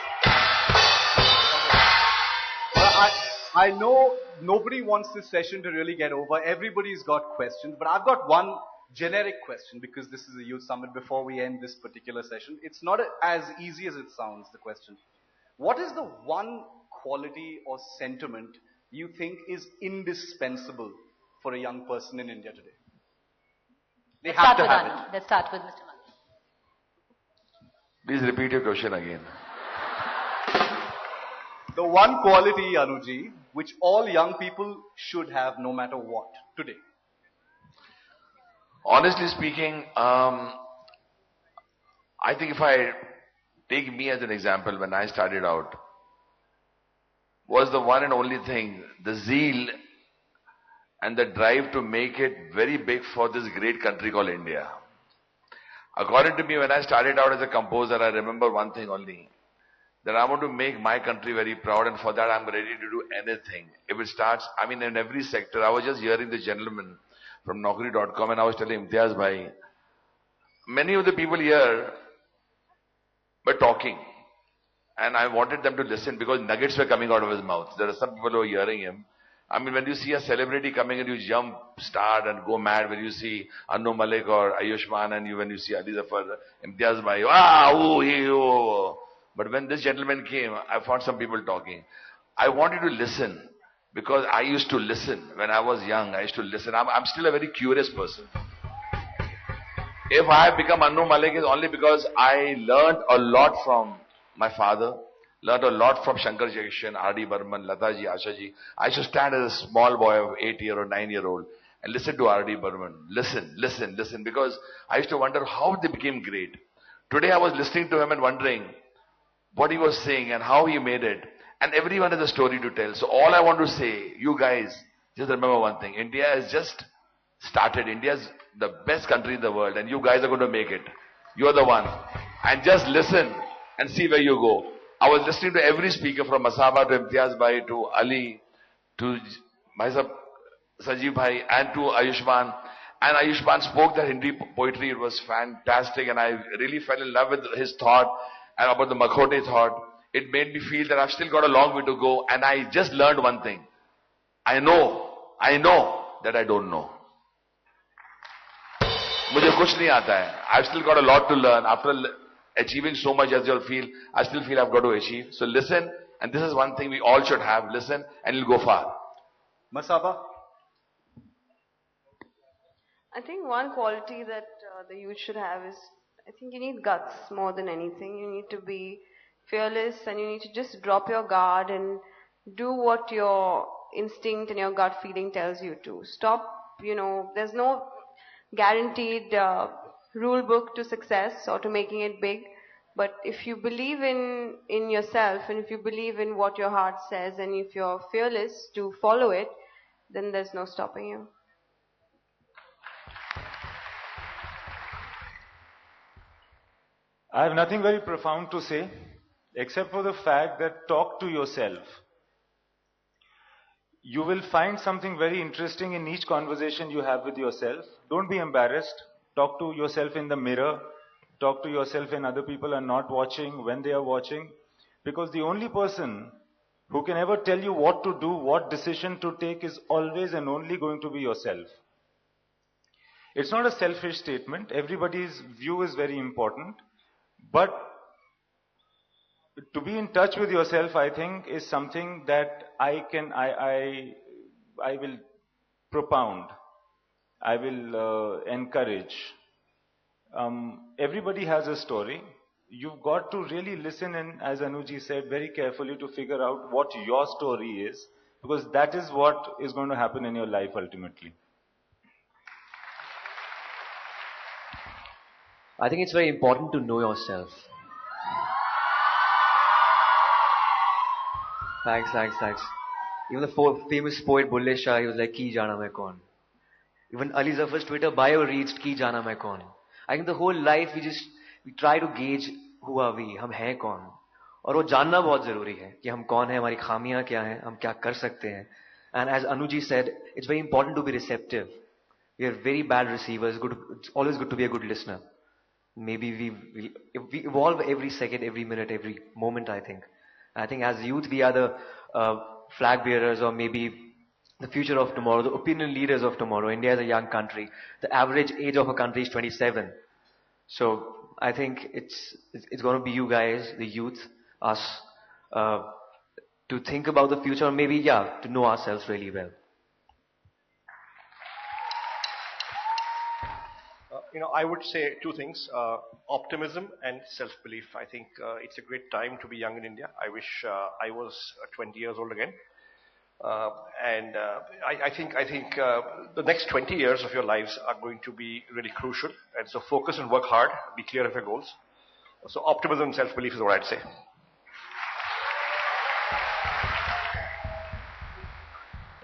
Well, I know nobody wants this session to really get over. Everybody's got questions, but I've got one generic question because this is a youth summit before we end this particular session. It's not as easy as it sounds, the question. What is the one quality or sentiment you think is indispensable for a young person in India today? They have to have it. Let's start with Mr. Malik. Please repeat your question again. The one quality, Anuji, which all young people should have no matter what today. Honestly speaking, I think if I take me as an example, when I started out, was the one and only thing, the zeal and the drive to make it very big for this great country called India. According to me, when I started out as a composer, I remember one thing only, that I want to make my country very proud, and for that I'm ready to do anything. If it starts, in every sector. I was just hearing the gentleman from Naukri.com and I was telling Imtiaz bhai, many of the people here were talking. And I wanted them to listen because nuggets were coming out of his mouth. There are some people who are hearing him. When you see a celebrity coming and you jump, start and go mad when you see Malik or Ayushmann, and when you see Ali Zafar, Imtiaz bhai, But when this gentleman came, I found some people talking. I wanted to listen because I used to listen. When I was young, I used to listen. I'm still a very curious person. If I have become Malik, it's only because I learned a lot from my father, learned a lot from Shankar Jaishan, R.D. Burman, Lataji, Ashaji. I used to stand as a small boy of 8-year or 9-year-old and listen to R.D. Burman. Listen, because I used to wonder how they became great. Today I was listening to him and wondering what he was saying and how he made it. And everyone has a story to tell. So all I want to say, you guys, just remember one thing. India has just started. India is the best country in the world and you guys are going to make it. You are the one. And just listen and see where you go. I was listening to every speaker from Masaba to Imtiaz bhai to Ali to Sanjeev bhai and to Ayushmann. And Ayushmann spoke that Hindi poetry. It was fantastic and I really fell in love with his thought and about the Makhote thought. It made me feel that I've still got a long way to go and I just learned one thing. I know that I don't know. मुझे कुछ नहीं आता है. I've still got a lot to learn. After achieving so much as you'll feel, I still feel I've got to achieve. So listen, and this is one thing we all should have. Listen, and you'll go far. Masaba? I think one quality that the youth should have is, I think you need guts more than anything. You need to be fearless and you need to just drop your guard and do what your instinct and your gut feeling tells you to. Stop, there's no guaranteed rule book to success or to making it big. But if you believe in yourself and if you believe in what your heart says and if you're fearless to follow it, then there's no stopping you. I have nothing very profound to say, except for the fact that talk to yourself. You will find something very interesting in each conversation you have with yourself. Don't be embarrassed. Talk to yourself in the mirror. Talk to yourself when other people are not watching, when they are watching. Because the only person who can ever tell you what to do, what decision to take is always and only going to be yourself. It's not a selfish statement. Everybody's view is very important. But to be in touch with yourself, I think, is something that I will propound. I will encourage. Everybody has a story. You've got to really listen and, as Anuji said, very carefully to figure out what your story is, because that is what is going to happen in your life ultimately. I think it's very important to know yourself. Thanks. Even the famous poet Bulle Shah, he was like, Ki jana main kaun. Even Ali Zafar's Twitter bio reached, Ki jana main kaun. I think the whole life we try to gauge who are we, हम हैं कौन. और वो जानना बहुत जरूरी है कि हम कौन हैं, हमारी खामियां क्या हैं, हम क्या कर सकते हैं. And as Anuji said, it's very important to be receptive. We are very bad receivers. It's always good to be a good listener. Maybe we evolve every second, every minute, every moment, I think. I think as youth, we are the flag bearers, or maybe the future of tomorrow, the opinion leaders of tomorrow. India is a young country. The average age of a country is 27. So I think it's going to be you guys, the youth, us, to think about the future, or maybe, to know ourselves really well. I would say two things, optimism and self-belief. I think it's a great time to be young in India. I wish I was 20 years old again. I think the next 20 years of your lives are going to be really crucial. And so focus and work hard, be clear of your goals. So optimism and self-belief is what I'd say.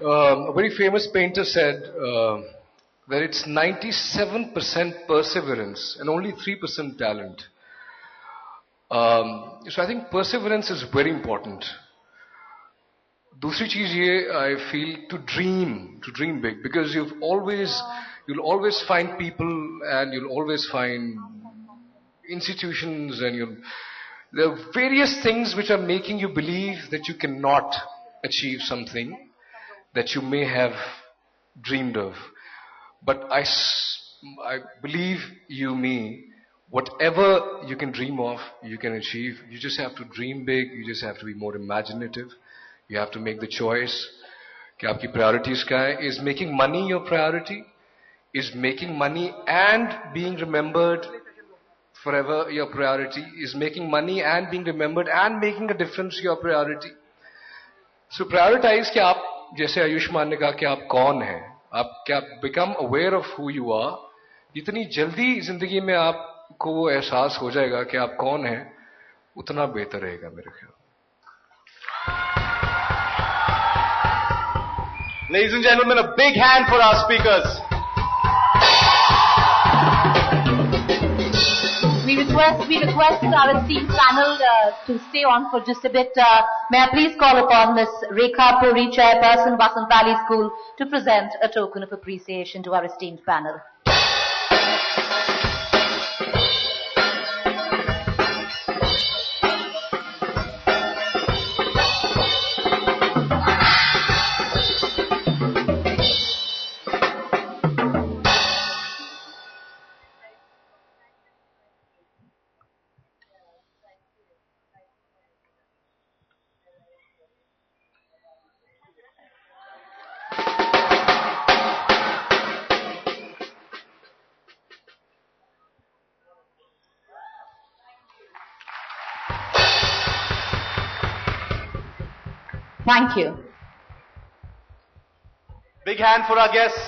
A very famous painter said that it's 97% perseverance and only 3% talent. So I think perseverance is very important. दूसरी चीज ये, I feel, to dream big, because you'll always find people, and you'll always find institutions, and there are various things which are making you believe that you cannot achieve something that you may have dreamed of. But I believe me, whatever you can dream of, you can achieve. You just have to dream big. You just have to be more imaginative. You have to make the choice कि आपकी priorities क्या है. Is making money your priority? Is making money and being remembered forever your priority? Is making money and being remembered and making a difference your priority? So prioritize कि आप, जैसे आयुष्मान ने कहा कि आप कौन हैं, आप क्या become aware of who you are. जितनी जल्दी जिंदगी में आपको वो एहसास हो जाएगा कि आप कौन हैं, उतना बेहतर रहेगा मेरे ख्याल. Ladies and gentlemen, a big hand for our speakers. We request our esteemed panel to stay on for just a bit. May I please call upon Ms. Rekha Puri, Chairperson, Vasantali School, to present a token of appreciation to our esteemed panel. Thank you. Big hand for our guests.